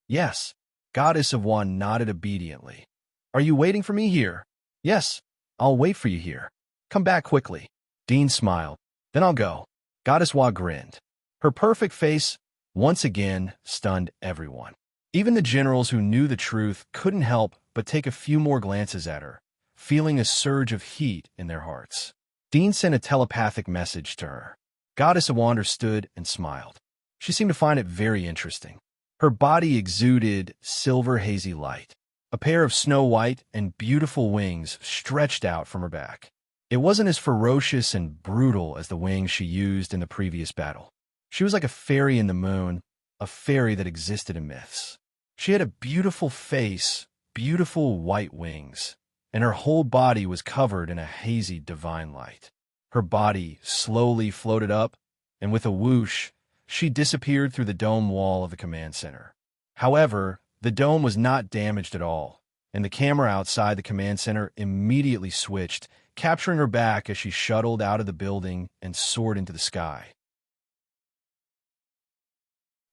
Yes, Goddess of Wa nodded obediently. Are you waiting for me here? Yes, I'll wait for you here. Come back quickly. Dean smiled. Then I'll go. Goddess Wa grinned. Her perfect face, once again, stunned everyone. Even the generals who knew the truth couldn't help but take a few more glances at her, feeling a surge of heat in their hearts. Dean sent a telepathic message to her. Goddess of Wa understood and smiled. She seemed to find it very interesting. Her body exuded silver hazy light. A pair of snow-white and beautiful wings stretched out from her back. It wasn't as ferocious and brutal as the wings she used in the previous battle. She was like a fairy in the moon, a fairy that existed in myths. She had a beautiful face, beautiful white wings, and her whole body was covered in a hazy divine light. Her body slowly floated up, and with a whoosh, she disappeared through the dome wall of the command center. However, the dome was not damaged at all, and the camera outside the command center immediately switched, capturing her back as she shuttled out of the building and soared into the sky.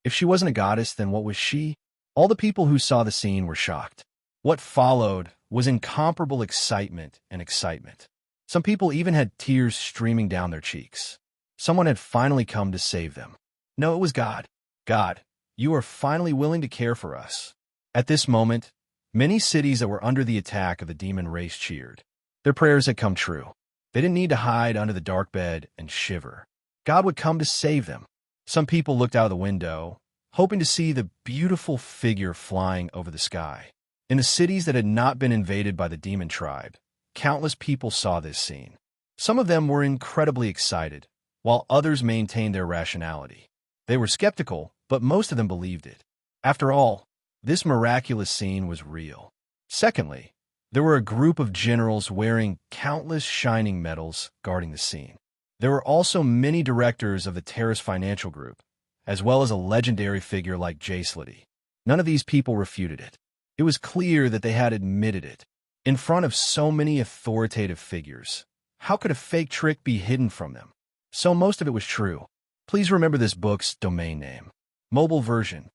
If she wasn't a goddess, then what was she? All the people who saw the scene were shocked. What followed was incomparable excitement and excitement. Some people even had tears streaming down their cheeks. Someone had finally come to save them. No, it was God. God, you are finally willing to care for us. At this moment, many cities that were under the attack of the demon race cheered. Their prayers had come true. They didn't need to hide under the dark bed and shiver. God would come to save them. Some people looked out of the window, hoping to see the beautiful figure flying over the sky. In the cities that had not been invaded by the demon tribe, countless people saw this scene. Some of them were incredibly excited, while others maintained their rationality. They were skeptical, but most of them believed it. After all, this miraculous scene was real. Secondly, there were a group of generals wearing countless shining medals guarding the scene. There were also many directors of the Terrace Financial Group, as well as a legendary figure like Jacelity. None of these people refuted it. It was clear that they had admitted it. In front of so many authoritative figures, how could a fake trick be hidden from them? So most of it was true. Please remember this book's domain name. Mobile version.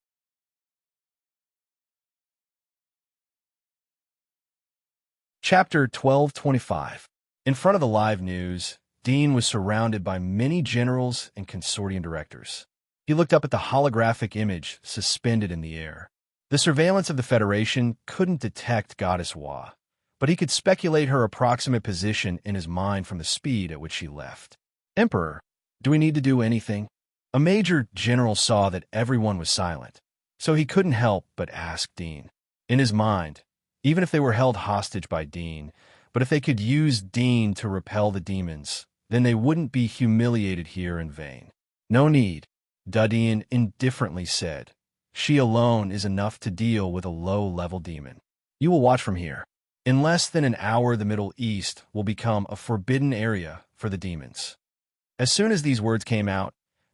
Chapter 1225. In front of the live news, Dean was surrounded by many generals and consortium directors. He looked up at the holographic image suspended in the air. The surveillance of the Federation couldn't detect Goddess Wa, but he could speculate her approximate position in his mind from the speed at which she left. Emperor, do we need to do anything? A major general saw that everyone was silent, so he couldn't help but ask Dean. In his mind, even if they were held hostage by Dean, but if they could use Dean to repel the demons, then they wouldn't be humiliated here in vain. No need, Dean indifferently said. She alone is enough to deal with a low-level demon. You will watch from here. In less than an hour, the Middle East will become a forbidden area for the demons. As soon as these words came out,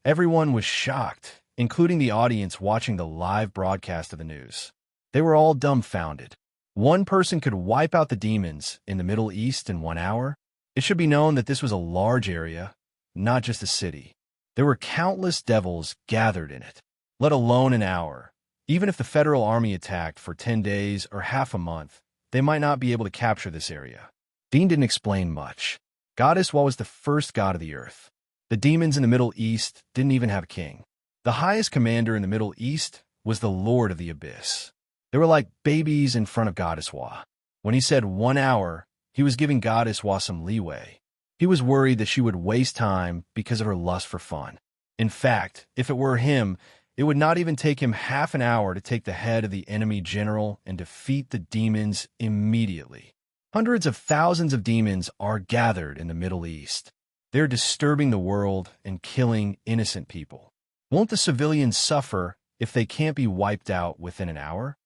Everyone was shocked, including the audience watching the live broadcast of the news. They were all dumbfounded. One person could wipe out the demons in the Middle East in 1 hour? It should be known that this was a large area, not just a city. There were countless devils gathered in it, let alone an hour. Even if the federal army attacked for 10 days or half a month, they might not be able to capture this area. Dean didn't explain much. Goddess Wa was the first god of the earth. The demons in the Middle East didn't even have a king. The highest commander in the Middle East was the Lord of the Abyss. They were like babies in front of Goddess Wa. When he said 1 hour, he was giving Goddess Wa some leeway. He was worried that she would waste time because of her lust for fun. In fact, if it were him, it would not even take him half an hour to take the head of the enemy general and defeat the demons immediately. Hundreds of thousands of demons are gathered in the Middle East. They're disturbing the world and killing innocent people. Won't the civilians suffer if they can't be wiped out within an hour?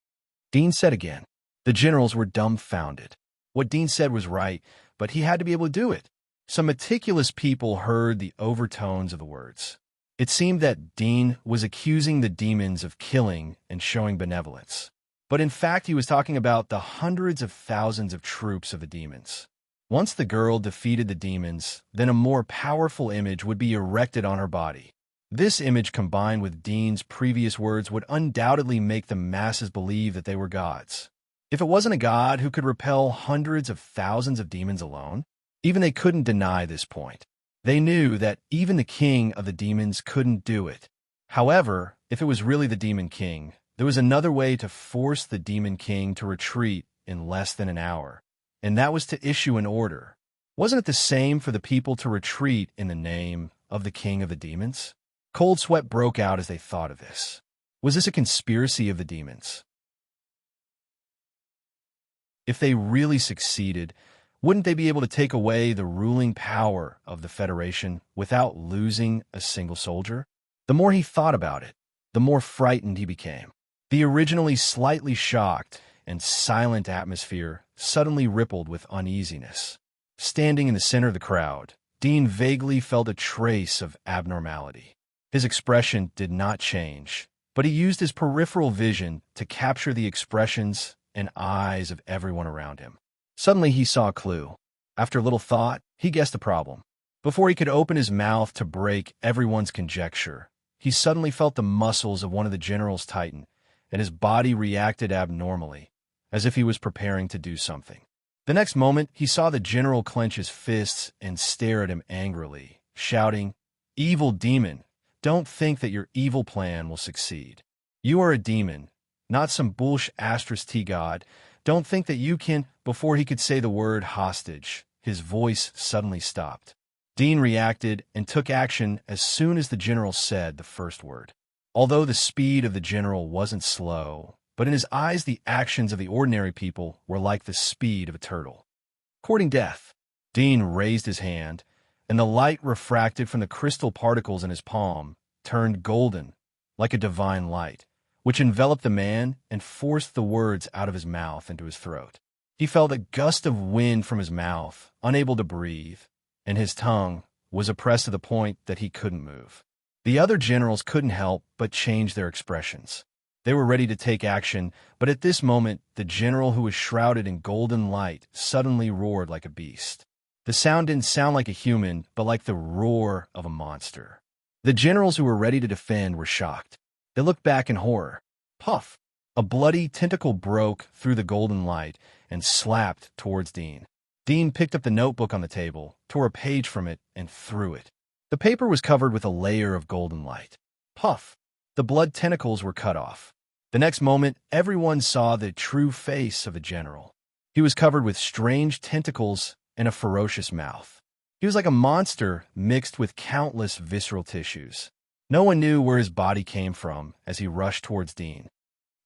Dean said again. The generals were dumbfounded. What Dean said was right, but he had to be able to do it. Some meticulous people heard the overtones of the words. It seemed that Dean was accusing the demons of killing and showing benevolence. But in fact, he was talking about the hundreds of thousands of troops of the demons. Once the girl defeated the demons, then a more powerful image would be erected on her body. This image, combined with Dean's previous words, would undoubtedly make the masses believe that they were gods. If it wasn't a god who could repel hundreds of thousands of demons alone, even they couldn't deny this point. They knew that even the king of the demons couldn't do it. However, if it was really the demon king, there was another way to force the demon king to retreat in less than an hour, and that was to issue an order. Wasn't it the same for the people to retreat in the name of the king of the demons? Cold sweat broke out as they thought of this. Was this a conspiracy of the demons? If they really succeeded, wouldn't they be able to take away the ruling power of the Federation without losing a single soldier? The more he thought about it, the more frightened he became. The originally slightly shocked and silent atmosphere suddenly rippled with uneasiness. Standing in the center of the crowd, Dean vaguely felt a trace of abnormality. His expression did not change, but he used his peripheral vision to capture the expressions and eyes of everyone around him. Suddenly, he saw a clue. After a little thought, he guessed the problem. Before he could open his mouth to break everyone's conjecture, he suddenly felt the muscles of one of the generals tighten, and his body reacted abnormally, as if he was preparing to do something. The next moment, he saw the general clench his fists and stare at him angrily, shouting, "Evil demon, don't think that your evil plan will succeed. You are a demon, not some bullsh *T god. Don't think that you can—" Before he could say the word hostage, his voice suddenly stopped. Dean reacted and took action as soon as the general said the first word. Although the speed of the general wasn't slow, but in his eyes the actions of the ordinary people were like the speed of a turtle. Courting death. Dean raised his hand, and the light refracted from the crystal particles in his palm turned golden, like a divine light, which enveloped the man and forced the words out of his mouth into his throat. He felt a gust of wind from his mouth, unable to breathe, and his tongue was oppressed to the point that he couldn't move. The other generals couldn't help but change their expressions. They were ready to take action, but at this moment, the general who was shrouded in golden light suddenly roared like a beast. The sound didn't sound like a human, but like the roar of a monster. The generals who were ready to defend were shocked. They looked back in horror. Puff! A bloody tentacle broke through the golden light and slapped towards Dean. Dean picked up the notebook on the table, tore a page from it, and threw it. The paper was covered with a layer of golden light. Puff! The blood tentacles were cut off. The next moment, everyone saw the true face of a general. He was covered with strange tentacles and a ferocious mouth. He was like a monster mixed with countless visceral tissues. No one knew where his body came from as he rushed towards Dean.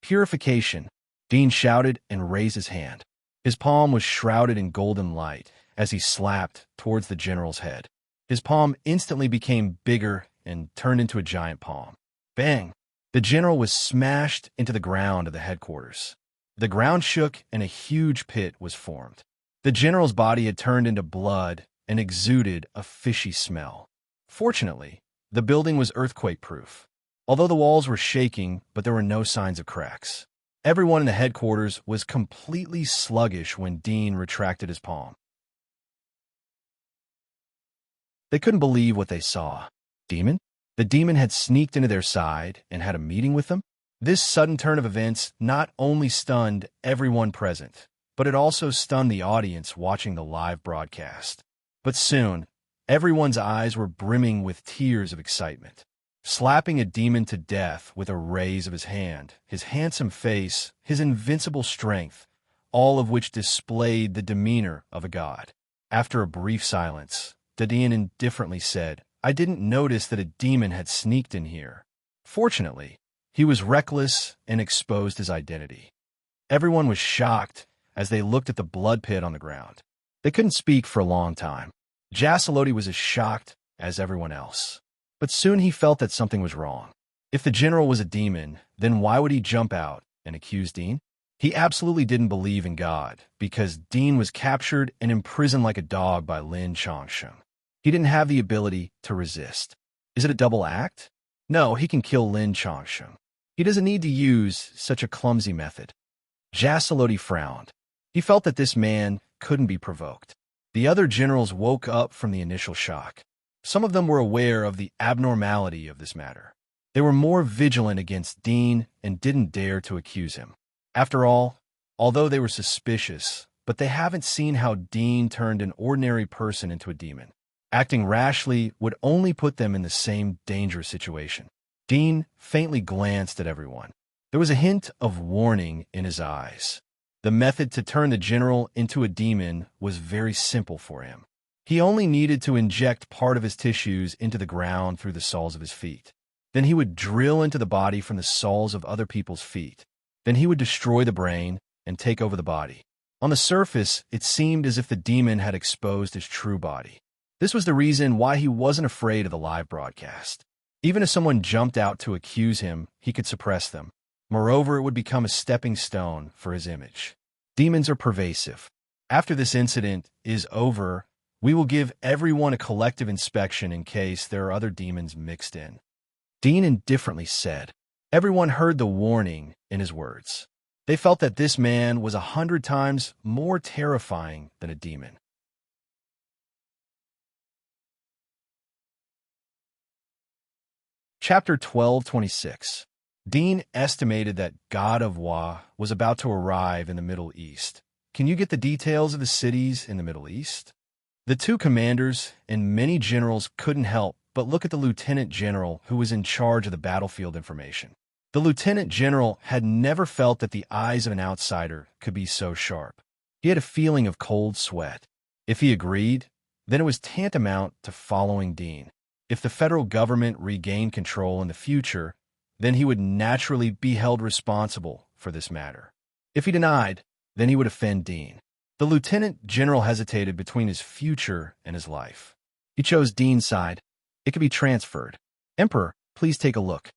Purification! Dean shouted and raised his hand. His palm was shrouded in golden light as he slapped towards the general's head. His palm instantly became bigger and turned into a giant palm. Bang! The general was smashed into the ground of the headquarters. The ground shook and a huge pit was formed. The general's body had turned into blood and exuded a fishy smell. Fortunately, The building was earthquake-proof. Although the walls were shaking, but there were no signs of cracks. Everyone in the headquarters was completely sluggish when Dean retracted his palm. They couldn't believe what they saw. Demon? The demon had sneaked into their side and had a meeting with them? This sudden turn of events not only stunned everyone present, but it also stunned the audience watching the live broadcast. But soon, everyone's eyes were brimming with tears of excitement. Slapping a demon to death with a raise of his hand, his handsome face, his invincible strength, all of which displayed the demeanor of a god. After a brief silence, Dadian indifferently said, "I didn't notice that a demon had sneaked in here." Fortunately, he was reckless and exposed his identity. Everyone was shocked as they looked at the blood pit on the ground. They couldn't speak for a long time. Jasaloti was as shocked as everyone else. But soon he felt that something was wrong. If the general was a demon, then why would he jump out and accuse Dean? He absolutely didn't believe in God, because Dean was captured and imprisoned like a dog by Lin Changsheng. He didn't have the ability to resist. Is it a double act? No, he can kill Lin Changsheng. He doesn't need to use such a clumsy method. Jasaloti frowned. He felt that this man couldn't be provoked. The other generals woke up from the initial shock. Some of them were aware of the abnormality of this matter. They were more vigilant against Dean and didn't dare to accuse him. After all, although they were suspicious, but they haven't seen how Dean turned an ordinary person into a demon. Acting rashly would only put them in the same dangerous situation. Dean faintly glanced at everyone. There was a hint of warning in his eyes. The method to turn the general into a demon was very simple for him. He only needed to inject part of his tissues into the ground through the soles of his feet. Then he would drill into the body from the soles of other people's feet. Then he would destroy the brain and take over the body. On the surface, it seemed as if the demon had exposed his true body. This was the reason why he wasn't afraid of the live broadcast. Even if someone jumped out to accuse him, he could suppress them. Moreover, it would become a stepping stone for his image. Demons are pervasive. After this incident is over, we will give everyone a collective inspection in case there are other demons mixed in. Dean indifferently said. Everyone heard the warning in his words. They felt that this man was 100 times more terrifying than a demon. Chapter 12:26. Dean estimated that God of Wa was about to arrive in the Middle East. Can you get the details of the cities in the Middle East? The two commanders and many generals couldn't help but look at the lieutenant general who was in charge of the battlefield information. The lieutenant general had never felt that the eyes of an outsider could be so sharp. He had a feeling of cold sweat. If he agreed, then it was tantamount to following Dean. If the federal government regained control in the future, then he would naturally be held responsible for this matter. If he denied, then he would offend Dean. The lieutenant general hesitated between his future and his life. He chose Dean's side. It could be transferred. Emperor, please take a look.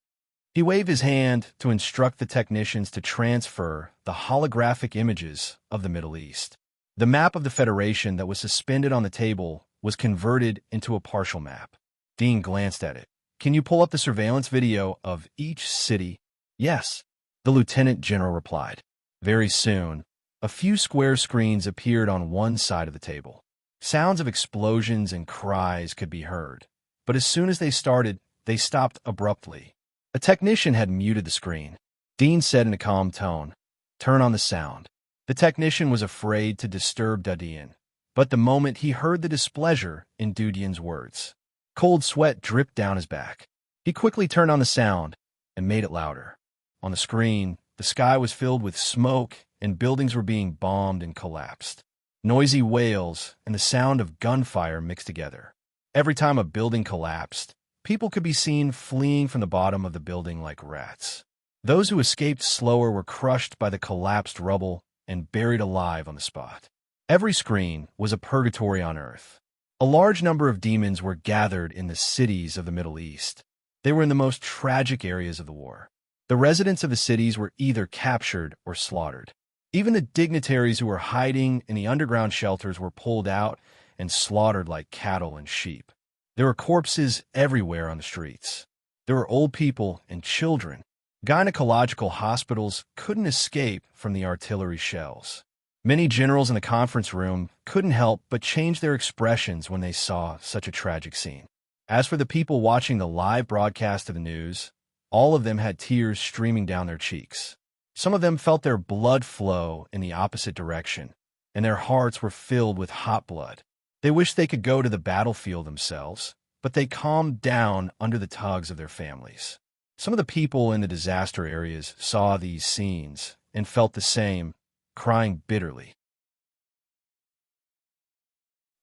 He waved his hand to instruct the technicians to transfer the holographic images of the Middle East. The map of the Federation that was suspended on the table was converted into a partial map. Dean glanced at it. Can you pull up the surveillance video of each city? Yes, the lieutenant general replied. Very soon, a few square screens appeared on one side of the table. Sounds of explosions and cries could be heard, but as soon as they started, they stopped abruptly. A technician had muted the screen. Dean said in a calm tone, "Turn on the sound." The technician was afraid to disturb Dadian, but the moment he heard the displeasure in Dudian's words, cold sweat dripped down his back. He quickly turned on the sound and made it louder. On the screen, the sky was filled with smoke and buildings were being bombed and collapsed. Noisy wails and the sound of gunfire mixed together. Every time a building collapsed, people could be seen fleeing from the bottom of the building like rats. Those who escaped slower were crushed by the collapsed rubble and buried alive on the spot. Every screen was a purgatory on earth. A large number of demons were gathered in the cities of the Middle East. They were in the most tragic areas of the war. The residents of the cities were either captured or slaughtered. Even the dignitaries who were hiding in the underground shelters were pulled out and slaughtered like cattle and sheep. There were corpses everywhere on the streets. There were old people and children. Gynecological hospitals couldn't escape from the artillery shells. Many generals in the conference room couldn't help but change their expressions when they saw such a tragic scene. As for the people watching the live broadcast of the news, all of them had tears streaming down their cheeks. Some of them felt their blood flow in the opposite direction, and their hearts were filled with hot blood. They wished they could go to the battlefield themselves, but they calmed down under the tugs of their families. Some of the people in the disaster areas saw these scenes and felt the same, crying bitterly.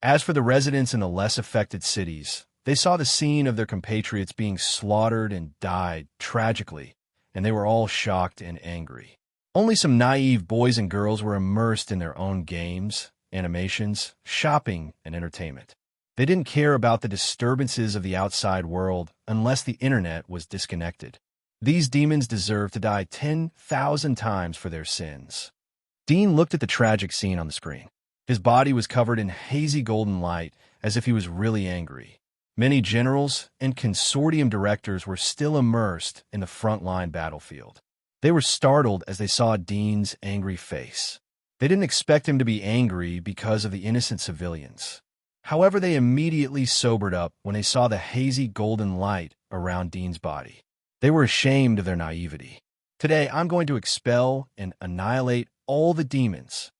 As for the residents in the less affected cities, they saw the scene of their compatriots being slaughtered and died tragically, and they were all shocked and angry. Only some naive boys and girls were immersed in their own games, animations, shopping, and entertainment. They didn't care about the disturbances of the outside world unless the internet was disconnected. These demons deserve to die 10,000 times for their sins. Dean looked at the tragic scene on the screen. His body was covered in hazy golden light, as if he was really angry. Many generals and consortium directors were still immersed in the front-line battlefield. They were startled as they saw Dean's angry face. They didn't expect him to be angry because of the innocent civilians. However, they immediately sobered up when they saw the hazy golden light around Dean's body. They were ashamed of their naivety. Today, I'm going to expel and annihilate all the demons,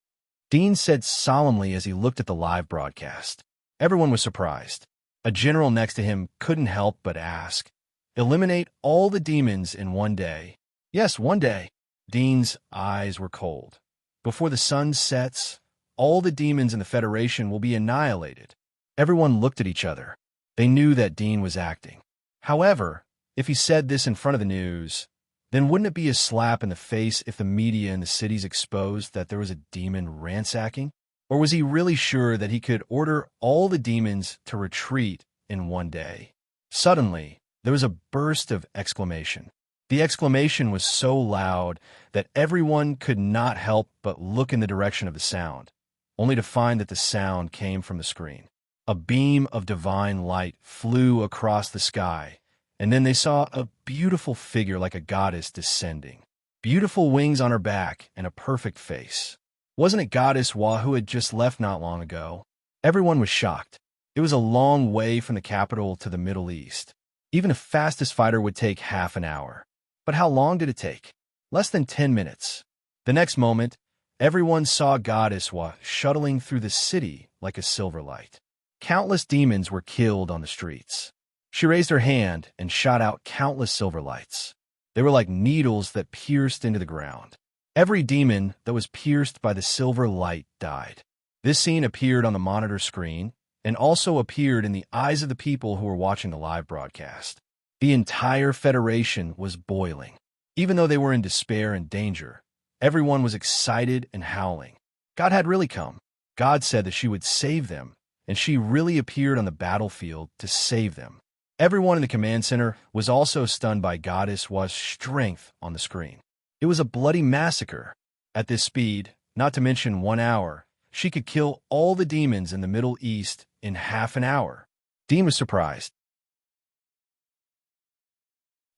Dean said solemnly as he looked at the live broadcast. Everyone was surprised. A general next to him couldn't help but ask, "Eliminate all the demons in one day." "Yes, one day." Dean's eyes were cold. "Before the sun sets, all the demons in the Federation will be annihilated." Everyone looked at each other. They knew that Dean was acting. However, if he said this in front of the news, then wouldn't it be a slap in the face if the media in the cities exposed that there was a demon ransacking? Or was he really sure that he could order all the demons to retreat in one day? Suddenly, there was a burst of exclamation. The exclamation was so loud that everyone could not help but look in the direction of the sound, only to find that the sound came from the screen. A beam of divine light flew across the sky, and then they saw a beautiful figure like a goddess descending. Beautiful wings on her back and a perfect face. Wasn't it Goddess Wa who had just left not long ago? Everyone was shocked. It was a long way from the capital to the Middle East. Even a fastest fighter would take half an hour. But how long did it take? Less than 10 minutes. The next moment, everyone saw Goddess Wa shuttling through the city like a silver light. Countless demons were killed on the streets. She raised her hand and shot out countless silver lights. They were like needles that pierced into the ground. Every demon that was pierced by the silver light died. This scene appeared on the monitor screen and also appeared in the eyes of the people who were watching the live broadcast. The entire Federation was boiling. Even though they were in despair and danger, everyone was excited and howling. God had really come. God said that she would save them, and she really appeared on the battlefield to save them. Everyone in the command center was also stunned by Goddess Wa's strength on the screen. It was a bloody massacre. At this speed, not to mention 1 hour, she could kill all the demons in the Middle East in half an hour. Dean was surprised.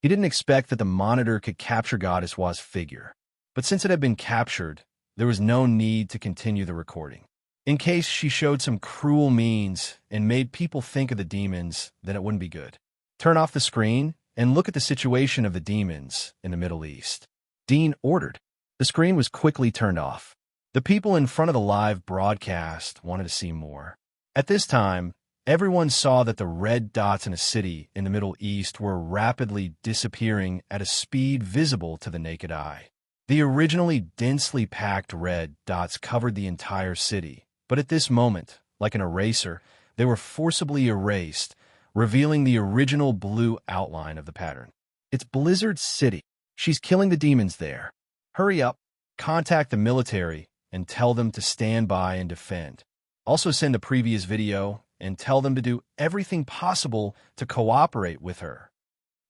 He didn't expect that the monitor could capture Goddess Wa's figure, but since it had been captured, there was no need to continue the recording. In case she showed some cruel means and made people think of the demons, then it wouldn't be good. Turn off the screen and look at the situation of the demons in the Middle East. Dean ordered. The screen was quickly turned off. The people in front of the live broadcast wanted to see more. At this time, everyone saw that the red dots in a city in the Middle East were rapidly disappearing at a speed visible to the naked eye. The originally densely packed red dots covered the entire city, but at this moment, like an eraser, they were forcibly erased, revealing the original blue outline of the pattern. It's Blizzard City. She's killing the demons there. Hurry up, contact the military, and tell them to stand by and defend. Also send a previous video and tell them to do everything possible to cooperate with her.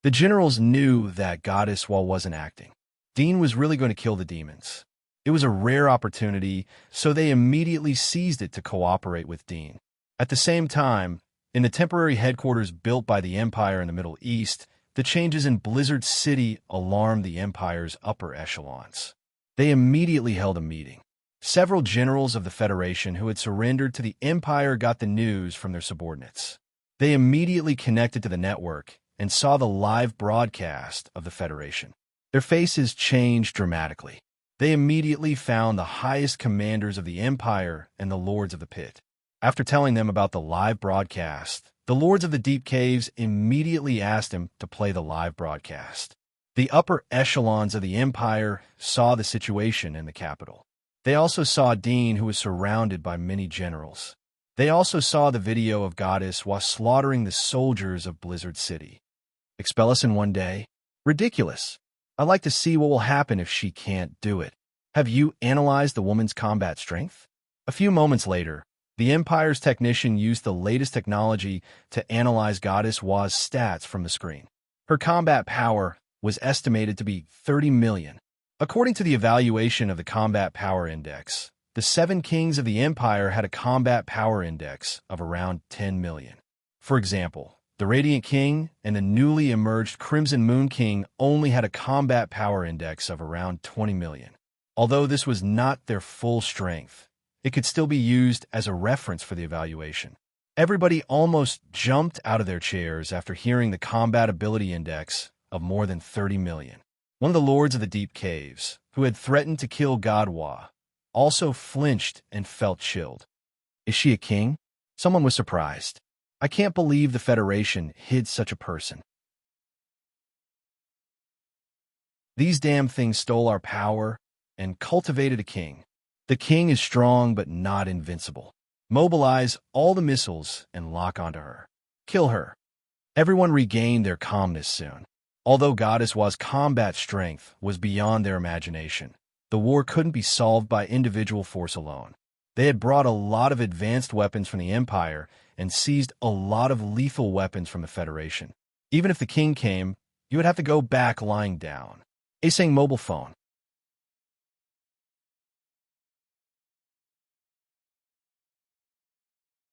The generals knew that Goddess Wa wasn't acting. Dean was really going to kill the demons. It was a rare opportunity, so they immediately seized it to cooperate with Dean. At the same time, In the temporary headquarters built by the Empire in the Middle East, the changes in Blizzard City alarmed the Empire's upper echelons. They immediately held a meeting. Several generals of the Federation who had surrendered to the Empire got the news from their subordinates. They immediately connected to the network and saw the live broadcast of the Federation. Their faces changed dramatically. They immediately found the highest commanders of the Empire and the Lords of the Pit. After telling them about the live broadcast, the Lords of the Deep Caves immediately asked him to play the live broadcast. The upper echelons of the Empire saw the situation in the capital. They also saw Dean, who was surrounded by many generals. They also saw the video of Goddess while slaughtering the soldiers of Blizzard City. Expel us in one day? Ridiculous. I'd like to see what will happen if she can't do it. Have you analyzed the woman's combat strength? A few moments later, the Empire's technician used the latest technology to analyze Goddess Wa's stats from the screen. Her combat power was estimated to be 30 million. According to the evaluation of the Combat Power Index, the 7 kings of the Empire had a combat power index of around 10 million. For example, the Radiant King and the newly emerged Crimson Moon King only had a combat power index of around 20 million. Although this was not their full strength, it could still be used as a reference for the evaluation. Everybody almost jumped out of their chairs after hearing the combat ability index of more than 30 million. One of the Lords of the Deep Caves, who had threatened to kill God Wa, also flinched and felt chilled. Is she a king? Someone was surprised. I can't believe the Federation hid such a person. These damn things stole our power and cultivated a king. The king is strong but not invincible. Mobilize all the missiles and lock onto her. Kill her. Everyone regained their calmness soon. Although Goddess Wa's combat strength was beyond their imagination, the war couldn't be solved by individual force alone. They had brought a lot of advanced weapons from the Empire and seized a lot of lethal weapons from the Federation. Even if the king came, you would have to go back lying down. Asing mobile phone.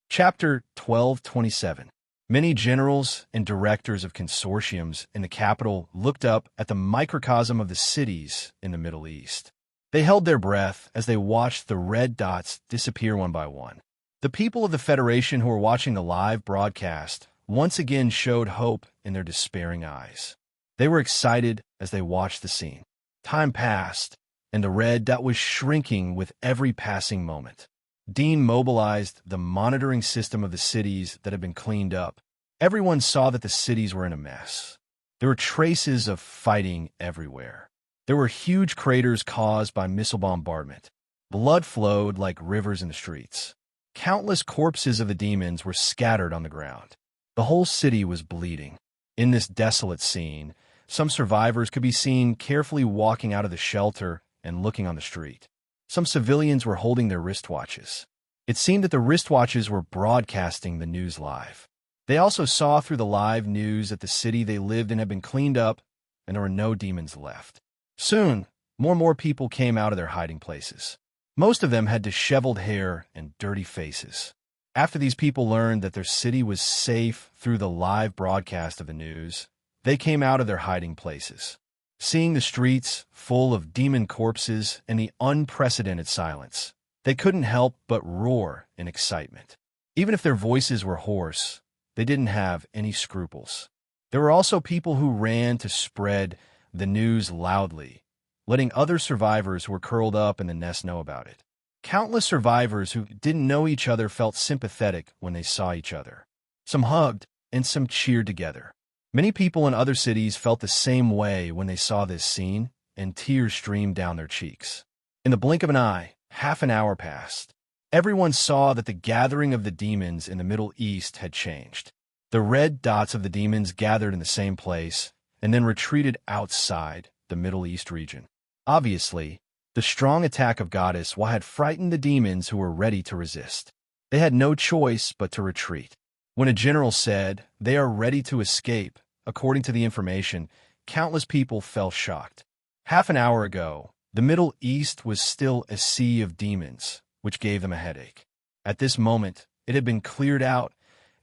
Chapter 1227. Many generals and directors of consortiums in the capital looked up at the microcosm of the cities in the Middle East. They held their breath as they watched the red dots disappear one by one. The people of the Federation who were watching the live broadcast once again showed hope in their despairing eyes. They were excited as they watched the scene. Time passed, and the red dot was shrinking with every passing moment. Dean mobilized the monitoring system of the cities that had been cleaned up. Everyone saw that the cities were in a mess. There were traces of fighting everywhere. There were huge craters caused by missile bombardment. Blood flowed like rivers in the streets. Countless corpses of the demons were scattered on the ground. The whole city was bleeding. In this desolate scene, some survivors could be seen carefully walking out of the shelter and looking on the street. Some civilians were holding their wristwatches. It seemed that the wristwatches were broadcasting the news live. They also saw through the live news that the city they lived in had been cleaned up and there were no demons left. Soon, more and more people came out of their hiding places. Most of them had disheveled hair and dirty faces. After these people learned that their city was safe through the live broadcast of the news, they came out of their hiding places. Seeing the streets full of demon corpses and the unprecedented silence, they couldn't help but roar in excitement. Even if their voices were hoarse, they didn't have any scruples. There were also people who ran to spread the news loudly, letting other survivors who were curled up in the nest know about it. Countless survivors who didn't know each other felt sympathetic when they saw each other. Some hugged and some cheered together. Many people in other cities felt the same way when they saw this scene, and tears streamed down their cheeks. In the blink of an eye, half an hour passed. Everyone saw that the gathering of the demons in the Middle East had changed. The red dots of the demons gathered in the same place and then retreated outside the Middle East region. Obviously, the strong attack of Goddess Wa had frightened the demons who were ready to resist. They had no choice but to retreat. When a general said, "They are ready to escape," according to the information, countless people fell shocked. Half an hour ago, the Middle East was still a sea of demons, which gave them a headache. At this moment, it had been cleared out,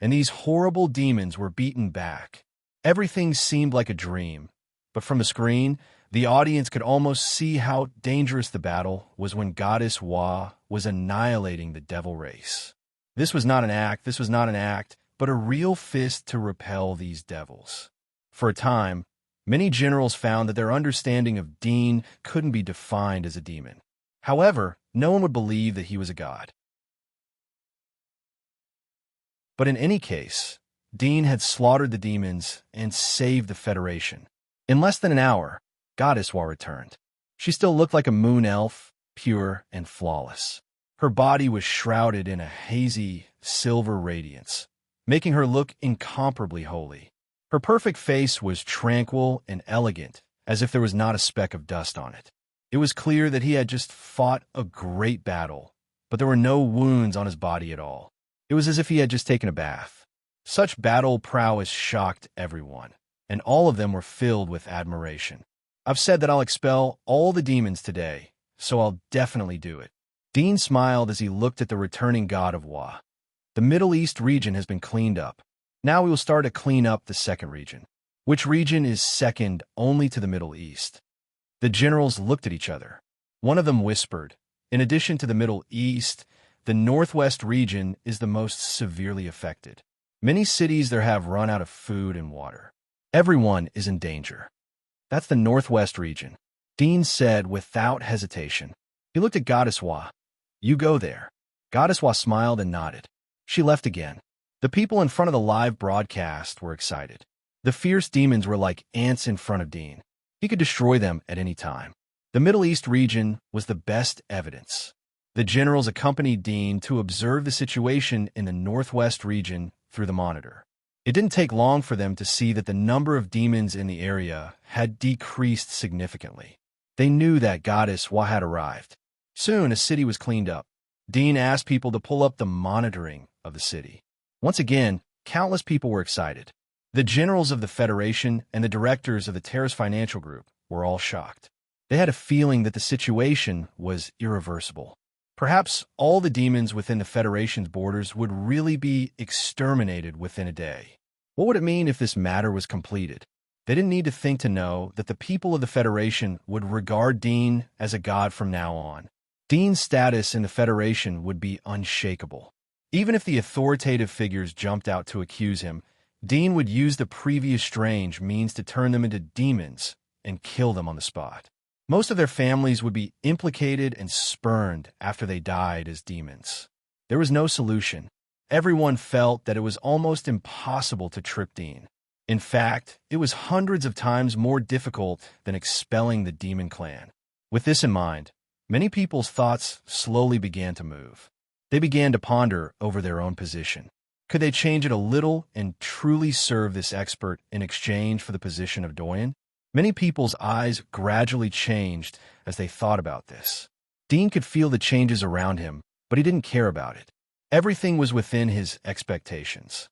and these horrible demons were beaten back. Everything seemed like a dream, but from the screen, the audience could almost see how dangerous the battle was when Goddess Wa was annihilating the devil race. This was not an act, but a real fist to repel these devils. For a time, many generals found that their understanding of Dean couldn't be defined as a demon. However, no one would believe that he was a god. But in any case, Dean had slaughtered the demons and saved the Federation. In less than an hour, Goddess Wa returned. She still looked like a moon elf, pure and flawless. Her body was shrouded in a hazy, silver radiance, making her look incomparably holy. Her perfect face was tranquil and elegant, as if there was not a speck of dust on it. It was clear that he had just fought a great battle, but there were no wounds on his body at all. It was as if he had just taken a bath. Such battle prowess shocked everyone, and all of them were filled with admiration. I've said that I'll expel all the demons today, so I'll definitely do it. Dean smiled as he looked at the returning god of Wa. The Middle East region has been cleaned up. Now we will start to clean up the second region. Which region is second only to the Middle East? The generals looked at each other. One of them whispered, in addition to the Middle East, the Northwest region is the most severely affected. Many cities there have run out of food and water. Everyone is in danger. That's the Northwest region, Dean said without hesitation. He looked at Goddess Wa. You go there. Goddess Wa smiled and nodded. She left again. The people in front of the live broadcast were excited. The fierce demons were like ants in front of Dean. He could destroy them at any time. The Middle East region was the best evidence. The generals accompanied Dean to observe the situation in the Northwest region through the monitor. It didn't take long for them to see that the number of demons in the area had decreased significantly. They knew that Goddess Wa had arrived. Soon, a city was cleaned up. Dean asked people to pull up the monitoring of the city. Once again, countless people were excited. The generals of the Federation and the directors of the Terrace Financial Group were all shocked. They had a feeling that the situation was irreversible. Perhaps all the demons within the Federation's borders would really be exterminated within a day. What would it mean if this matter was completed? They didn't need to think to know that the people of the Federation would regard Dean as a god from now on. Dean's status in the Federation would be unshakable. Even if the authoritative figures jumped out to accuse him, Dean would use the previous strange means to turn them into demons and kill them on the spot. Most of their families would be implicated and spurned after they died as demons. There was no solution. Everyone felt that it was almost impossible to trip Dean. In fact, it was hundreds of times more difficult than expelling the demon clan. With this in mind, many people's thoughts slowly began to move. They began to ponder over their own position. Could they change it a little and truly serve this expert in exchange for the position of Doyen? Many people's eyes gradually changed as they thought about this. Dean could feel the changes around him, but he didn't care about it. Everything was within his expectations.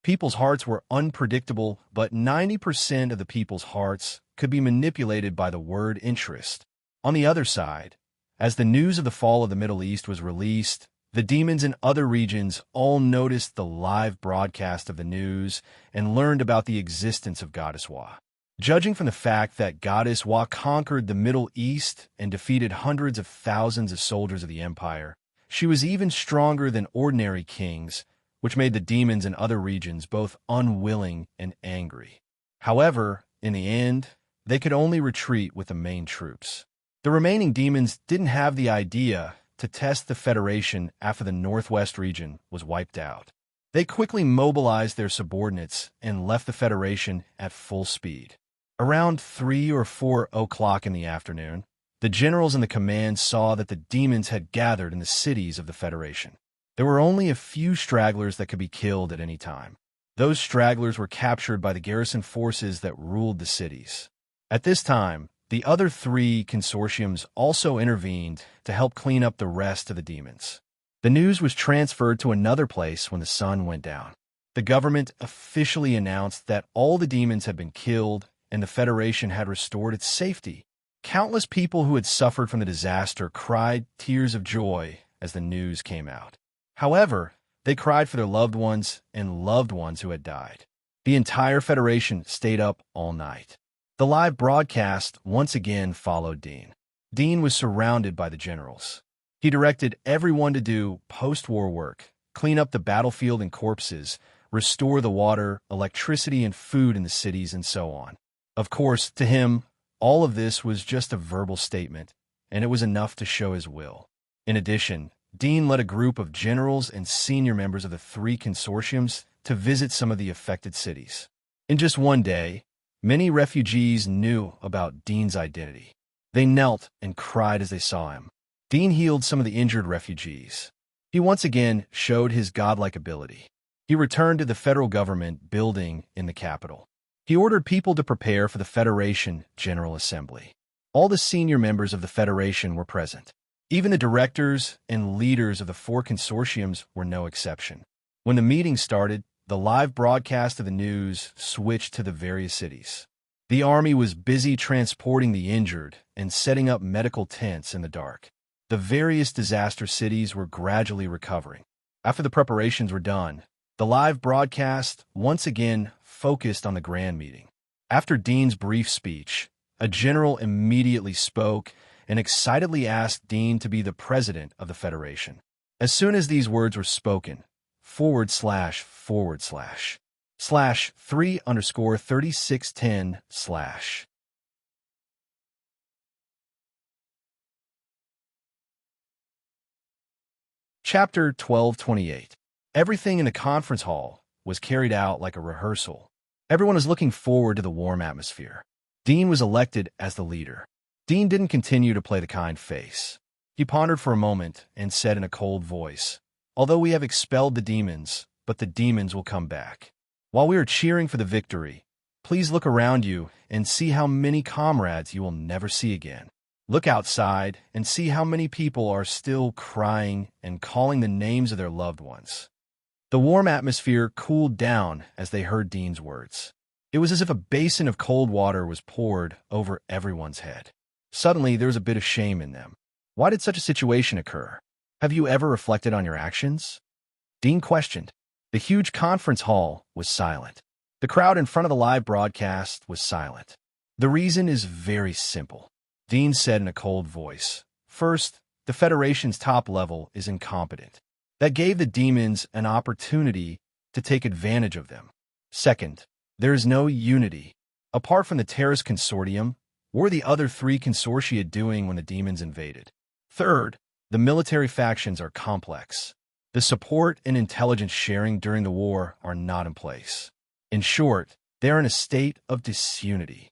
People's hearts were unpredictable, but 90% of the people's hearts could be manipulated by the word interest. On the other side, as the news of the fall of the Middle East was released, the demons in other regions all noticed the live broadcast of the news and learned about the existence of Goddess Wa. Judging from the fact that Goddess Wa conquered the Middle East and defeated hundreds of thousands of soldiers of the Empire, she was even stronger than ordinary kings, which made the demons in other regions both unwilling and angry. However, in the end, they could only retreat with the main troops. The remaining demons didn't have the idea to test the Federation after the Northwest region was wiped out. They quickly mobilized their subordinates and left the Federation at full speed. Around 3 or 4 o'clock in the afternoon, the generals in the command saw that the demons had gathered in the cities of the Federation. There were only a few stragglers that could be killed at any time. Those stragglers were captured by the garrison forces that ruled the cities. At this time, the other 3 consortiums also intervened to help clean up the rest of the demons. The news was transferred to another place when the sun went down. The government officially announced that all the demons had been killed and the Federation had restored its safety. Countless people who had suffered from the disaster cried tears of joy as the news came out. However, they cried for their loved ones and loved ones who had died. The entire Federation stayed up all night. The live broadcast once again followed Dean. Dean was surrounded by the generals. He directed everyone to do post-war work, clean up the battlefield and corpses, restore the water, electricity, and food in the cities, and so on. Of course, to him, all of this was just a verbal statement, and it was enough to show his will. In addition, Dean led a group of generals and senior members of the three consortiums to visit some of the affected cities. In just one day, many refugees knew about Dean's identity. They knelt and cried as they saw him. Dean healed some of the injured refugees. He once again showed his godlike ability. He returned to the federal government building in the capital. He ordered people to prepare for the Federation General Assembly. All the senior members of the Federation were present. Even the directors and leaders of the four consortiums were no exception. When the meeting started, the live broadcast of the news switched to the various cities. The army was busy transporting the injured and setting up medical tents in the dark. The various disaster cities were gradually recovering. After the preparations were done, the live broadcast once again focused on the grand meeting. After Dean's brief speech, a general immediately spoke and excitedly asked Dean to be the president of the Federation. As soon as these words were spoken, //3_3610/ Chapter 1228. Everything in the conference hall was carried out like a rehearsal. Everyone was looking forward to the warm atmosphere. Dean was elected as the leader. Dean didn't continue to play the kind face. He pondered for a moment and said in a cold voice, "Although we have expelled the demons, but the demons will come back. While we are cheering for the victory, please look around you and see how many comrades you will never see again. Look outside and see how many people are still crying and calling the names of their loved ones." The warm atmosphere cooled down as they heard Dean's words. It was as if a basin of cold water was poured over everyone's head. Suddenly, there was a bit of shame in them. Why did such a situation occur? Have you ever reflected on your actions? Dean questioned. The huge conference hall was silent. The crowd in front of the live broadcast was silent. The reason is very simple. Dean said in a cold voice. First, the Federation's top level is incompetent. That gave the demons an opportunity to take advantage of them. Second, there is no unity. Apart from the terrorist consortium, what were the other three consortia doing when the demons invaded? Third, the military factions are complex. The support and intelligence sharing during the war are not in place. In short, they are in a state of disunity.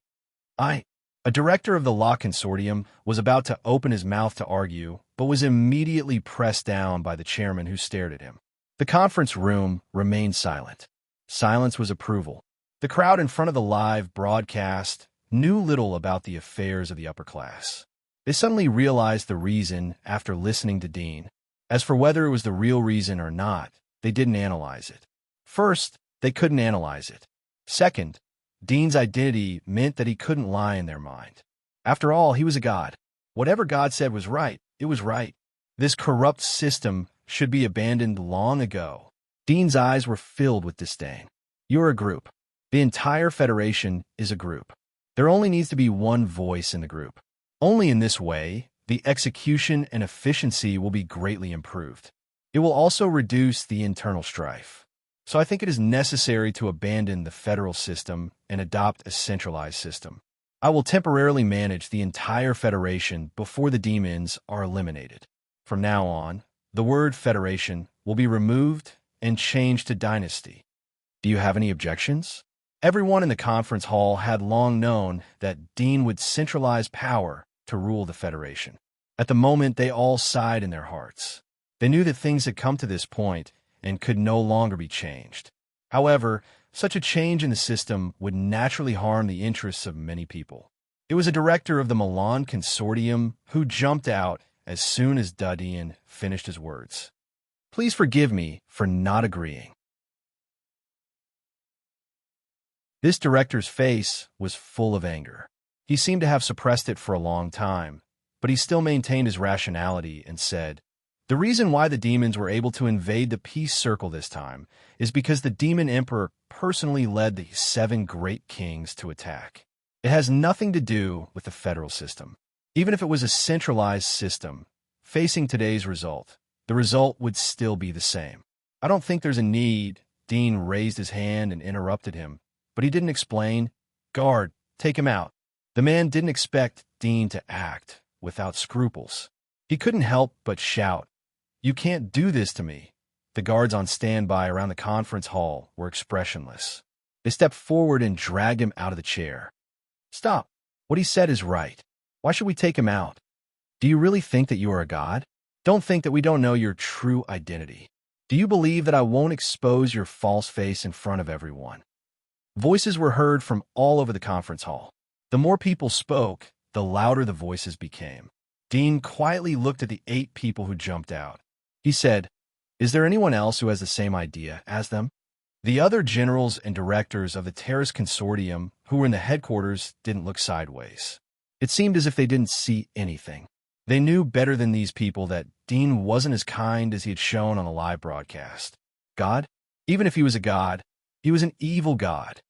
A director of the Law Consortium was about to open his mouth to argue, but was immediately pressed down by the chairman who stared at him. The conference room remained silent. Silence was approval. The crowd in front of the live broadcast knew little about the affairs of the upper class. They suddenly realized the reason after listening to Dean. As for whether it was the real reason or not, they didn't analyze it. First, they couldn't analyze it. Second, Dean's identity meant that he couldn't lie in their mind. After all, he was a god. Whatever God said was right, it was right. This corrupt system should be abandoned long ago. Dean's eyes were filled with disdain. You're a group. The entire Federation is a group. There only needs to be one voice in the group. Only in this way, the execution and efficiency will be greatly improved. It will also reduce the internal strife. So I think it is necessary to abandon the federal system and adopt a centralized system. I will temporarily manage the entire Federation before the demons are eliminated. From now on, the word Federation will be removed and changed to Dynasty. Do you have any objections? Everyone in the conference hall had long known that Dean would centralize power to rule the Federation. At the moment, they all sighed in their hearts. They knew that things had come to this point and could no longer be changed. However, such a change in the system would naturally harm the interests of many people. It was a director of the Milan Consortium who jumped out as soon as Duddian finished his words. Please forgive me for not agreeing. This director's face was full of anger. He seemed to have suppressed it for a long time, but he still maintained his rationality and said, The reason why the demons were able to invade the peace circle this time is because the demon emperor personally led the 7 great kings to attack. It has nothing to do with the federal system. Even if it was a centralized system, facing today's result, the result would still be the same. I don't think there's a need. Dean raised his hand and interrupted him, but he didn't explain. Guard, take him out. The man didn't expect Dean to act without scruples. He couldn't help but shout, "You can't do this to me." The guards on standby around the conference hall were expressionless. They stepped forward and dragged him out of the chair. Stop. What he said is right. Why should we take him out? Do you really think that you are a god? Don't think that we don't know your true identity. Do you believe that I won't expose your false face in front of everyone? Voices were heard from all over the conference hall. The more people spoke, the louder the voices became. Dean quietly looked at the 8 people who jumped out. He said, "Is there anyone else who has the same idea as them?" The other generals and directors of the terrorist consortium who were in the headquarters didn't look sideways. It seemed as if they didn't see anything. They knew better than these people that Dean wasn't as kind as he had shown on the live broadcast. God? Even if he was a god, he was an evil god.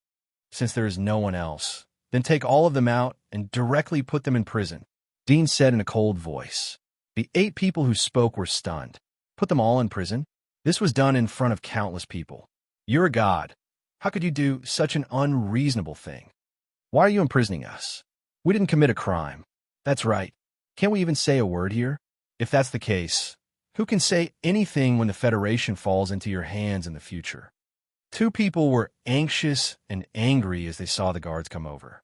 Since there is no one else, then take all of them out and directly put them in prison, Dean said in a cold voice. The 8 people who spoke were stunned. Put them all in prison? This was done in front of countless people. You're a god. How could you do such an unreasonable thing? Why are you imprisoning us? We didn't commit a crime. That's right. Can't we even say a word here? If that's the case, who can say anything when the Federation falls into your hands in the future? 2 people were anxious and angry as they saw the guards come over.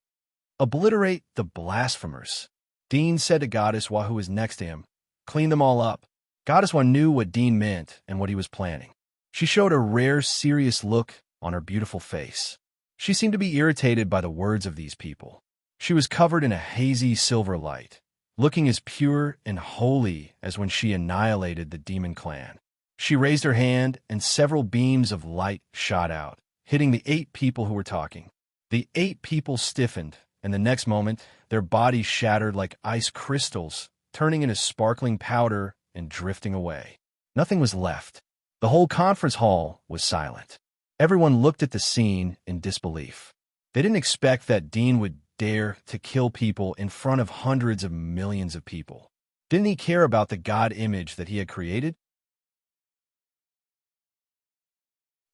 Obliterate the blasphemers, Dean said to Goddess Wa, who was next to him. Clean them all up. Goddess Wa knew what Dean meant and what he was planning. She showed a rare, serious look on her beautiful face. She seemed to be irritated by the words of these people. She was covered in a hazy silver light, looking as pure and holy as when she annihilated the demon clan. She raised her hand, and several beams of light shot out, hitting the 8 people who were talking. The 8 people stiffened, and the next moment, their bodies shattered like ice crystals, turning into sparkling powder and drifting away. Nothing was left. The whole conference hall was silent. Everyone looked at the scene in disbelief. They didn't expect that Dean would dare to kill people in front of hundreds of millions of people. Didn't he care about the God image that he had created?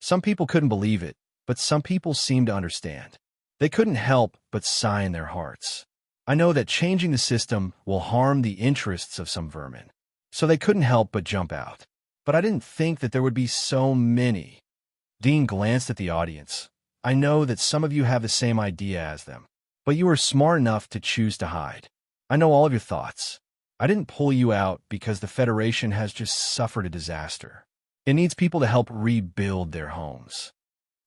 Some people couldn't believe it, but some people seemed to understand. They couldn't help but sigh in their hearts. I know that changing the system will harm the interests of some vermin, so they couldn't help but jump out. But I didn't think that there would be so many. Dean glanced at the audience. I know that some of you have the same idea as them, but you are smart enough to choose to hide. I know all of your thoughts. I didn't pull you out because the Federation has just suffered a disaster. It needs people to help rebuild their homes.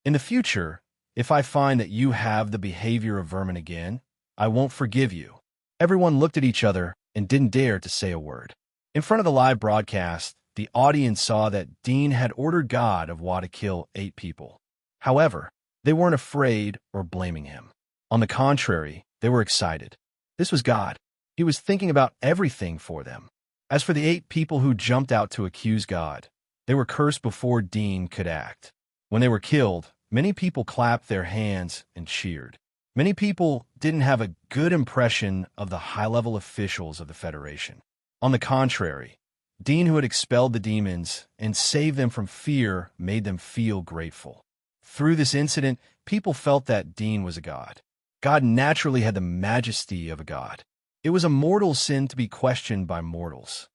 In the future, if I find that you have the behavior of vermin again, I won't forgive you. Everyone looked at each other and didn't dare to say a word. In front of the live broadcast, the audience saw that Dean had ordered God of Wa to kill 8 people. However, they weren't afraid or blaming him. On the contrary, they were excited. This was God. He was thinking about everything for them. As for the 8 people who jumped out to accuse God, they were cursed before Dean could act. When they were killed, many people clapped their hands and cheered. Many people didn't have a good impression of the high-level officials of the Federation. On the contrary, Dean, who had expelled the demons and saved them from fear, made them feel grateful. Through this incident, people felt that Dean was a god. God naturally had the majesty of a god. It was a mortal sin to be questioned by mortals.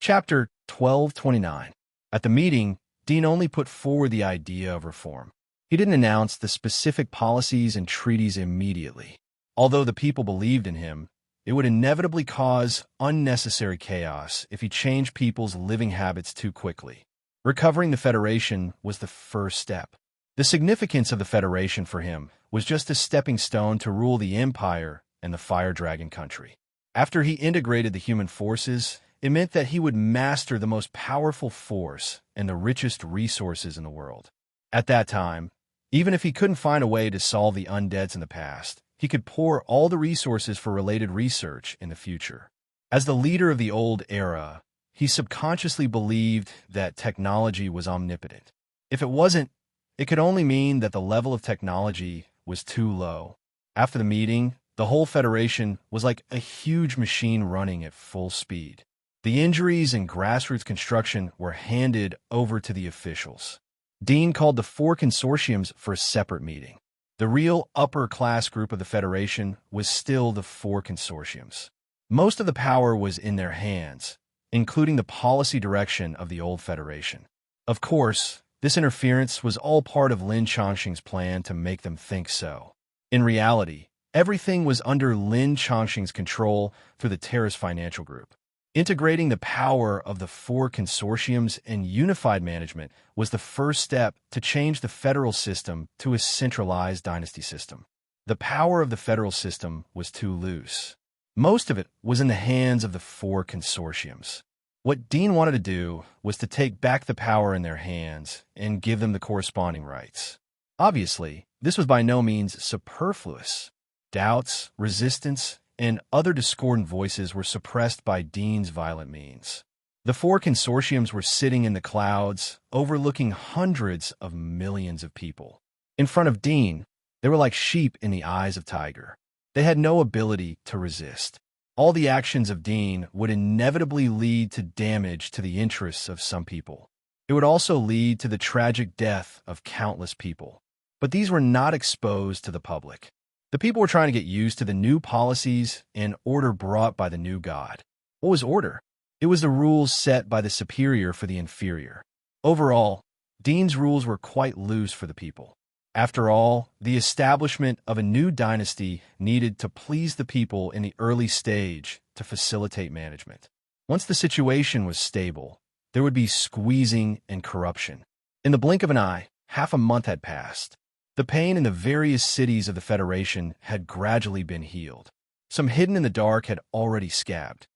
Chapter 1229. At the meeting, Dean only put forward the idea of reform. He didn't announce the specific policies and treaties immediately. Although the people believed in him, it would inevitably cause unnecessary chaos if he changed people's living habits too quickly. Recovering the Federation was the first step. The significance of the Federation for him was just a stepping stone to rule the Empire and the Fire Dragon country. After he integrated the human forces, it meant that he would master the most powerful force and the richest resources in the world. At that time, even if he couldn't find a way to solve the undeads in the past, he could pour all the resources for related research in the future. As the leader of the old era, he subconsciously believed that technology was omnipotent. If it wasn't, it could only mean that the level of technology was too low. After the meeting, the whole Federation was like a huge machine running at full speed. The injuries and grassroots construction were handed over to the officials. Dean called the four consortiums for a separate meeting. The real upper-class group of the Federation was still the four consortiums. Most of the power was in their hands, including the policy direction of the old Federation. Of course, this interference was all part of Lin Chongqing's plan to make them think so. In reality, everything was under Lin Chongqing's control through the Terrace Financial Group. Integrating the power of the four consortiums and unified management was the first step to change the federal system to a centralized dynasty system. The power of the federal system was too loose. Most of it was in the hands of the four consortiums. What Dean wanted to do was to take back the power in their hands and give them the corresponding rights. Obviously, this was by no means superfluous. Doubts, resistance, and other discordant voices were suppressed by Dean's violent means. The four consortiums were sitting in the clouds, overlooking hundreds of millions of people. In front of Dean, they were like sheep in the eyes of tiger. They had no ability to resist. All the actions of Dean would inevitably lead to damage to the interests of some people. It would also lead to the tragic death of countless people. But these were not exposed to the public. The people were trying to get used to the new policies and order brought by the new god. What was order? It was the rules set by the superior for the inferior. Overall, Dean's rules were quite loose for the people. After all, the establishment of a new dynasty needed to please the people in the early stage to facilitate management. Once the situation was stable, there would be squeezing and corruption. In the blink of an eye, half a month had passed. The pain in the various cities of the Federation had gradually been healed. Some hidden in the dark had already scabbed.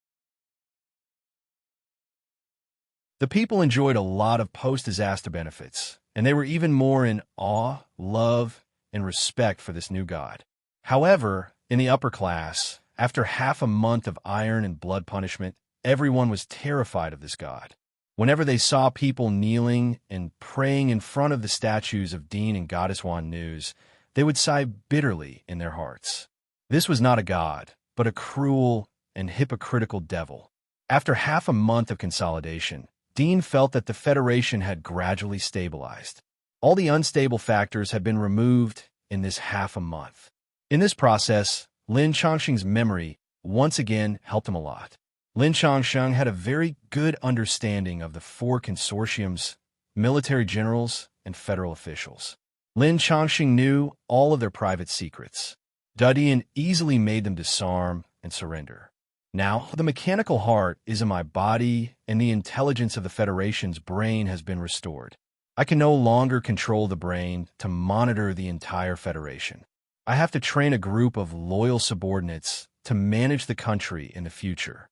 The people enjoyed a lot of post-disaster benefits, and they were even more in awe, love, and respect for this new god. However, in the upper class, after half a month of iron and blood punishment, everyone was terrified of this god. Whenever they saw people kneeling and praying in front of the statues of Dean and Goddess Wan News, they would sigh bitterly in their hearts. This was not a god, but a cruel and hypocritical devil. After half a month of consolidation, Dean felt that the Federation had gradually stabilized. All the unstable factors had been removed in this half a month. In this process, Lin Chongqing's memory once again helped him a lot. Lin Chongqing had a very good understanding of the four consortiums, military generals, and federal officials. Lin Chongqing knew all of their private secrets. Dudian easily made them disarm and surrender. Now, the mechanical heart is in my body, and the intelligence of the Federation's brain has been restored. I can no longer control the brain to monitor the entire Federation. I have to train a group of loyal subordinates to manage the country in the future.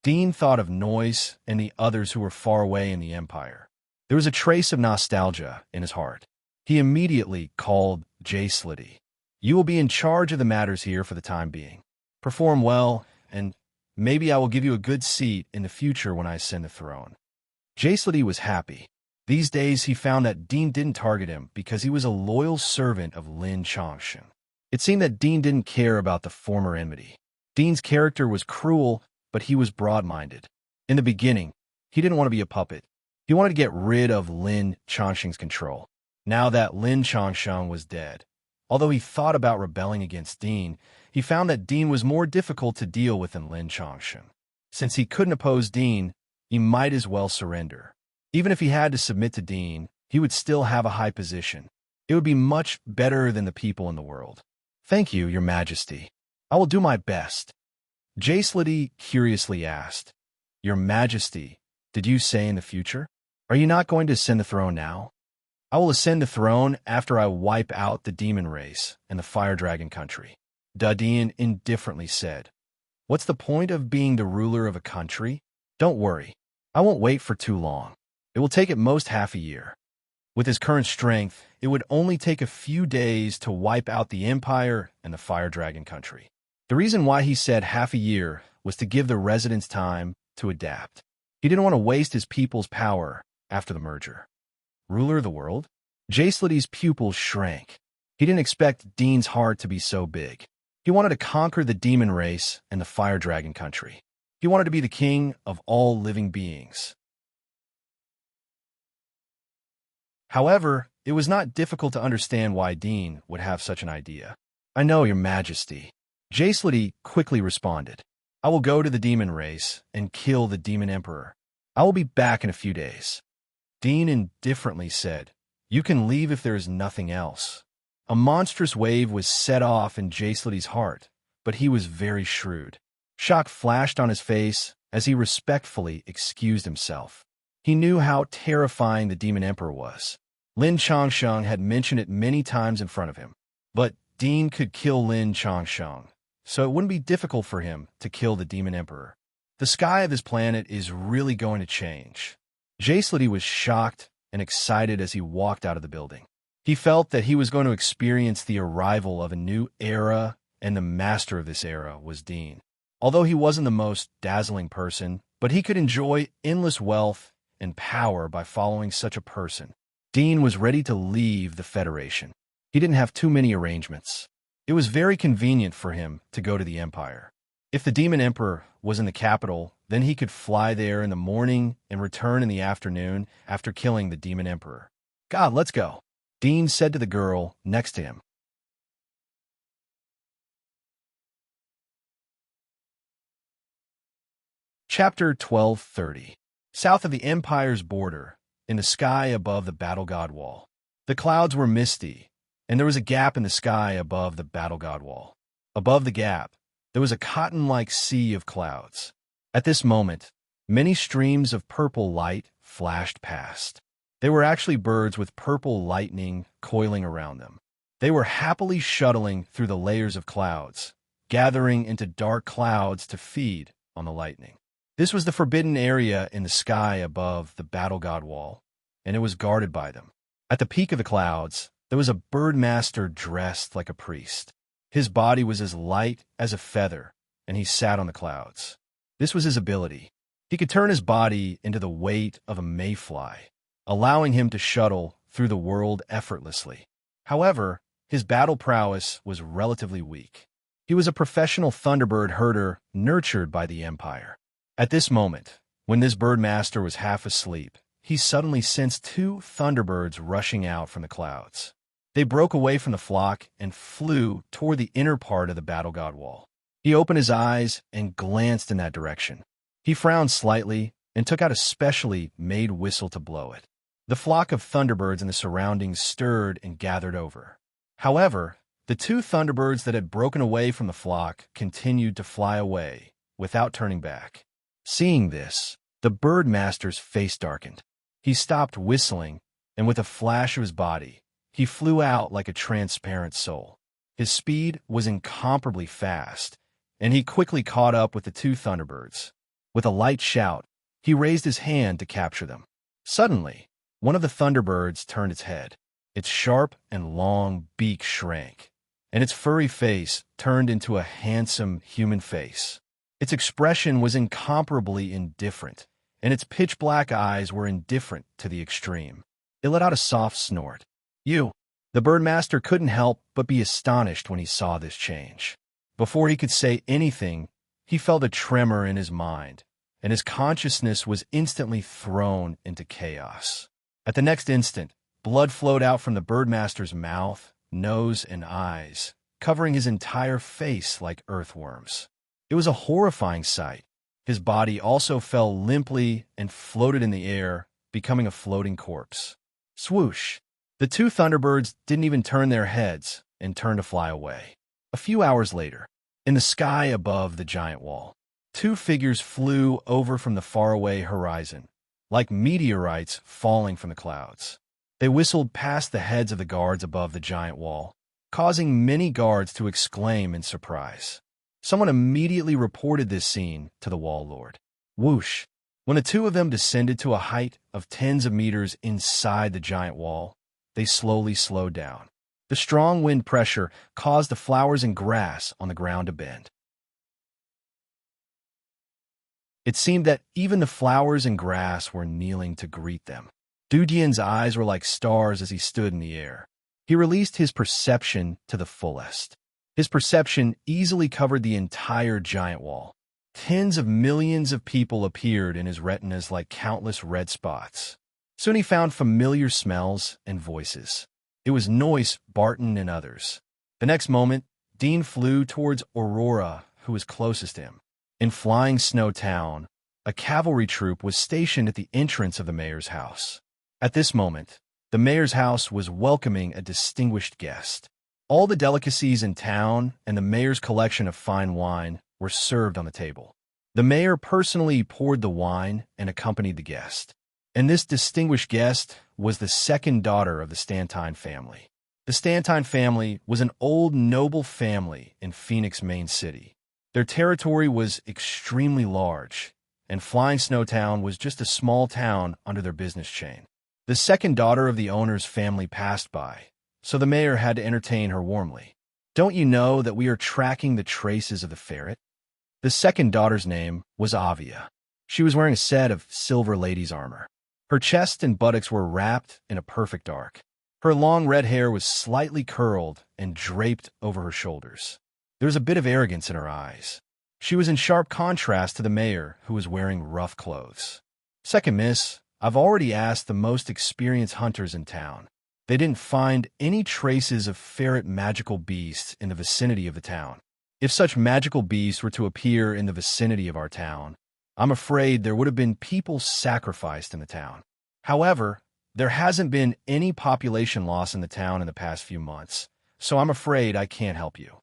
Dean thought of Noyce and the others who were far away in the Empire. There was a trace of nostalgia in his heart. He immediately called Jay Slitty. You will be in charge of the matters here for the time being. Perform well, and maybe I will give you a good seat in the future when I ascend the throne. Jay Slitty was happy. These days he found that Dean didn't target him because he was a loyal servant of Lin Chongqing. It seemed that Dean didn't care about the former enmity. Dean's character was cruel, but he was broad-minded. In the beginning, he didn't want to be a puppet. He wanted to get rid of Lin Chongqing's control. Now that Lin Chongqing was dead, although he thought about rebelling against Dean, he found that Dean was more difficult to deal with than Lin Chongqing. Since he couldn't oppose Dean, he might as well surrender. Even if he had to submit to Dean, he would still have a high position. It would be much better than the people in the world. Thank you, Your Majesty. I will do my best. Jay Slitty curiously asked, Your Majesty, did you say in the future? Are you not going to ascend the throne now? I will ascend the throne after I wipe out the demon race and the fire dragon country. Dudian indifferently said, What's the point of being the ruler of a country? Don't worry, I won't wait for too long. It will take at most half a year. With his current strength, it would only take a few days to wipe out the Empire and the Fire Dragon country. The reason why he said half a year was to give the residents time to adapt. He didn't want to waste his people's power after the merger. Ruler of the world? Jaceliti's pupils shrank. He didn't expect Dean's heart to be so big. He wanted to conquer the demon race and the Fire Dragon country. He wanted to be the king of all living beings. However, it was not difficult to understand why Dean would have such an idea. "I know, your majesty." Jacility quickly responded. "I will go to the demon race and kill the demon emperor. I will be back in a few days." Dean indifferently said, "You can leave if there is nothing else." A monstrous wave was set off in Jacility's heart, but he was very shrewd. Shock flashed on his face as he respectfully excused himself. He knew how terrifying the demon emperor was. Lin Changsheng had mentioned it many times in front of him. But Dean could kill Lin Changsheng, so it wouldn't be difficult for him to kill the demon emperor. The sky of his planet is really going to change. Jacility was shocked and excited as he walked out of the building. He felt that he was going to experience the arrival of a new era, and the master of this era was Dean. Although he wasn't the most dazzling person, but he could enjoy endless wealth and power by following such a person. Dean was ready to leave the Federation. He didn't have too many arrangements. It was very convenient for him to go to the Empire. If the Demon Emperor was in the capital, then he could fly there in the morning and return in the afternoon after killing the Demon Emperor. "God, let's go," Dean said to the girl next to him. Chapter 1230. South of the Empire's border, in the sky above the Battle God Wall. The clouds were misty, and there was a gap in the sky above the Battle God Wall. Above the gap, there was a cotton-like sea of clouds. At this moment, many streams of purple light flashed past. They were actually birds with purple lightning coiling around them. They were happily shuttling through the layers of clouds, gathering into dark clouds to feed on the lightning. This was the forbidden area in the sky above the Battle God Wall, and it was guarded by them. At the peak of the clouds, there was a birdmaster dressed like a priest. His body was as light as a feather, and he sat on the clouds. This was his ability. He could turn his body into the weight of a mayfly, allowing him to shuttle through the world effortlessly. However, his battle prowess was relatively weak. He was a professional thunderbird herder nurtured by the Empire. At this moment, when this birdmaster was half asleep, he suddenly sensed two thunderbirds rushing out from the clouds. They broke away from the flock and flew toward the inner part of the Battle God Wall. He opened his eyes and glanced in that direction. He frowned slightly and took out a specially made whistle to blow it. The flock of thunderbirds in the surroundings stirred and gathered over. However, the two thunderbirds that had broken away from the flock continued to fly away without turning back. Seeing this, the birdmaster's face darkened. He stopped whistling, and with a flash of his body, he flew out like a transparent soul. His speed was incomparably fast, and he quickly caught up with the two thunderbirds. With a light shout, he raised his hand to capture them. Suddenly, one of the thunderbirds turned its head. Its sharp and long beak shrank, and its furry face turned into a handsome human face. Its expression was incomparably indifferent, and its pitch-black eyes were indifferent to the extreme. It let out a soft snort. "You!" The birdmaster couldn't help but be astonished when he saw this change. Before he could say anything, he felt a tremor in his mind, and his consciousness was instantly thrown into chaos. At the next instant, blood flowed out from the birdmaster's mouth, nose, and eyes, covering his entire face like earthworms. It was a horrifying sight. His body also fell limply and floated in the air, becoming a floating corpse. Swoosh! The two thunderbirds didn't even turn their heads and turned to fly away. A few hours later, in the sky above the giant wall, two figures flew over from the faraway horizon, like meteorites falling from the clouds. They whistled past the heads of the guards above the giant wall, causing many guards to exclaim in surprise. Someone immediately reported this scene to the Wall Lord. Whoosh! When the two of them descended to a height of tens of meters inside the giant wall, they slowly slowed down. The strong wind pressure caused the flowers and grass on the ground to bend. It seemed that even the flowers and grass were kneeling to greet them. Dujian's eyes were like stars as he stood in the air. He released his perception to the fullest. His perception easily covered the entire giant wall. Tens of millions of people appeared in his retinas like countless red spots. Soon he found familiar smells and voices. It was Noyce, Barton, and others. The next moment, Dean flew towards Aurora, who was closest to him. In Flying Snow Town, a cavalry troop was stationed at the entrance of the mayor's house. At this moment, the mayor's house was welcoming a distinguished guest. All the delicacies in town and the mayor's collection of fine wine were served on the table. The mayor personally poured the wine and accompanied the guest. And this distinguished guest was the second daughter of the Stantine family. The Stantine family was an old noble family in Phoenix, Main City. Their territory was extremely large, and Flying Snow Town was just a small town under their business chain. The second daughter of the owner's family passed by, so the mayor had to entertain her warmly. "Don't you know that we are tracking the traces of the ferret?" The second daughter's name was Avia. She was wearing a set of silver lady's armor. Her chest and buttocks were wrapped in a perfect arc. Her long red hair was slightly curled and draped over her shoulders. There was a bit of arrogance in her eyes. She was in sharp contrast to the mayor, who was wearing rough clothes. "Second miss, I've already asked the most experienced hunters in town. They didn't find any traces of ferret magical beasts in the vicinity of the town. If such magical beasts were to appear in the vicinity of our town, I'm afraid there would have been people sacrificed in the town. However, there hasn't been any population loss in the town in the past few months, so I'm afraid I can't help you."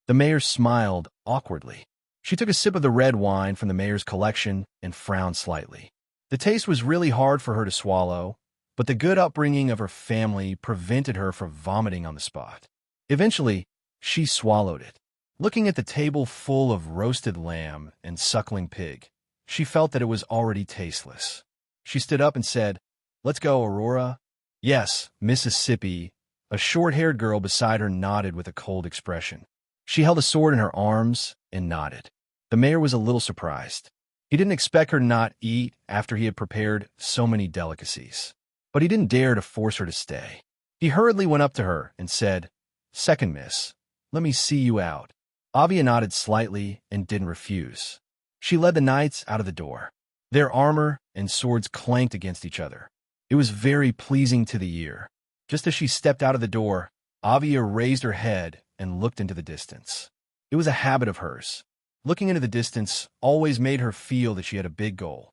The mayor smiled awkwardly. She took a sip of the red wine from the mayor's collection and frowned slightly. The taste was really hard for her to swallow, but the good upbringing of her family prevented her from vomiting on the spot. Eventually, she swallowed it. Looking at the table full of roasted lamb and suckling pig, she felt that it was already tasteless. She stood up and said, "Let's go, Aurora." "Yes, Mississippi." A short-haired girl beside her nodded with a cold expression. She held a sword in her arms and nodded. The mayor was a little surprised. He didn't expect her to not eat after he had prepared so many delicacies. But he didn't dare to force her to stay. He hurriedly went up to her and said, "Second miss, let me see you out." Avia nodded slightly and didn't refuse. She led the knights out of the door. Their armor and swords clanked against each other. It was very pleasing to the ear. Just as she stepped out of the door, Avia raised her head and looked into the distance. It was a habit of hers. Looking into the distance always made her feel that she had a big goal.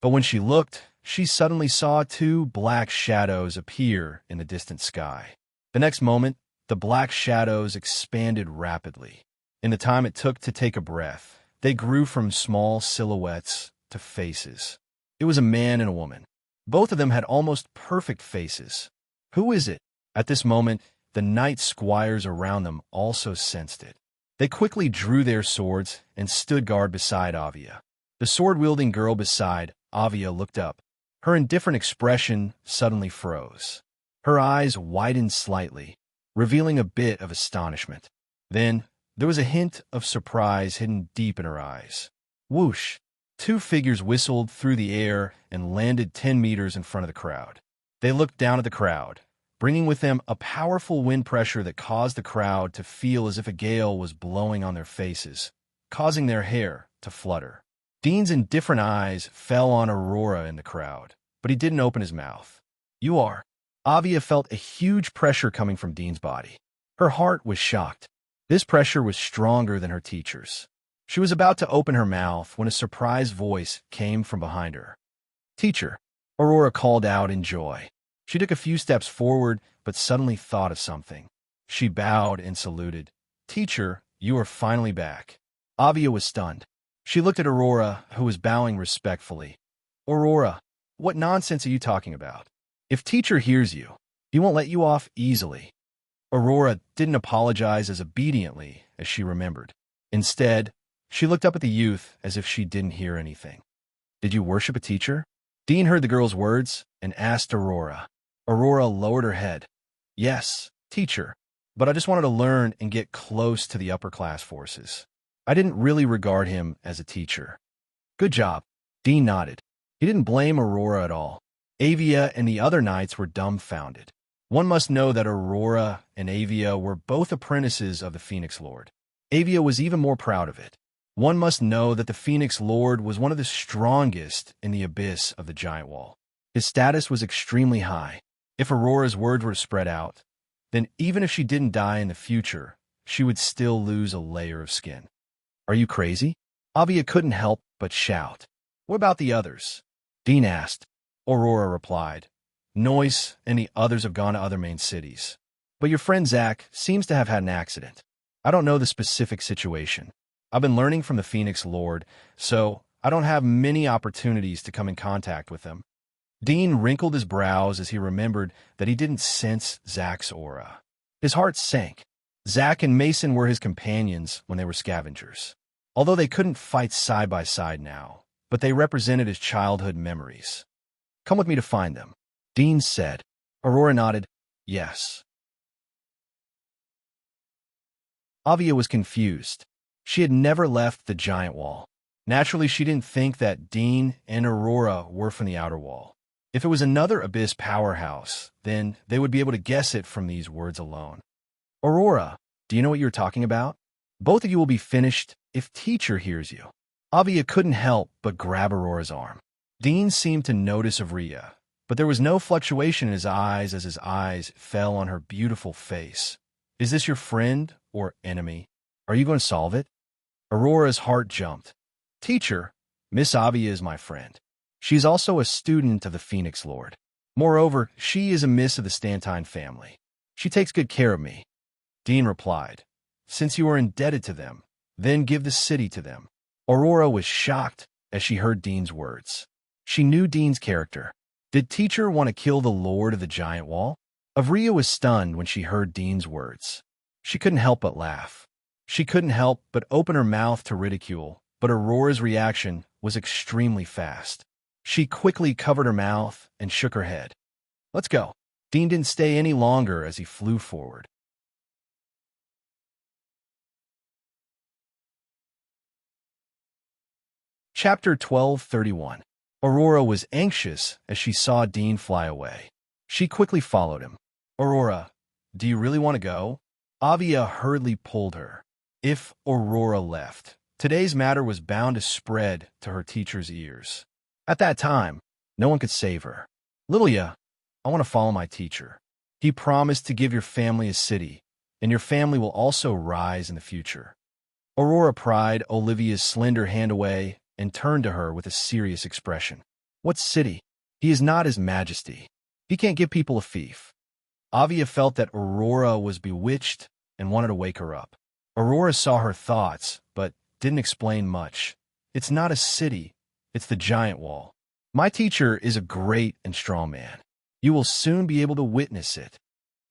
But when she looked, she suddenly saw two black shadows appear in the distant sky. The next moment, the black shadows expanded rapidly. In the time it took to take a breath, they grew from small silhouettes to faces. It was a man and a woman. Both of them had almost perfect faces. Who is it? At this moment, the knight squires around them also sensed it. They quickly drew their swords and stood guard beside Avia. The sword-wielding girl beside Avia looked up. Her indifferent expression suddenly froze. Her eyes widened slightly, revealing a bit of astonishment. Then, there was a hint of surprise hidden deep in her eyes. Whoosh! Two figures whistled through the air and landed 10 meters in front of the crowd. They looked down at the crowd, bringing with them a powerful wind pressure that caused the crowd to feel as if a gale was blowing on their faces, causing their hair to flutter. Dean's indifferent eyes fell on Aurora in the crowd, but he didn't open his mouth. "You are." Avia felt a huge pressure coming from Dean's body. Her heart was shocked. This pressure was stronger than her teacher's. She was about to open her mouth when a surprised voice came from behind her. "Teacher," Aurora called out in joy. She took a few steps forward, but suddenly thought of something. She bowed and saluted. "Teacher, you are finally back." Avia was stunned. She looked at Aurora, who was bowing respectfully. "Aurora, what nonsense are you talking about? If teacher hears you, he won't let you off easily." Aurora didn't apologize as obediently as she remembered. Instead, She looked up at the youth as if she didn't hear anything. Did you worship a teacher? Dean heard the girl's words and asked Aurora. Aurora lowered her head. Yes, teacher, but I just wanted to learn and get close to the upper-class forces. I didn't really regard him as a teacher. Good job. Dean nodded. He didn't blame Aurora at all. Avia and the other knights were dumbfounded. One must know that Aurora and Avia were both apprentices of the Phoenix Lord. Avia was even more proud of it. One must know that the Phoenix Lord was one of the strongest in the abyss of the giant wall. His status was extremely high. If Aurora's words were to spread out, then even if she didn't die in the future, she would still lose a layer of skin. Are you crazy? Avia couldn't help but shout. What about the others? Dean asked. Aurora replied. Noise and the others have gone to other main cities. But your friend Zach seems to have had an accident. I don't know the specific situation. I've been learning from the Phoenix Lord, so I don't have many opportunities to come in contact with him. Dean wrinkled his brows as he remembered that he didn't sense Zach's aura. His heart sank. Zach and Mason were his companions when they were scavengers. Although they couldn't fight side by side now, but they represented his childhood memories. Come with me to find them, Dean said. Aurora nodded. Yes. Avia was confused. She had never left the giant wall. Naturally, she didn't think that Dean and Aurora were from the outer wall. If it was another Abyss powerhouse, then they would be able to guess it from these words alone. Aurora, do you know what you're talking about? Both of you will be finished if teacher hears you. Avia couldn't help but grab Aurora's arm. Dean seemed to notice Avria, but there was no fluctuation in his eyes as his eyes fell on her beautiful face. Is this your friend or enemy? Are you going to solve it? Aurora's heart jumped. Teacher, Miss Avia is my friend. She's also a student of the Phoenix Lord. Moreover, she is a miss of the Stantine family. She takes good care of me. Dean replied, Since you are indebted to them, then give the city to them. Aurora was shocked as she heard Dean's words. She knew Dean's character. Did teacher want to kill the Lord of the Giant Wall? Avria was stunned when she heard Dean's words. She couldn't help but laugh. She couldn't help but open her mouth to ridicule, but Aurora's reaction was extremely fast. She quickly covered her mouth and shook her head. Let's go. Dean didn't stay any longer as he flew forward. Chapter 1231. Aurora was anxious as she saw Dean fly away. She quickly followed him. Aurora, do you really want to go? Avia hurriedly pulled her. If Aurora left, today's matter was bound to spread to her teacher's ears. At that time, no one could save her. Lilia, I want to follow my teacher. He promised to give your family a city, and your family will also rise in the future. Aurora pried Olivia's slender hand away and turned to her with a serious expression. What city? He is not His Majesty. He can't give people a fief. Avia felt that Aurora was bewitched and wanted to wake her up. Aurora saw her thoughts, but didn't explain much. It's not a city. It's the giant wall. My teacher is a great and strong man. You will soon be able to witness it.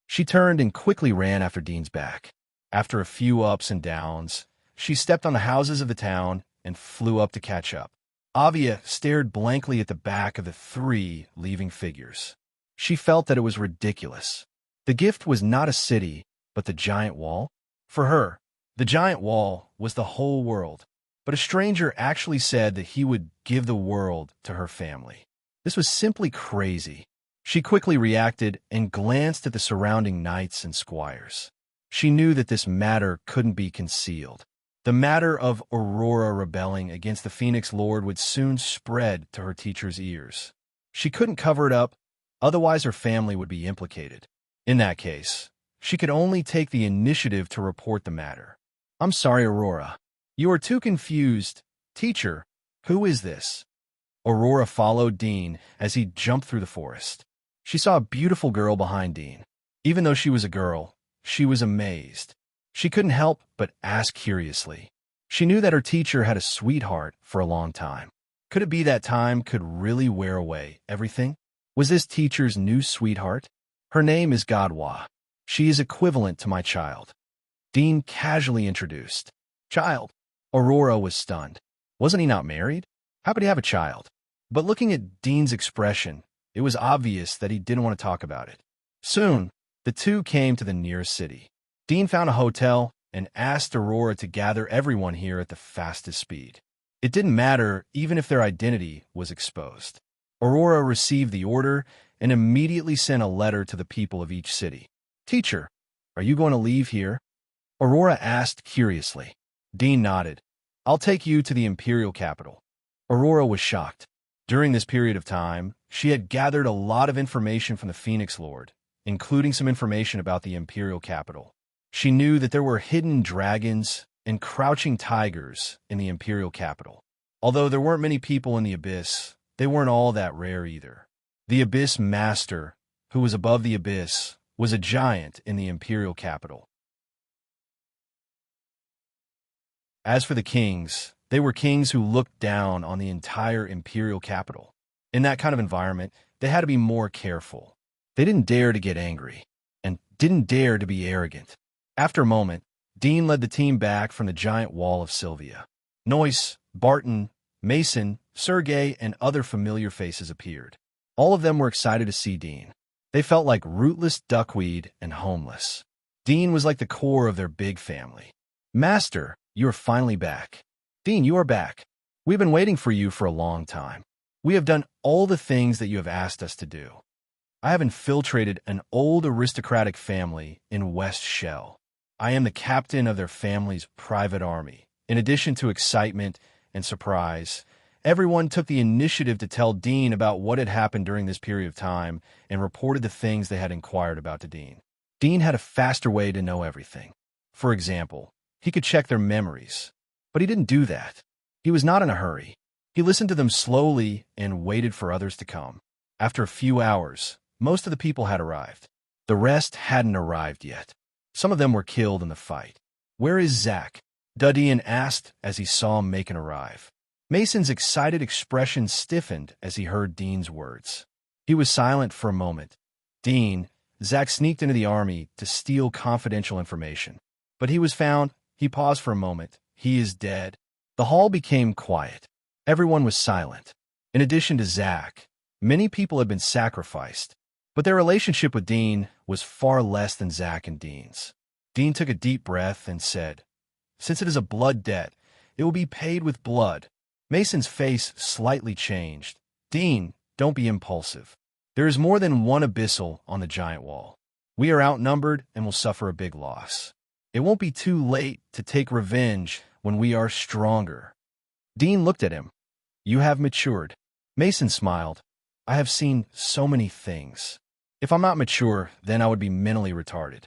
She turned and quickly ran after Dean's back. After a few ups and downs, she stepped on the houses of the town and flew up to catch up. Avia stared blankly at the back of the three leaving figures. She felt that it was ridiculous. The gift was not a city, but the giant wall. For her, the giant wall was the whole world. But a stranger actually said that he would give the world to her family. This was simply crazy. She quickly reacted and glanced at the surrounding knights and squires. She knew that this matter couldn't be concealed. The matter of Aurora rebelling against the Phoenix Lord would soon spread to her teacher's ears. She couldn't cover it up, otherwise her family would be implicated. In that case, she could only take the initiative to report the matter. I'm sorry, Aurora. You are too confused. Teacher, who is this? Aurora followed Dean as he jumped through the forest. She saw a beautiful girl behind Dean. Even though she was a girl, she was amazed. She couldn't help but ask curiously. She knew that her teacher had a sweetheart for a long time. Could it be that time could really wear away everything? Was this teacher's new sweetheart? Her name is Godwa. She is equivalent to my child. Dean casually introduced. Child. Aurora was stunned. Wasn't he not married? How could he have a child? But looking at Dean's expression, it was obvious that he didn't want to talk about it. Soon, the two came to the nearest city. Dean found a hotel and asked Aurora to gather everyone here at the fastest speed. It didn't matter even if their identity was exposed. Aurora received the order and immediately sent a letter to the people of each city. "Teacher, are you going to leave here?" Aurora asked curiously. Dean nodded. "I'll take you to the imperial capital." Aurora was shocked. During this period of time, she had gathered a lot of information from the Phoenix Lord, including some information about the imperial capital. She knew that there were hidden dragons and crouching tigers in the imperial capital. Although there weren't many people in the Abyss, they weren't all that rare either. The Abyss Master, who was above the Abyss, was a giant in the imperial capital. As for the kings, they were kings who looked down on the entire imperial capital. In that kind of environment, they had to be more careful. They didn't dare to get angry, and didn't dare to be arrogant. After a moment, Dean led the team back from the giant wall of Sylvia. Noyce, Barton, Mason, Sergei, and other familiar faces appeared. All of them were excited to see Dean. They felt like rootless duckweed and homeless. Dean was like the core of their big family. "Master, you are finally back." "Dean, you are back. We've been waiting for you for a long time. We have done all the things that you have asked us to do. I have infiltrated an old aristocratic family in West Shell. I am the captain of their family's private army. In addition to excitement and surprise, everyone took the initiative to tell Dean about what had happened during this period of time and reported the things they had inquired about to Dean. Dean had a faster way to know everything. For example, he could check their memories. But he didn't do that. He was not in a hurry. He listened to them slowly and waited for others to come. After a few hours, most of the people had arrived. The rest hadn't arrived yet. Some of them were killed in the fight. "Where is Zach?" Dudian asked as he saw Macon arrive. Mason's excited expression stiffened as he heard Dean's words. He was silent for a moment. "Dean, Zach sneaked into the army to steal confidential information. But he was found." He paused for a moment. "He is dead." The hall became quiet. Everyone was silent. In addition to Zach, many people had been sacrificed, but their relationship with Dean was far less than Zach and Dean's. Dean took a deep breath and said, "Since it is a blood debt, it will be paid with blood." Mason's face slightly changed. "Dean, don't be impulsive. There is more than one Abyssal on the giant wall. We are outnumbered and will suffer a big loss. It won't be too late to take revenge when we are stronger." Dean looked at him. "You have matured." Mason smiled. "I have seen so many things. If I'm not mature, then I would be mentally retarded."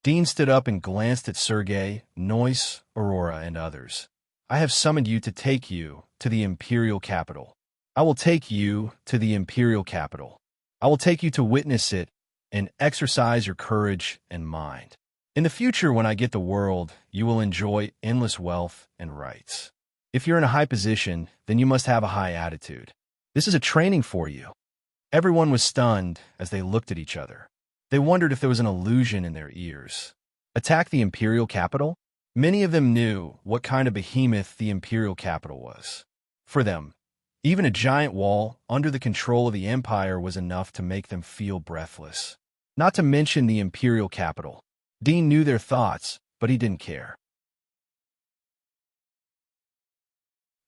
Dean stood up and glanced at Sergei, Noyce, Aurora, and others. "I have summoned you to take you to the imperial capital. I will take you to the imperial capital. I will take you to witness it and exercise your courage and mind. In the future, when I get the world, you will enjoy endless wealth and rights. If you're in a high position, then you must have a high attitude. This is a training for you." Everyone was stunned as they looked at each other. They wondered if there was an illusion in their ears. Attack the imperial capital? Many of them knew what kind of behemoth the imperial capital was. For them, even a giant wall under the control of the empire was enough to make them feel breathless. Not to mention the imperial capital. Dean knew their thoughts, but he didn't care.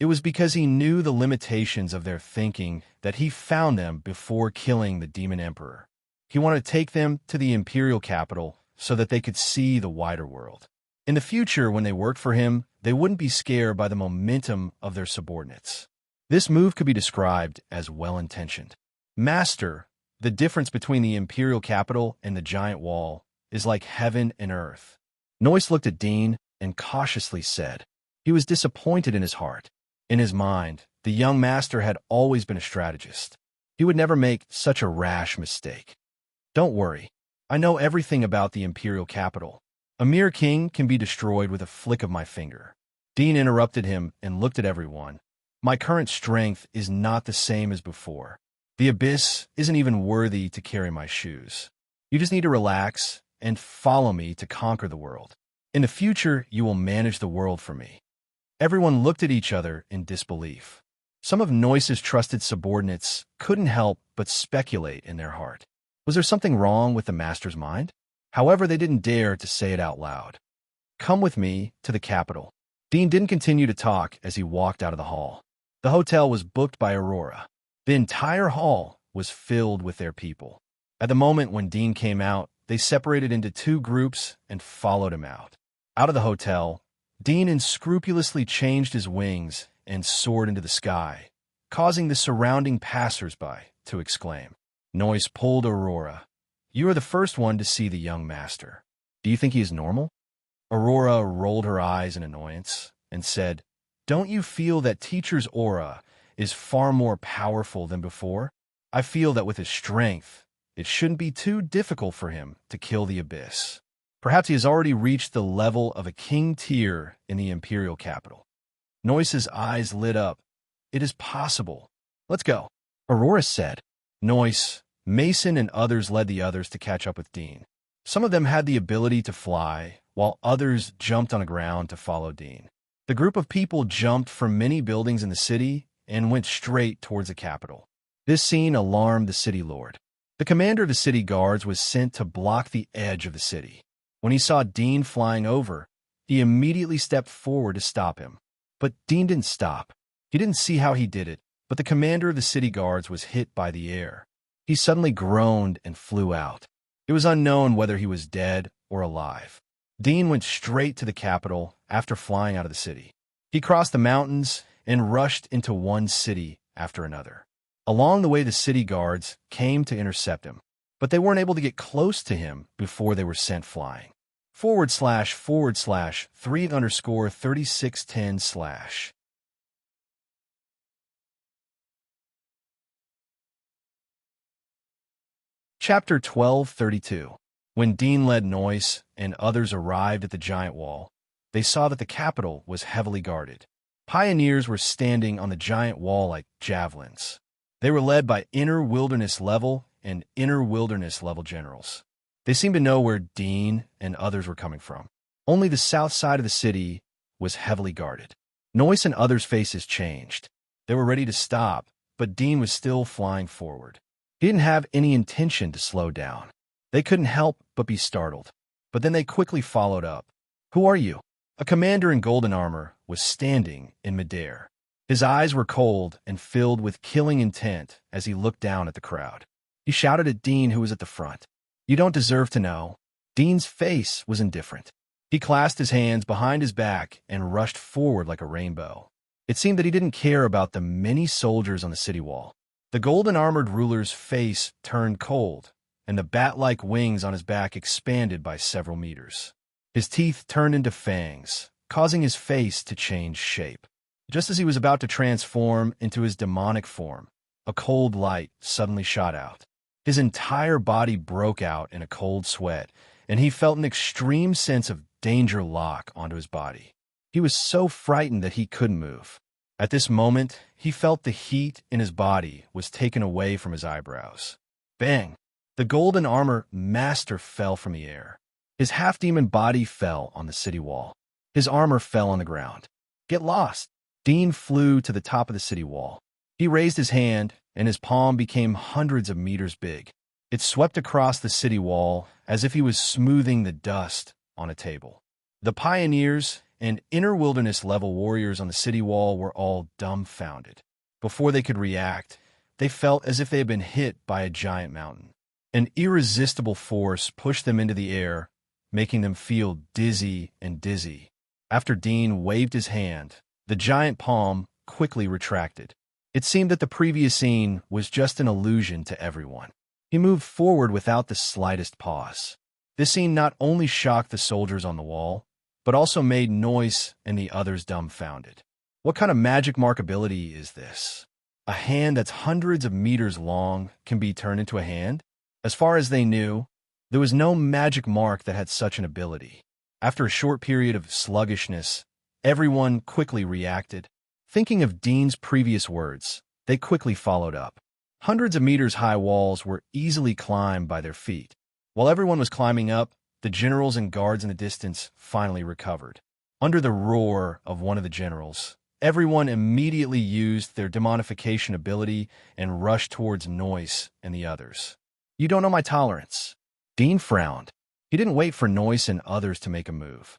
It was because he knew the limitations of their thinking that he found them before killing the Demon Emperor. He wanted to take them to the imperial capital so that they could see the wider world. In the future, when they worked for him, they wouldn't be scared by the momentum of their subordinates. This move could be described as well-intentioned. "Master, the difference between the imperial capital and the giant wall is like heaven and earth." Noyce looked at Dean and cautiously said. He was disappointed in his heart. In his mind, the young master had always been a strategist. He would never make such a rash mistake. "Don't worry. I know everything about the imperial capital. A mere king can be destroyed with a flick of my finger." Dean interrupted him and looked at everyone. "My current strength is not the same as before. The Abyss isn't even worthy to carry my shoes. You just need to relax and follow me to conquer the world. In the future, you will manage the world for me." Everyone looked at each other in disbelief. Some of Noyce's trusted subordinates couldn't help but speculate in their heart. Was there something wrong with the master's mind? However, they didn't dare to say it out loud. "Come with me to the capital." Dean didn't continue to talk as he walked out of the hall. The hotel was booked by Aurora. The entire hall was filled with their people. At the moment when Dean came out, they separated into two groups and followed him out. Out of the hotel, Dean unscrupulously changed his wings and soared into the sky, causing the surrounding passers-by to exclaim. Noyce pulled Aurora. "You are the first one to see the young master. Do you think he is normal?" Aurora rolled her eyes in annoyance and said, "Don't you feel that teacher's aura is far more powerful than before? I feel that with his strength, it shouldn't be too difficult for him to kill the Abyss. Perhaps he has already reached the level of a king tier in the imperial capital." Noyce's eyes lit up. "It is possible. Let's go," Aurora said. Noyce, Mason, and others led the others to catch up with Dean. Some of them had the ability to fly, while others jumped on the ground to follow Dean. The group of people jumped from many buildings in the city and went straight towards the capital. This scene alarmed the city lord. The commander of the city guards was sent to block the edge of the city. When he saw Dean flying over, he immediately stepped forward to stop him. But Dean didn't stop. He didn't see how he did it, but the commander of the city guards was hit by the air. He suddenly groaned and flew out. It was unknown whether he was dead or alive. Dean went straight to the capital after flying out of the city. He crossed the mountains and rushed into one city after another. Along the way, the city guards came to intercept him, but they weren't able to get close to him before they were sent flying. //3_3610/ Chapter 1232. When Dean led Noyce and others arrived at the giant wall, they saw that the capital was heavily guarded. Pioneers were standing on the giant wall like javelins. They were led by inner wilderness level and inner wilderness level generals. They seemed to know where Dean and others were coming from. Only the south side of the city was heavily guarded. Noyce and others' faces changed. They were ready to stop, but Dean was still flying forward. He didn't have any intention to slow down. They couldn't help but be startled. But then they quickly followed up. "Who are you?" A commander in golden armor was standing in midair. His eyes were cold and filled with killing intent as he looked down at the crowd. He shouted at Dean, who was at the front. "You don't deserve to know." Dean's face was indifferent. He clasped his hands behind his back and rushed forward like a rainbow. It seemed that he didn't care about the many soldiers on the city wall. The golden-armored ruler's face turned cold, and the bat-like wings on his back expanded by several meters. His teeth turned into fangs, causing his face to change shape. Just as he was about to transform into his demonic form, a cold light suddenly shot out. His entire body broke out in a cold sweat, and he felt an extreme sense of danger lock onto his body. He was so frightened that he couldn't move. At this moment, he felt the heat in his body was taken away from his eyebrows. Bang! The golden armor master fell from the air. His half-demon body fell on the city wall. His armor fell on the ground. "Get lost!" Dean flew to the top of the city wall. He raised his hand, and his palm became hundreds of meters big. It swept across the city wall as if he was smoothing the dust on a table. The pioneers and inner wilderness level warriors on the city wall were all dumbfounded. Before they could react, they felt as if they had been hit by a giant mountain. An irresistible force pushed them into the air, making them feel dizzy and dizzy. After Dean waved his hand, the giant palm quickly retracted. It seemed that the previous scene was just an illusion to everyone. He moved forward without the slightest pause. This scene not only shocked the soldiers on the wall, but also made Noyce and the others dumbfounded. What kind of magic mark ability is this? A hand that's hundreds of meters long can be turned into a hand? As far as they knew, there was no magic mark that had such an ability. After a short period of sluggishness, everyone quickly reacted. Thinking of Dean's previous words, they quickly followed up. Hundreds of meters high walls were easily climbed by their feet. While everyone was climbing up, the generals and guards in the distance finally recovered. Under the roar of one of the generals, everyone immediately used their demonification ability and rushed towards Noise and the others. You don't know my tolerance. Dean frowned. He didn't wait for Noise and others to make a move.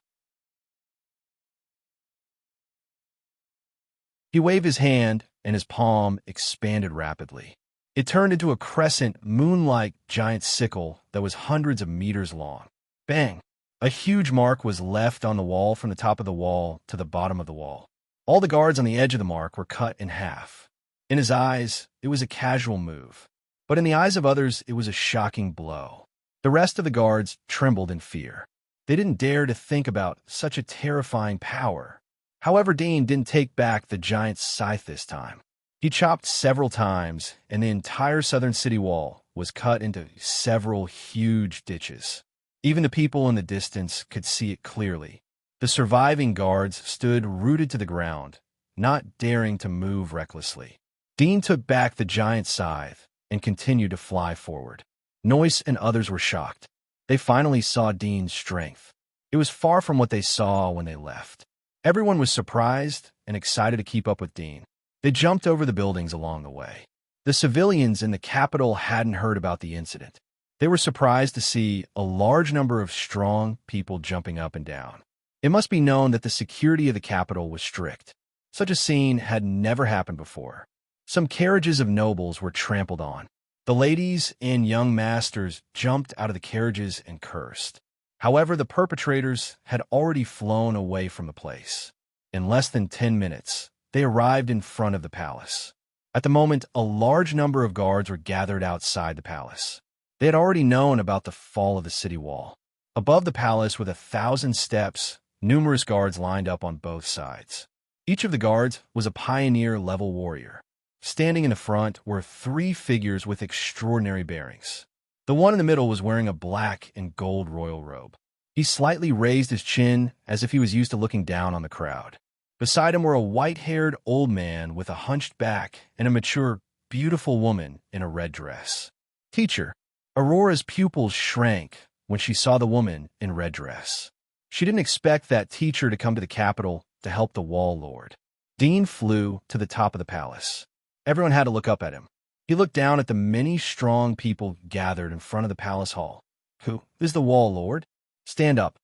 He waved his hand, and his palm expanded rapidly. It turned into a crescent, moon-like giant sickle that was hundreds of meters long. Bang! A huge mark was left on the wall from the top of the wall to the bottom of the wall. All the guards on the edge of the mark were cut in half. In his eyes, it was a casual move. But in the eyes of others, it was a shocking blow. The rest of the guards trembled in fear. They didn't dare to think about such a terrifying power. However, Dean didn't take back the giant scythe this time. He chopped several times, and the entire southern city wall was cut into several huge ditches. Even the people in the distance could see it clearly. The surviving guards stood rooted to the ground, not daring to move recklessly. Dean took back the giant scythe and continued to fly forward. Noise and others were shocked. They finally saw Dean's strength. It was far from what they saw when they left. Everyone was surprised and excited to keep up with Dean. They jumped over the buildings along the way. The civilians in the capital hadn't heard about the incident. They were surprised to see a large number of strong people jumping up and down. It must be known that the security of the capital was strict. Such a scene had never happened before. Some carriages of nobles were trampled on. The ladies and young masters jumped out of the carriages and cursed. However, the perpetrators had already flown away from the place. In less than 10 minutes, they arrived in front of the palace. At the moment, a large number of guards were gathered outside the palace. They had already known about the fall of the city wall. Above the palace, with 1,000 steps, numerous guards lined up on both sides. Each of the guards was a pioneer-level warrior. Standing in the front were 3 figures with extraordinary bearings. The one in the middle was wearing a black and gold royal robe. He slightly raised his chin as if he was used to looking down on the crowd. Beside him were a white-haired old man with a hunched back and a mature, beautiful woman in a red dress. Teacher. Aurora's pupils shrank when she saw the woman in red dress. She didn't expect that teacher to come to the capital to help the Wall Lord. Dean flew to the top of the palace. Everyone had to look up at him. He looked down at the many strong people gathered in front of the palace hall. Who is the Wall Lord? Stand up.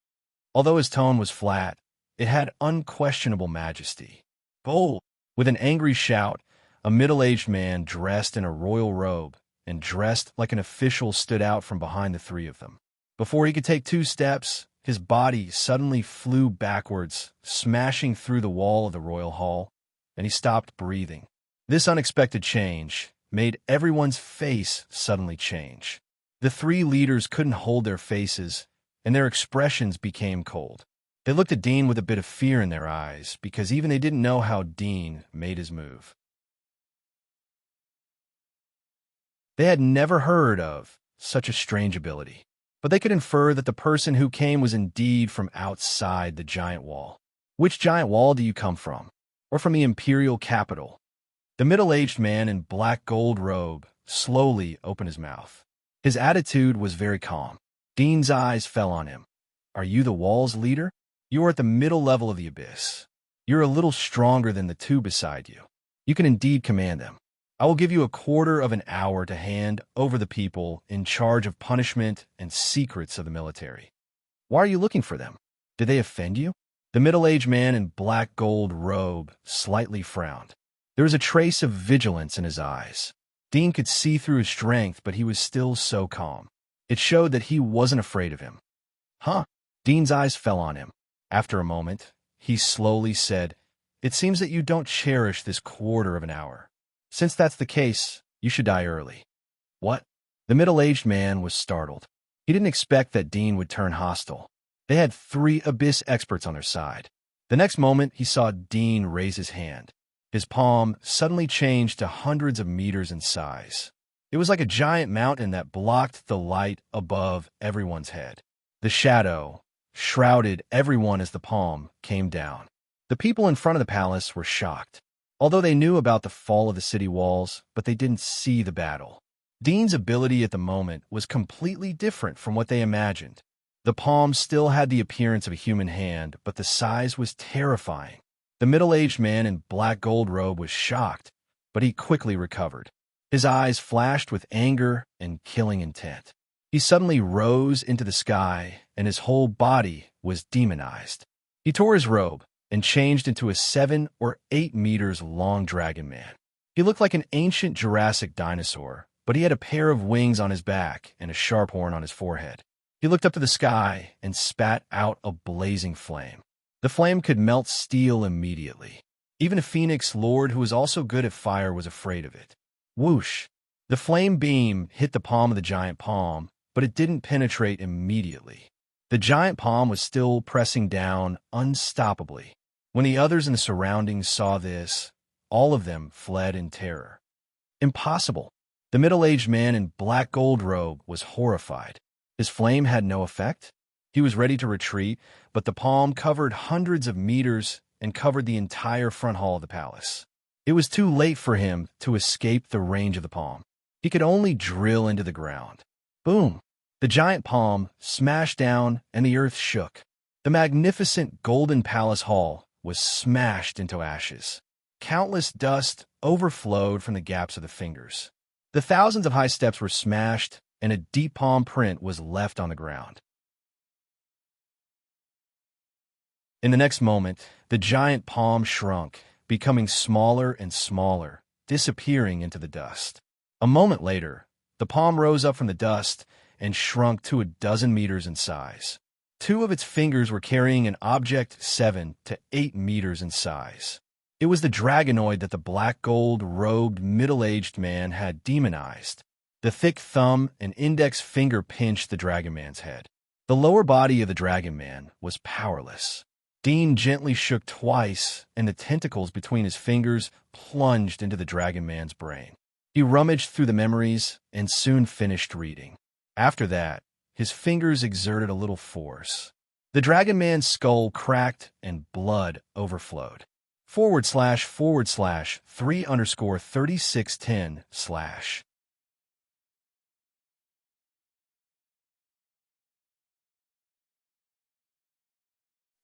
Although his tone was flat, it had unquestionable majesty. Bold! With an angry shout, a middle-aged man dressed in a royal robe and dressed like an official stood out from behind the 3 of them. Before he could take 2 steps, his body suddenly flew backwards, smashing through the wall of the royal hall, and he stopped breathing. This unexpected change made everyone's face suddenly change. The 3 leaders couldn't hold their faces, and their expressions became cold. They looked at Dean with a bit of fear in their eyes, because even they didn't know how Dean made his move. They had never heard of such a strange ability, but they could infer that the person who came was indeed from outside the giant wall. Which giant wall do you come from? Or from the imperial capital? The middle-aged man in black gold robe slowly opened his mouth. His attitude was very calm. Dean's eyes fell on him. Are you the wall's leader? You are at the middle level of the abyss. You're a little stronger than the 2 beside you. You can indeed command them. I will give you a quarter of an hour to hand over the people in charge of punishment and secrets of the military. Why are you looking for them? Did they offend you? The middle-aged man in black gold robe slightly frowned. There was a trace of vigilance in his eyes. Dean could see through his strength, but he was still so calm. It showed that he wasn't afraid of him. Huh? Dean's eyes fell on him. After a moment, he slowly said, It seems that you don't cherish this quarter of an hour. Since that's the case, you should die early. What? The middle-aged man was startled. He didn't expect that Dean would turn hostile. They had 3 abyss experts on their side. The next moment, he saw Dean raise his hand. His palm suddenly changed to hundreds of meters in size. It was like a giant mountain that blocked the light above everyone's head. The shadow shrouded everyone as the palm came down. The people in front of the palace were shocked. Although they knew about the fall of the city walls, but they didn't see the battle. Dean's ability at the moment was completely different from what they imagined. The palm still had the appearance of a human hand, but the size was terrifying. The middle-aged man in black gold robe was shocked, but he quickly recovered. His eyes flashed with anger and killing intent. He suddenly rose into the sky, and his whole body was demonized. He tore his robe and changed into a 7 or 8 meters long dragon man. He looked like an ancient Jurassic dinosaur, but he had a pair of wings on his back and a sharp horn on his forehead. He looked up to the sky and spat out a blazing flame. The flame could melt steel immediately. Even a phoenix lord who was also good at fire was afraid of it. Whoosh! The flame beam hit the palm of the giant palm, but it didn't penetrate immediately. The giant palm was still pressing down unstoppably. When the others in the surroundings saw this, all of them fled in terror. Impossible! The middle-aged man in black gold robe was horrified. His flame had no effect. He was ready to retreat, but the palm covered hundreds of meters and covered the entire front hall of the palace. It was too late for him to escape the range of the palm. He could only drill into the ground. Boom! The giant palm smashed down and the earth shook. The magnificent golden palace hall was smashed into ashes. Countless dust overflowed from the gaps of the fingers. The thousands of high steps were smashed, and a deep palm print was left on the ground. In the next moment, the giant palm shrunk, becoming smaller and smaller, disappearing into the dust. A moment later, the palm rose up from the dust and shrunk to 12 meters in size. 2 of its fingers were carrying an object 7 to 8 meters in size. It was the dragonoid that the black gold-robed middle-aged man had demonized. The thick thumb and index finger pinched the dragon man's head. The lower body of the dragon man was powerless. Dean gently shook twice, and the tentacles between his fingers plunged into the dragon man's brain. He rummaged through the memories and soon finished reading. After that, his fingers exerted a little force. The dragon man's skull cracked and blood overflowed. / 3_3610/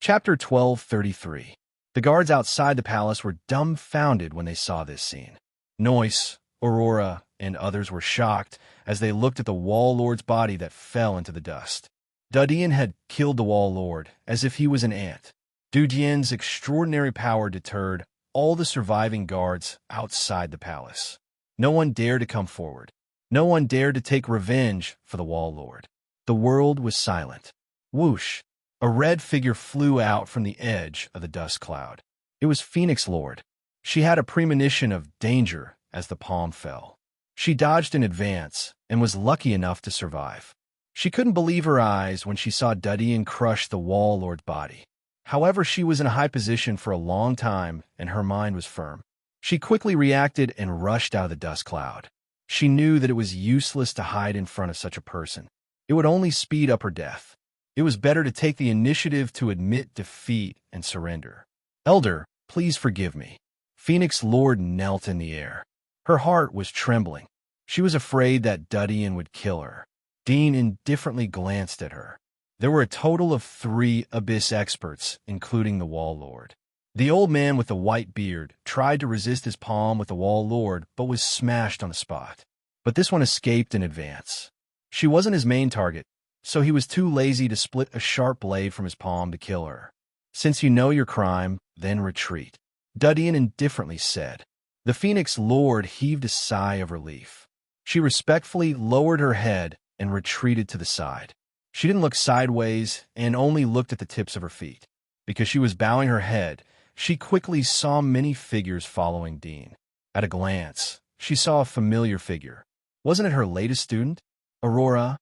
Chapter 1233. The guards outside the palace were dumbfounded when they saw this scene. Noyce, Aurora, and others were shocked as they looked at the Wall Lord's body that fell into the dust. Dudian had killed the Wall Lord as if he was an ant. Dudian's extraordinary power deterred all the surviving guards outside the palace. No one dared to come forward. No one dared to take revenge for the Wall Lord. The world was silent. Whoosh! A red figure flew out from the edge of the dust cloud. It was Phoenix Lord. She had a premonition of danger as the palm fell. She dodged in advance and was lucky enough to survive. She couldn't believe her eyes when she saw Dudian crush the Wall Lord's body. However, she was in a high position for a long time, and her mind was firm. She quickly reacted and rushed out of the dust cloud. She knew that it was useless to hide in front of such a person. It would only speed up her death. It was better to take the initiative to admit defeat and surrender. Elder, please forgive me. Phoenix Lord knelt in the air. Her heart was trembling. She was afraid that Dudian would kill her. Dean indifferently glanced at her. There were a total of 3 Abyss experts, including the Wall Lord. The old man with the white beard tried to resist his palm with the Wall Lord, but was smashed on the spot. But this one escaped in advance. She wasn't his main target, so he was too lazy to split a sharp blade from his palm to kill her. Since you know your crime, then retreat, Dudian indifferently said. The Phoenix Lord heaved a sigh of relief. She respectfully lowered her head and retreated to the side. She didn't look sideways and only looked at the tips of her feet. Because she was bowing her head, she quickly saw many figures following Dean. At a glance, she saw a familiar figure. Wasn't it her latest student, Aurora?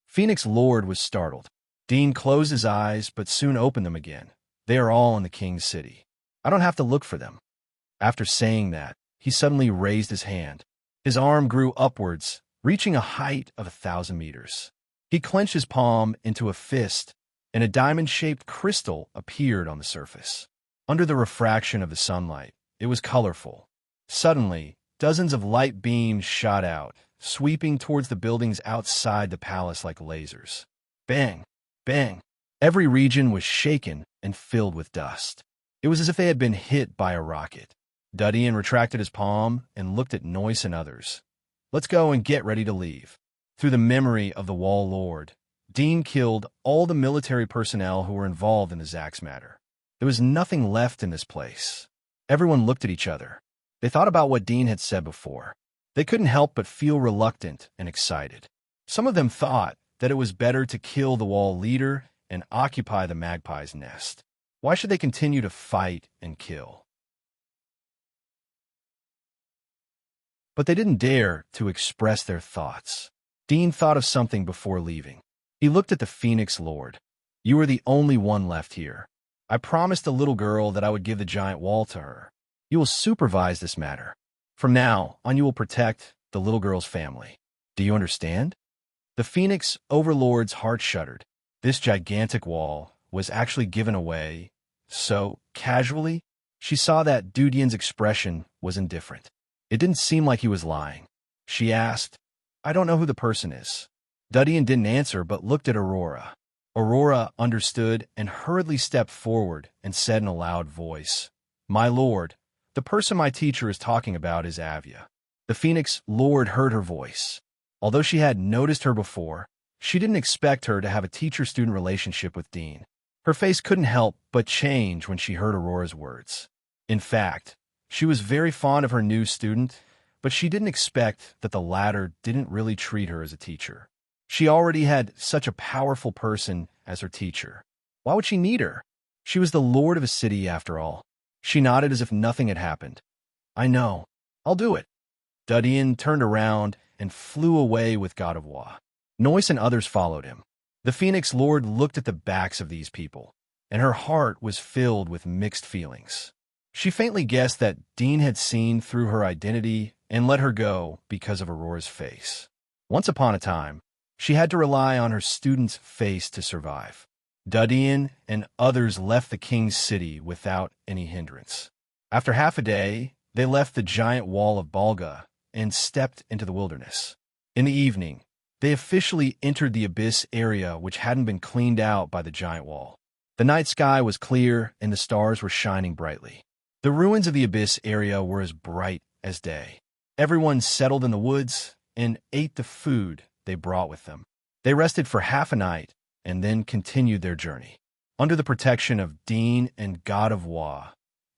Phoenix Lord was startled. Dean closed his eyes, but soon opened them again. They are all in the king's city. I don't have to look for them. After saying that, he suddenly raised his hand. His arm grew upwards, reaching a height of 1,000 meters. He clenched his palm into a fist, and a diamond-shaped crystal appeared on the surface. Under the refraction of the sunlight, it was colorful. Suddenly, dozens of light beams shot out, sweeping towards the buildings outside the palace like lasers. Bang! Bang! Every region was shaken and filled with dust. It was as if they had been hit by a rocket. Dudian retracted his palm and looked at Noyce and others. Let's go and get ready to leave. Through the memory of the Wall Lord, Dean killed all the military personnel who were involved in the Zax matter. There was nothing left in this place. Everyone looked at each other. They thought about what Dean had said before. They couldn't help but feel reluctant and excited. Some of them thought that it was better to kill the Wall leader and occupy the Magpie's nest. Why should they continue to fight and kill? But they didn't dare to express their thoughts. Dean thought of something before leaving. He looked at the Phoenix Lord. You are the only one left here. I promised the little girl that I would give the giant wall to her. You will supervise this matter. From now on, you will protect the little girl's family. Do you understand? The Phoenix Overlord's heart shuddered. This gigantic wall was actually given away so casually. She saw that Dudian's expression was indifferent. It didn't seem like he was lying. She asked, I don't know who the person is. Dudian didn't answer but looked at Aurora. Aurora understood and hurriedly stepped forward and said in a loud voice, My lord, the person my teacher is talking about is Avia. The Phoenix Lord heard her voice. Although she had noticed her before, she didn't expect her to have a teacher-student relationship with Dean. Her face couldn't help but change when she heard Aurora's words. In fact, she was very fond of her new student, but she didn't expect that the latter didn't really treat her as a teacher. She already had such a powerful person as her teacher. Why would she need her? She was the lord of a city after all. She nodded as if nothing had happened. I know. I'll do it. Dudian turned around and flew away with God of Wa. Noyce and others followed him. The Phoenix Lord looked at the backs of these people, and her heart was filled with mixed feelings. She faintly guessed that Dean had seen through her identity and let her go because of Aurora's face. Once upon a time, she had to rely on her student's face to survive. Dudian and others left the king's city without any hindrance. After half a day, they left the giant wall of Balga and stepped into the wilderness. In the evening, they officially entered the Abyss area which hadn't been cleaned out by the giant wall. The night sky was clear and the stars were shining brightly. The ruins of the Abyss area were as bright as day. Everyone settled in the woods and ate the food they brought with them. They rested for half a night and then continued their journey. Under the protection of Dean and God of Wa,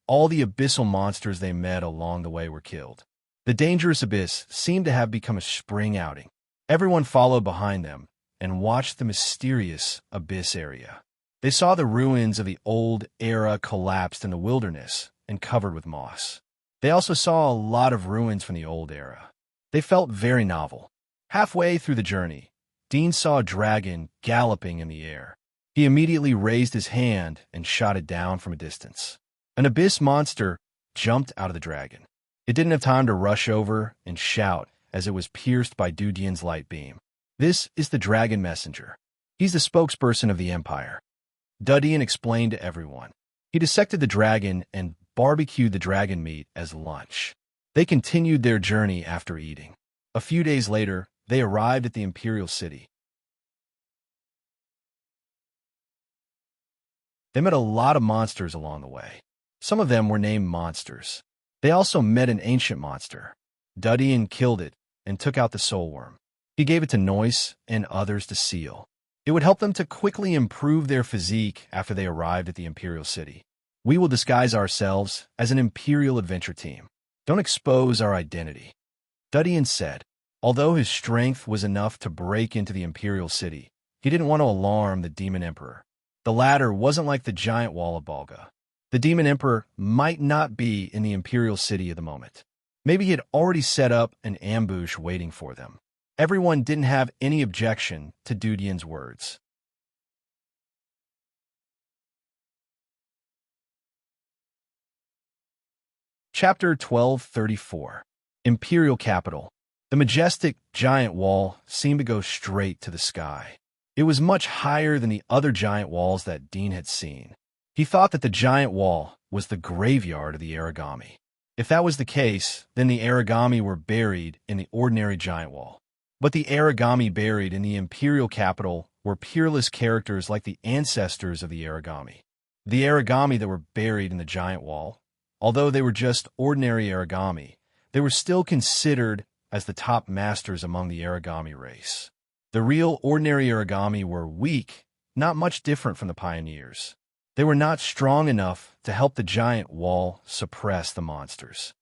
all the abyssal monsters they met along the way were killed. The dangerous abyss seemed to have become a spring outing. Everyone followed behind them and watched the mysterious Abyss area. They saw the ruins of the old era collapsed in the wilderness and covered with moss. They also saw a lot of ruins from the old era. They felt very novel. Halfway through the journey, Dean saw a dragon galloping in the air. He immediately raised his hand and shot it down from a distance. An abyss monster jumped out of the dragon. It didn't have time to rush over and shout as it was pierced by Dudian's light beam. This is the dragon messenger. He's the spokesperson of the Empire. Dudian explained to everyone. He dissected the dragon and barbecued the dragon meat as lunch. They continued their journey after eating. A few days later, they arrived at the Imperial City. They met a lot of monsters along the way. Some of them were named monsters. They also met an ancient monster. Dudian killed it and took out the soul worm. He gave it to Noyce and others to seal. It would help them to quickly improve their physique after they arrived at the Imperial City. We will disguise ourselves as an Imperial adventure team. Don't expose our identity. Dudian said. Although his strength was enough to break into the Imperial City, he didn't want to alarm the Demon Emperor. The latter wasn't like the giant wall of Balga. The Demon Emperor might not be in the Imperial City at the moment. Maybe he had already set up an ambush waiting for them. Everyone didn't have any objection to Dudian's words. Chapter 1234. Imperial Capital. The majestic giant wall seemed to go straight to the sky. It was much higher than the other giant walls that Dean had seen. He thought that the giant wall was the graveyard of the Aragami. If that was the case, then the Aragami were buried in the ordinary giant wall. But the Aragami buried in the Imperial Capital were peerless characters like the ancestors of the origami. The origami that were buried in the giant wall, although they were just ordinary origami, they were still considered as the top masters among the origami race. The real ordinary origami were weak, not much different from the pioneers. They were not strong enough to help the giant wall suppress the monsters.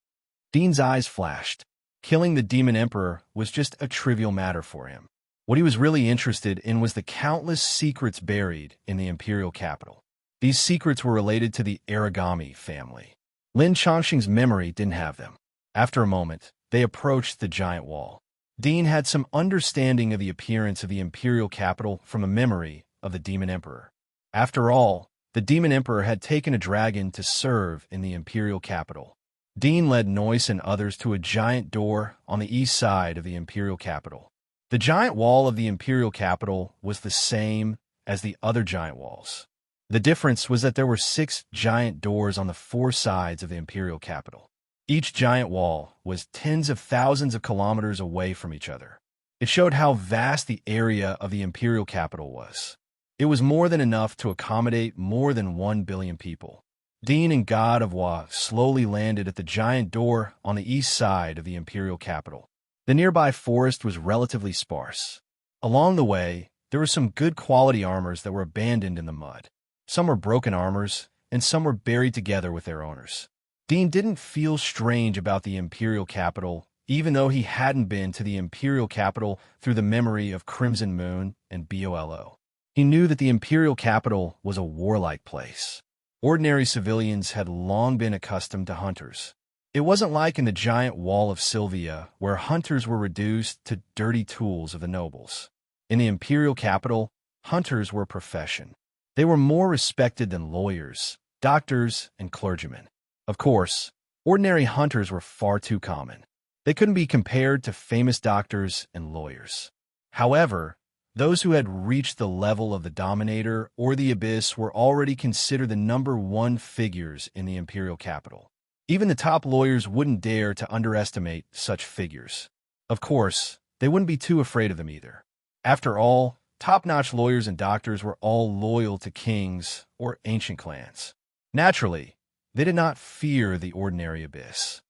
Dean's eyes flashed. Killing the Demon Emperor was just a trivial matter for him. What he was really interested in was the countless secrets buried in the imperial capital. These secrets were related to the origami family. Lin Chongqing's memory didn't have them. After a moment, they approached the giant wall. Dean had some understanding of the appearance of the imperial capital from a memory of the Demon Emperor. After all, the Demon Emperor had taken a dragon to serve in the imperial capital. Dean led Noyce and others to a giant door on the east side of the imperial capital. The giant wall of the imperial capital was the same as the other giant walls. The difference was that there were 6 giant doors on the 4 sides of the imperial capital. Each giant wall was tens of thousands of kilometers away from each other. It showed how vast the area of the imperial capital was. It was more than enough to accommodate more than 1 billion people. Dean and God of Wa slowly landed at the giant door on the east side of the imperial capital. The nearby forest was relatively sparse. Along the way, there were some good quality armors that were abandoned in the mud. Some were broken armors, and some were buried together with their owners. Dean didn't feel strange about the imperial capital, even though he hadn't been to the imperial capital through the memory of Crimson Moon and Bolo. He knew that the imperial capital was a warlike place. Ordinary civilians had long been accustomed to hunters. It wasn't like in the giant wall of Sylvia, where hunters were reduced to dirty tools of the nobles. In the imperial capital, hunters were a profession. They were more respected than lawyers, doctors, and clergymen. Of course, ordinary hunters were far too common. They couldn't be compared to famous doctors and lawyers. However, those who had reached the level of the Dominator or the Abyss were already considered the #1 figures in the imperial capital. Even the top lawyers wouldn't dare to underestimate such figures. Of course, they wouldn't be too afraid of them either. After all, top-notch lawyers and doctors were all loyal to kings or ancient clans. Naturally, they did not fear the ordinary Abyss.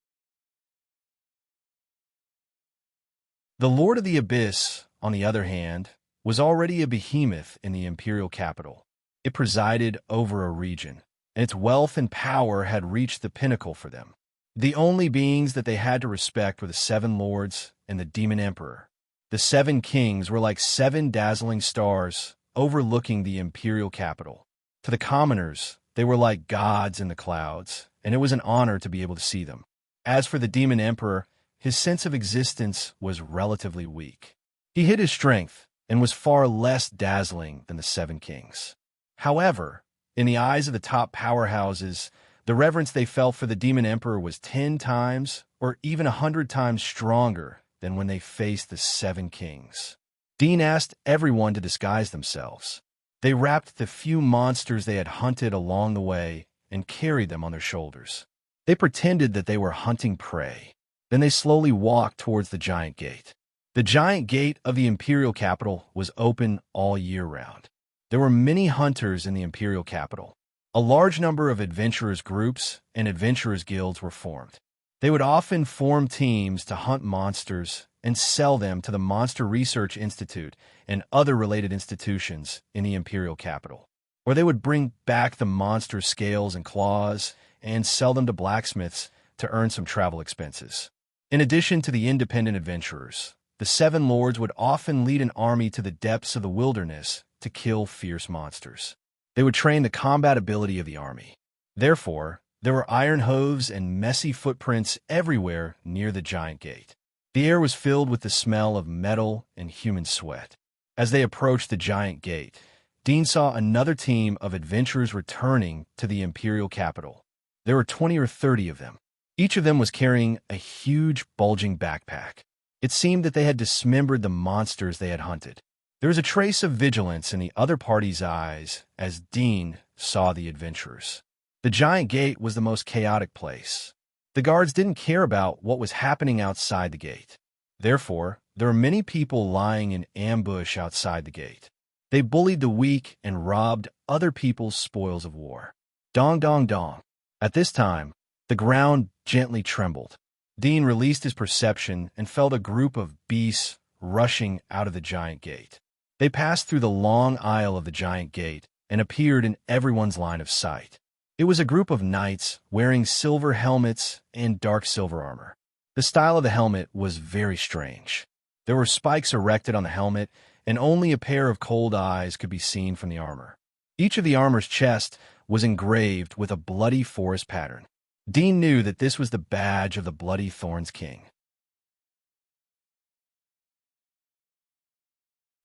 The Lord of the Abyss, on the other hand, was already a behemoth in the imperial capital. It presided over a region, and its wealth and power had reached the pinnacle for them. The only beings that they had to respect were the 7 lords and the Demon Emperor. The 7 kings were like 7 dazzling stars overlooking the imperial capital. To the commoners, they were like gods in the clouds, and it was an honor to be able to see them. As for the Demon Emperor, his sense of existence was relatively weak. He hid his strength and was far less dazzling than the 7 kings. However, in the eyes of the top powerhouses, the reverence they felt for the Demon Emperor was 10 times or even 100 times stronger than when they faced the 7 kings. Dean asked everyone to disguise themselves. They wrapped the few monsters they had hunted along the way and carried them on their shoulders. They pretended that they were hunting prey. Then they slowly walked towards the giant gate. The giant gate of the imperial capital was open all year round. There were many hunters in the imperial capital. A large number of adventurers groups and adventurers guilds were formed. They would often form teams to hunt monsters and sell them to the Monster Research Institute and other related institutions in the imperial capital. Or they would bring back the monster scales and claws and sell them to blacksmiths to earn some travel expenses. In addition to the independent adventurers, the 7 lords would often lead an army to the depths of the wilderness to kill fierce monsters. They would train the combat ability of the army. Therefore, there were iron hooves and messy footprints everywhere near the giant gate. The air was filled with the smell of metal and human sweat. As they approached the giant gate, Dean saw another team of adventurers returning to the imperial capital. There were 20 or 30 of them. Each of them was carrying a huge, bulging backpack. It seemed that they had dismembered the monsters they had hunted. There was a trace of vigilance in the other party's eyes as Dean saw the adventurers. The giant gate was the most chaotic place. The guards didn't care about what was happening outside the gate. Therefore, there were many people lying in ambush outside the gate. They bullied the weak and robbed other people's spoils of war. Dong dong dong. At this time, the ground gently trembled. Dean released his perception and felt a group of beasts rushing out of the giant gate. They passed through the long aisle of the giant gate and appeared in everyone's line of sight. It was a group of knights wearing silver helmets and dark silver armor. The style of the helmet was very strange. There were spikes erected on the helmet, and only a pair of cold eyes could be seen from the armor. Each of the armor's chest was engraved with a bloody forest pattern. Dean knew that this was the badge of the Bloody Thorns King.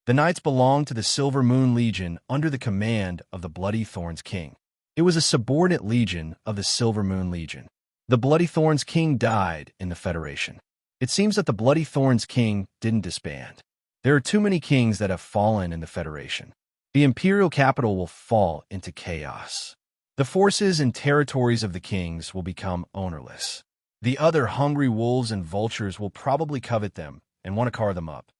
The knights belonged to the Silver Moon Legion under the command of the Bloody Thorns King. It was a subordinate legion of the Silver Moon Legion. The Bloody Thorns King died in the Federation. It seems that the Bloody Thorns King didn't disband. There are too many kings that have fallen in the Federation. The imperial capital will fall into chaos. The forces and territories of the kings will become ownerless. The other hungry wolves and vultures will probably covet them and want to carve them up.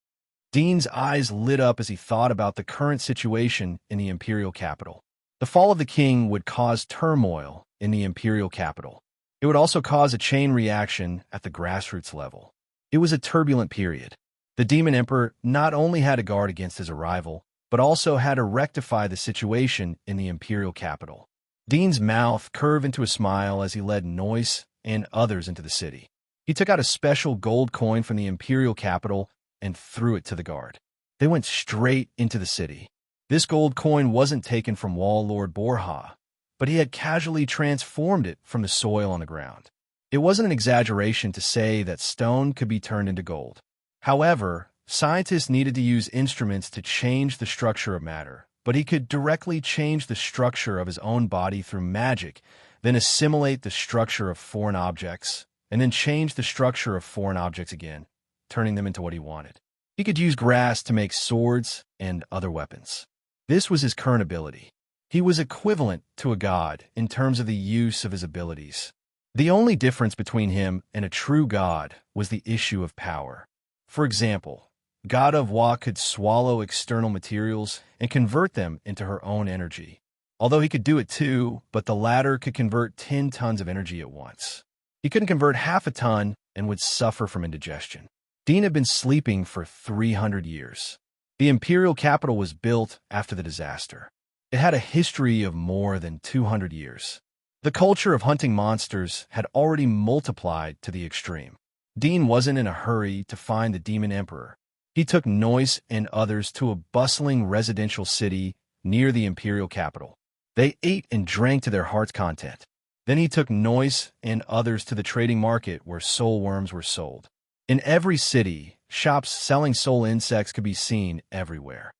Dean's eyes lit up as he thought about the current situation in the imperial capital. The fall of the king would cause turmoil in the imperial capital. It would also cause a chain reaction at the grassroots level. It was a turbulent period. The Demon Emperor not only had to guard against his arrival, but also had to rectify the situation in the imperial capital. Dean's mouth curved into a smile as he led Noyce and others into the city. He took out a special gold coin from the imperial capital and threw it to the guard. They went straight into the city. This gold coin wasn't taken from Wall Lord Borja, but he had casually transformed it from the soil on the ground. It wasn't an exaggeration to say that stone could be turned into gold. However, scientists needed to use instruments to change the structure of matter, but he could directly change the structure of his own body through magic, then assimilate the structure of foreign objects, and then change the structure of foreign objects again, turning them into what he wanted. He could use grass to make swords and other weapons. This was his current ability. He was equivalent to a god in terms of the use of his abilities. The only difference between him and a true god was the issue of power. For example, God of Wa could swallow external materials and convert them into her own energy. Although he could do it too, but the latter could convert 10 tons of energy at once. He couldn't convert half a ton and would suffer from indigestion. Dean had been sleeping for 300 years. The imperial capital was built after the disaster. It had a history of more than 200 years. The culture of hunting monsters had already multiplied to the extreme. Dean wasn't in a hurry to find the Demon Emperor. He took Noyce and others to a bustling residential city near the imperial capital. They ate and drank to their heart's content. Then he took Noyce and others to the trading market where soul worms were sold. In every city, shops selling soul insects could be seen everywhere.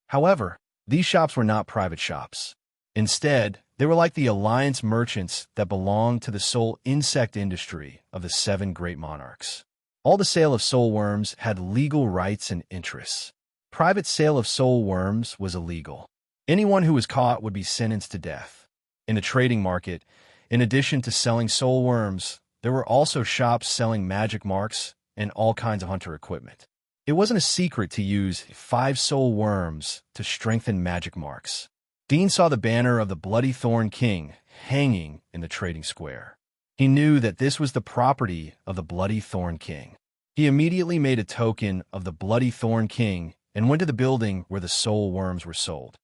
However, these shops were not private shops. Instead, they were like the alliance merchants that belonged to the soul insect industry of the 7 great monarchs. All the sale of soul worms had legal rights and interests. Private sale of soul worms was illegal. Anyone who was caught would be sentenced to death. In the trading market, in addition to selling soul worms, there were also shops selling magic marks and all kinds of hunter equipment. It wasn't a secret to use 5 soul worms to strengthen magic marks. Dean saw the banner of the Bloody Thorn King hanging in the trading square. He knew that this was the property of the Bloody Thorn King. He immediately made a token of the Bloody Thorn King and went to the building where the soul worms were sold.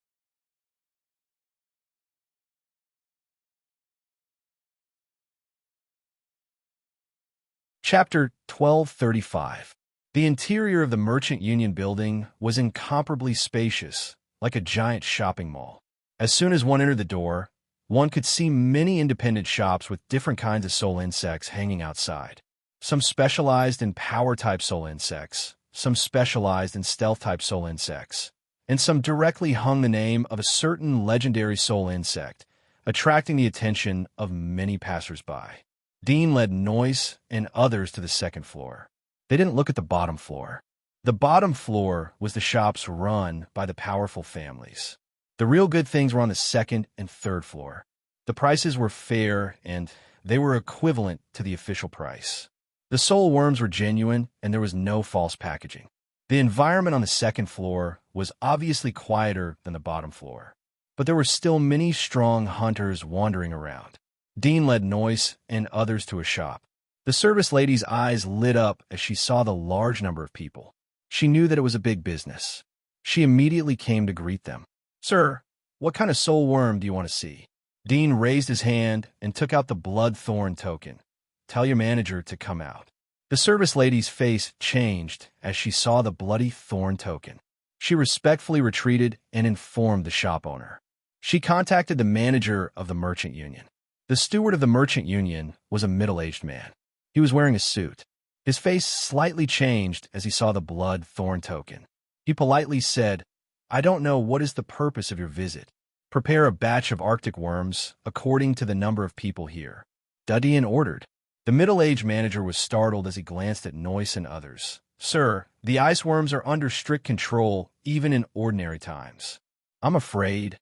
Chapter 1235. The interior of the Merchant Union building was incomparably spacious, like a giant shopping mall. As soon as one entered the door, one could see many independent shops with different kinds of soul insects hanging outside. Some specialized in power-type soul insects, some specialized in stealth-type soul insects, and some directly hung the name of a certain legendary soul insect, attracting the attention of many passers-by. Dean led Noyce and others to the second floor. They didn't look at the bottom floor. The bottom floor was the shops run by the powerful families. The real good things were on the second and third floor. The prices were fair and they were equivalent to the official price. The soul worms were genuine and there was no false packaging. The environment on the second floor was obviously quieter than the bottom floor, but there were still many strong hunters wandering around. Dean led Noyce and others to a shop. The service lady's eyes lit up as she saw the large number of people. She knew that it was a big business. She immediately came to greet them. "Sir, what kind of soul worm do you want to see?" Dean raised his hand and took out the blood thorn token. "Tell your manager to come out." The service lady's face changed as she saw the bloody thorn token. She respectfully retreated and informed the shop owner. She contacted the manager of the merchant union. The steward of the merchant union was a middle-aged man. He was wearing a suit. His face slightly changed as he saw the blood thorn token. He politely said, "I don't know what is the purpose of your visit. Prepare a batch of Arctic worms according to the number of people here." Dudian ordered. The middle-aged manager was startled as he glanced at Noyce and others. "Sir, the ice worms are under strict control even in ordinary times." "I'm afraid."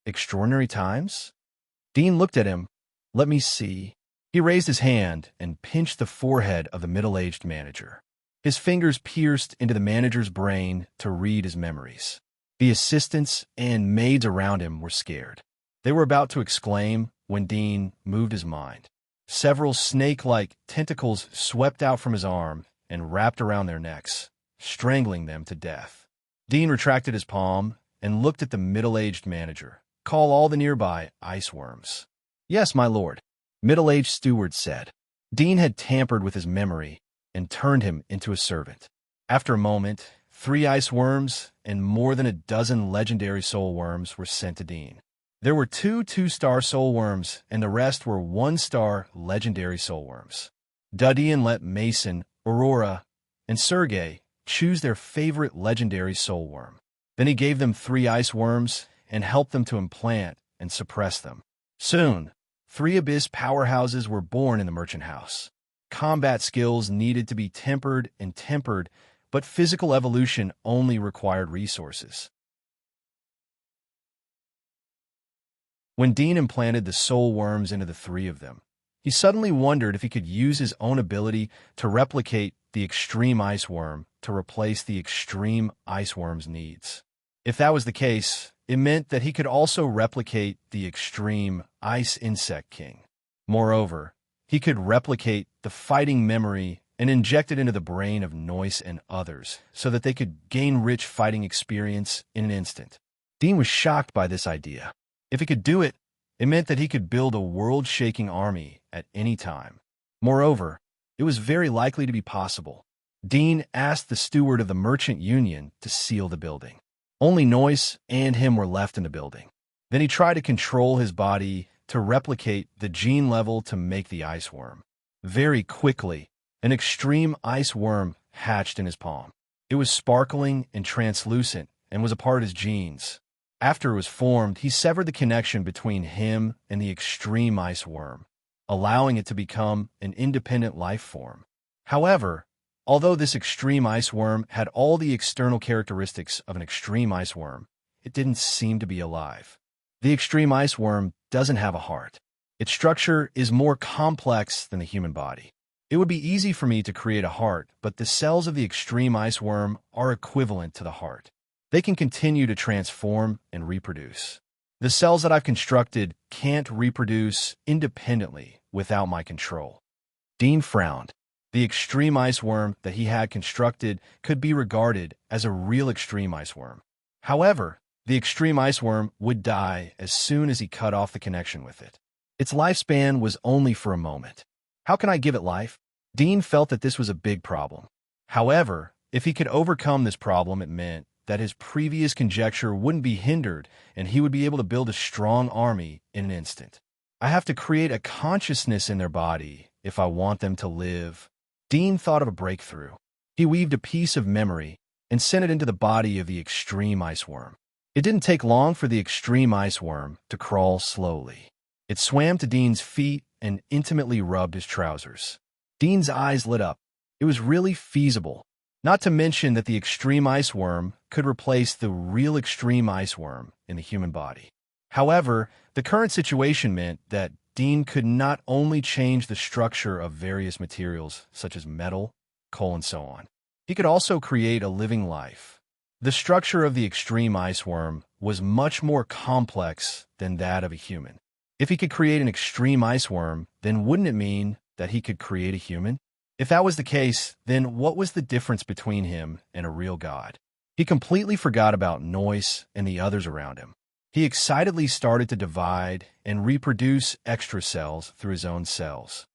"Extraordinary times?" Dean looked at him. "Let me see." He raised his hand and pinched the forehead of the middle-aged manager. His fingers pierced into the manager's brain to read his memories. The assistants and maids around him were scared. They were about to exclaim when Dean moved his mind. Several snake-like tentacles swept out from his arm and wrapped around their necks, strangling them to death. Dean retracted his palm and looked at the middle-aged manager. "Call all the nearby ice worms." "Yes, my lord," middle-aged steward said. Dean had tampered with his memory and turned him into a servant. After a moment, 3 ice worms and more than a dozen legendary soul worms were sent to Dean. There were 2 2-star soul worms, and the rest were 1-star legendary soul worms. Dudian let Mason, Aurora, and Sergei choose their favorite legendary soul worm. Then he gave them 3 ice worms and helped them to implant and suppress them. Soon, 3 abyss powerhouses were born in the merchant house. Combat skills needed to be tempered, but physical evolution only required resources. When Dean implanted the soul worms into the 3 of them, he suddenly wondered if he could use his own ability to replicate the extreme ice worm to replace the extreme ice worm's needs. If that was the case, it meant that he could also replicate the extreme ice insect king. Moreover, he could replicate the fighting memory and inject it into the brain of Noyce and others so that they could gain rich fighting experience in an instant. Dean was shocked by this idea. If he could do it, it meant that he could build a world-shaking army at any time. Moreover, it was very likely to be possible. Dean asked the steward of the merchant union to seal the building. Only Noyce and him were left in the building. Then he tried to control his body to replicate the gene level to make the ice worm. Very quickly, an extreme ice worm hatched in his palm. It was sparkling and translucent and was a part of his genes. After it was formed, he severed the connection between him and the extreme ice worm, allowing it to become an independent life form. However, although this extreme ice worm had all the external characteristics of an extreme ice worm, it didn't seem to be alive. The extreme ice worm doesn't have a heart. Its structure is more complex than the human body. It would be easy for me to create a heart, but the cells of the extreme ice worm are equivalent to the heart. They can continue to transform and reproduce. The cells that I've constructed can't reproduce independently without my control. Dean frowned. The extreme ice worm that he had constructed could be regarded as a real extreme ice worm. However, the extreme ice worm would die as soon as he cut off the connection with it. Its lifespan was only for a moment. How can I give it life? Dean felt that this was a big problem. However, if he could overcome this problem, it meant that his previous conjecture wouldn't be hindered and he would be able to build a strong army in an instant. I have to create a consciousness in their body if I want them to live. Dean thought of a breakthrough. He weaved a piece of memory and sent it into the body of the extreme ice worm. It didn't take long for the extreme ice worm to crawl slowly. It swam to Dean's feet and intimately rubbed his trousers. Dean's eyes lit up. It was really feasible. Not to mention that the extreme ice worm could replace the real extreme ice worm in the human body. However, the current situation meant that Dean could not only change the structure of various materials, such as metal, coal, and so on. He could also create a living life. The structure of the extreme ice worm was much more complex than that of a human. If he could create an extreme ice worm, then wouldn't it mean that he could create a human? If that was the case, then what was the difference between him and a real god? He completely forgot about Noise and the others around him. He excitedly started to divide and reproduce extra cells through his own cells.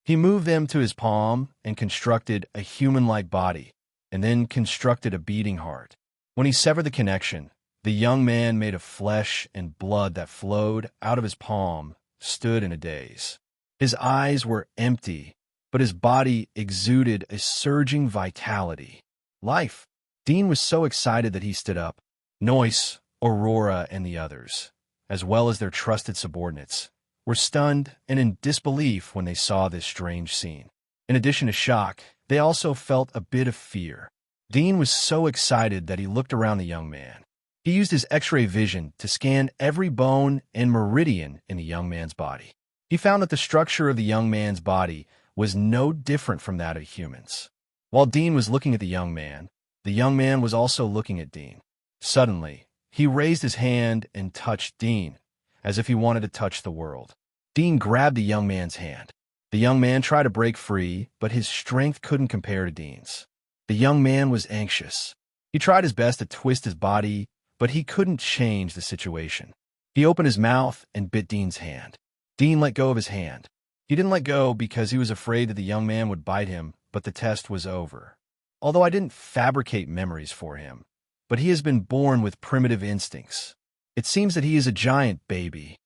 He moved them to his palm and constructed a human-like body, and then constructed a beating heart. When he severed the connection, the young man made of flesh and blood that flowed out of his palm, stood in a daze. His eyes were empty, but his body exuded a surging vitality. Life. Dean was so excited that he stood up. Noise, Aurora, and the others, as well as their trusted subordinates, were stunned and in disbelief when they saw this strange scene. In addition to shock, they also felt a bit of fear. Dean was so excited that he looked around the young man. He used his X-ray vision to scan every bone and meridian in the young man's body. He found that the structure of the young man's body was no different from that of humans. While Dean was looking at the young man was also looking at Dean. Suddenly, he raised his hand and touched Dean, as if he wanted to touch the world. Dean grabbed the young man's hand. The young man tried to break free, but his strength couldn't compare to Dean's. The young man was anxious. He tried his best to twist his body, but he couldn't change the situation. He opened his mouth and bit Dean's hand. Dean let go of his hand. He didn't let go because he was afraid that the young man would bite him, but the test was over. Although I didn't fabricate memories for him, but he has been born with primitive instincts. It seems that he is a giant baby.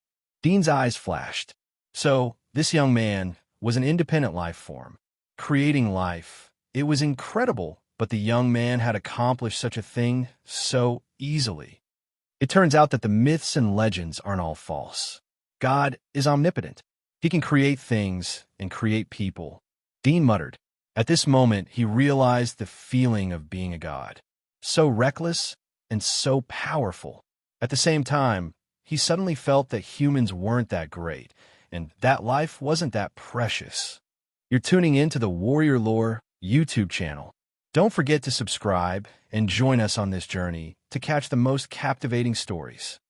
Dean's eyes flashed. So, this young man was an independent life form, creating life. It was incredible, but the young man had accomplished such a thing so easily. It turns out that the myths and legends aren't all false. God is omnipotent. He can create things and create people. Dean muttered. At this moment, he realized the feeling of being a god. So reckless and so powerful. At the same time, he suddenly felt that humans weren't that great, and that life wasn't that precious. You're tuning in to the Warrior Lore YouTube channel. Don't forget to subscribe and join us on this journey to catch the most captivating stories.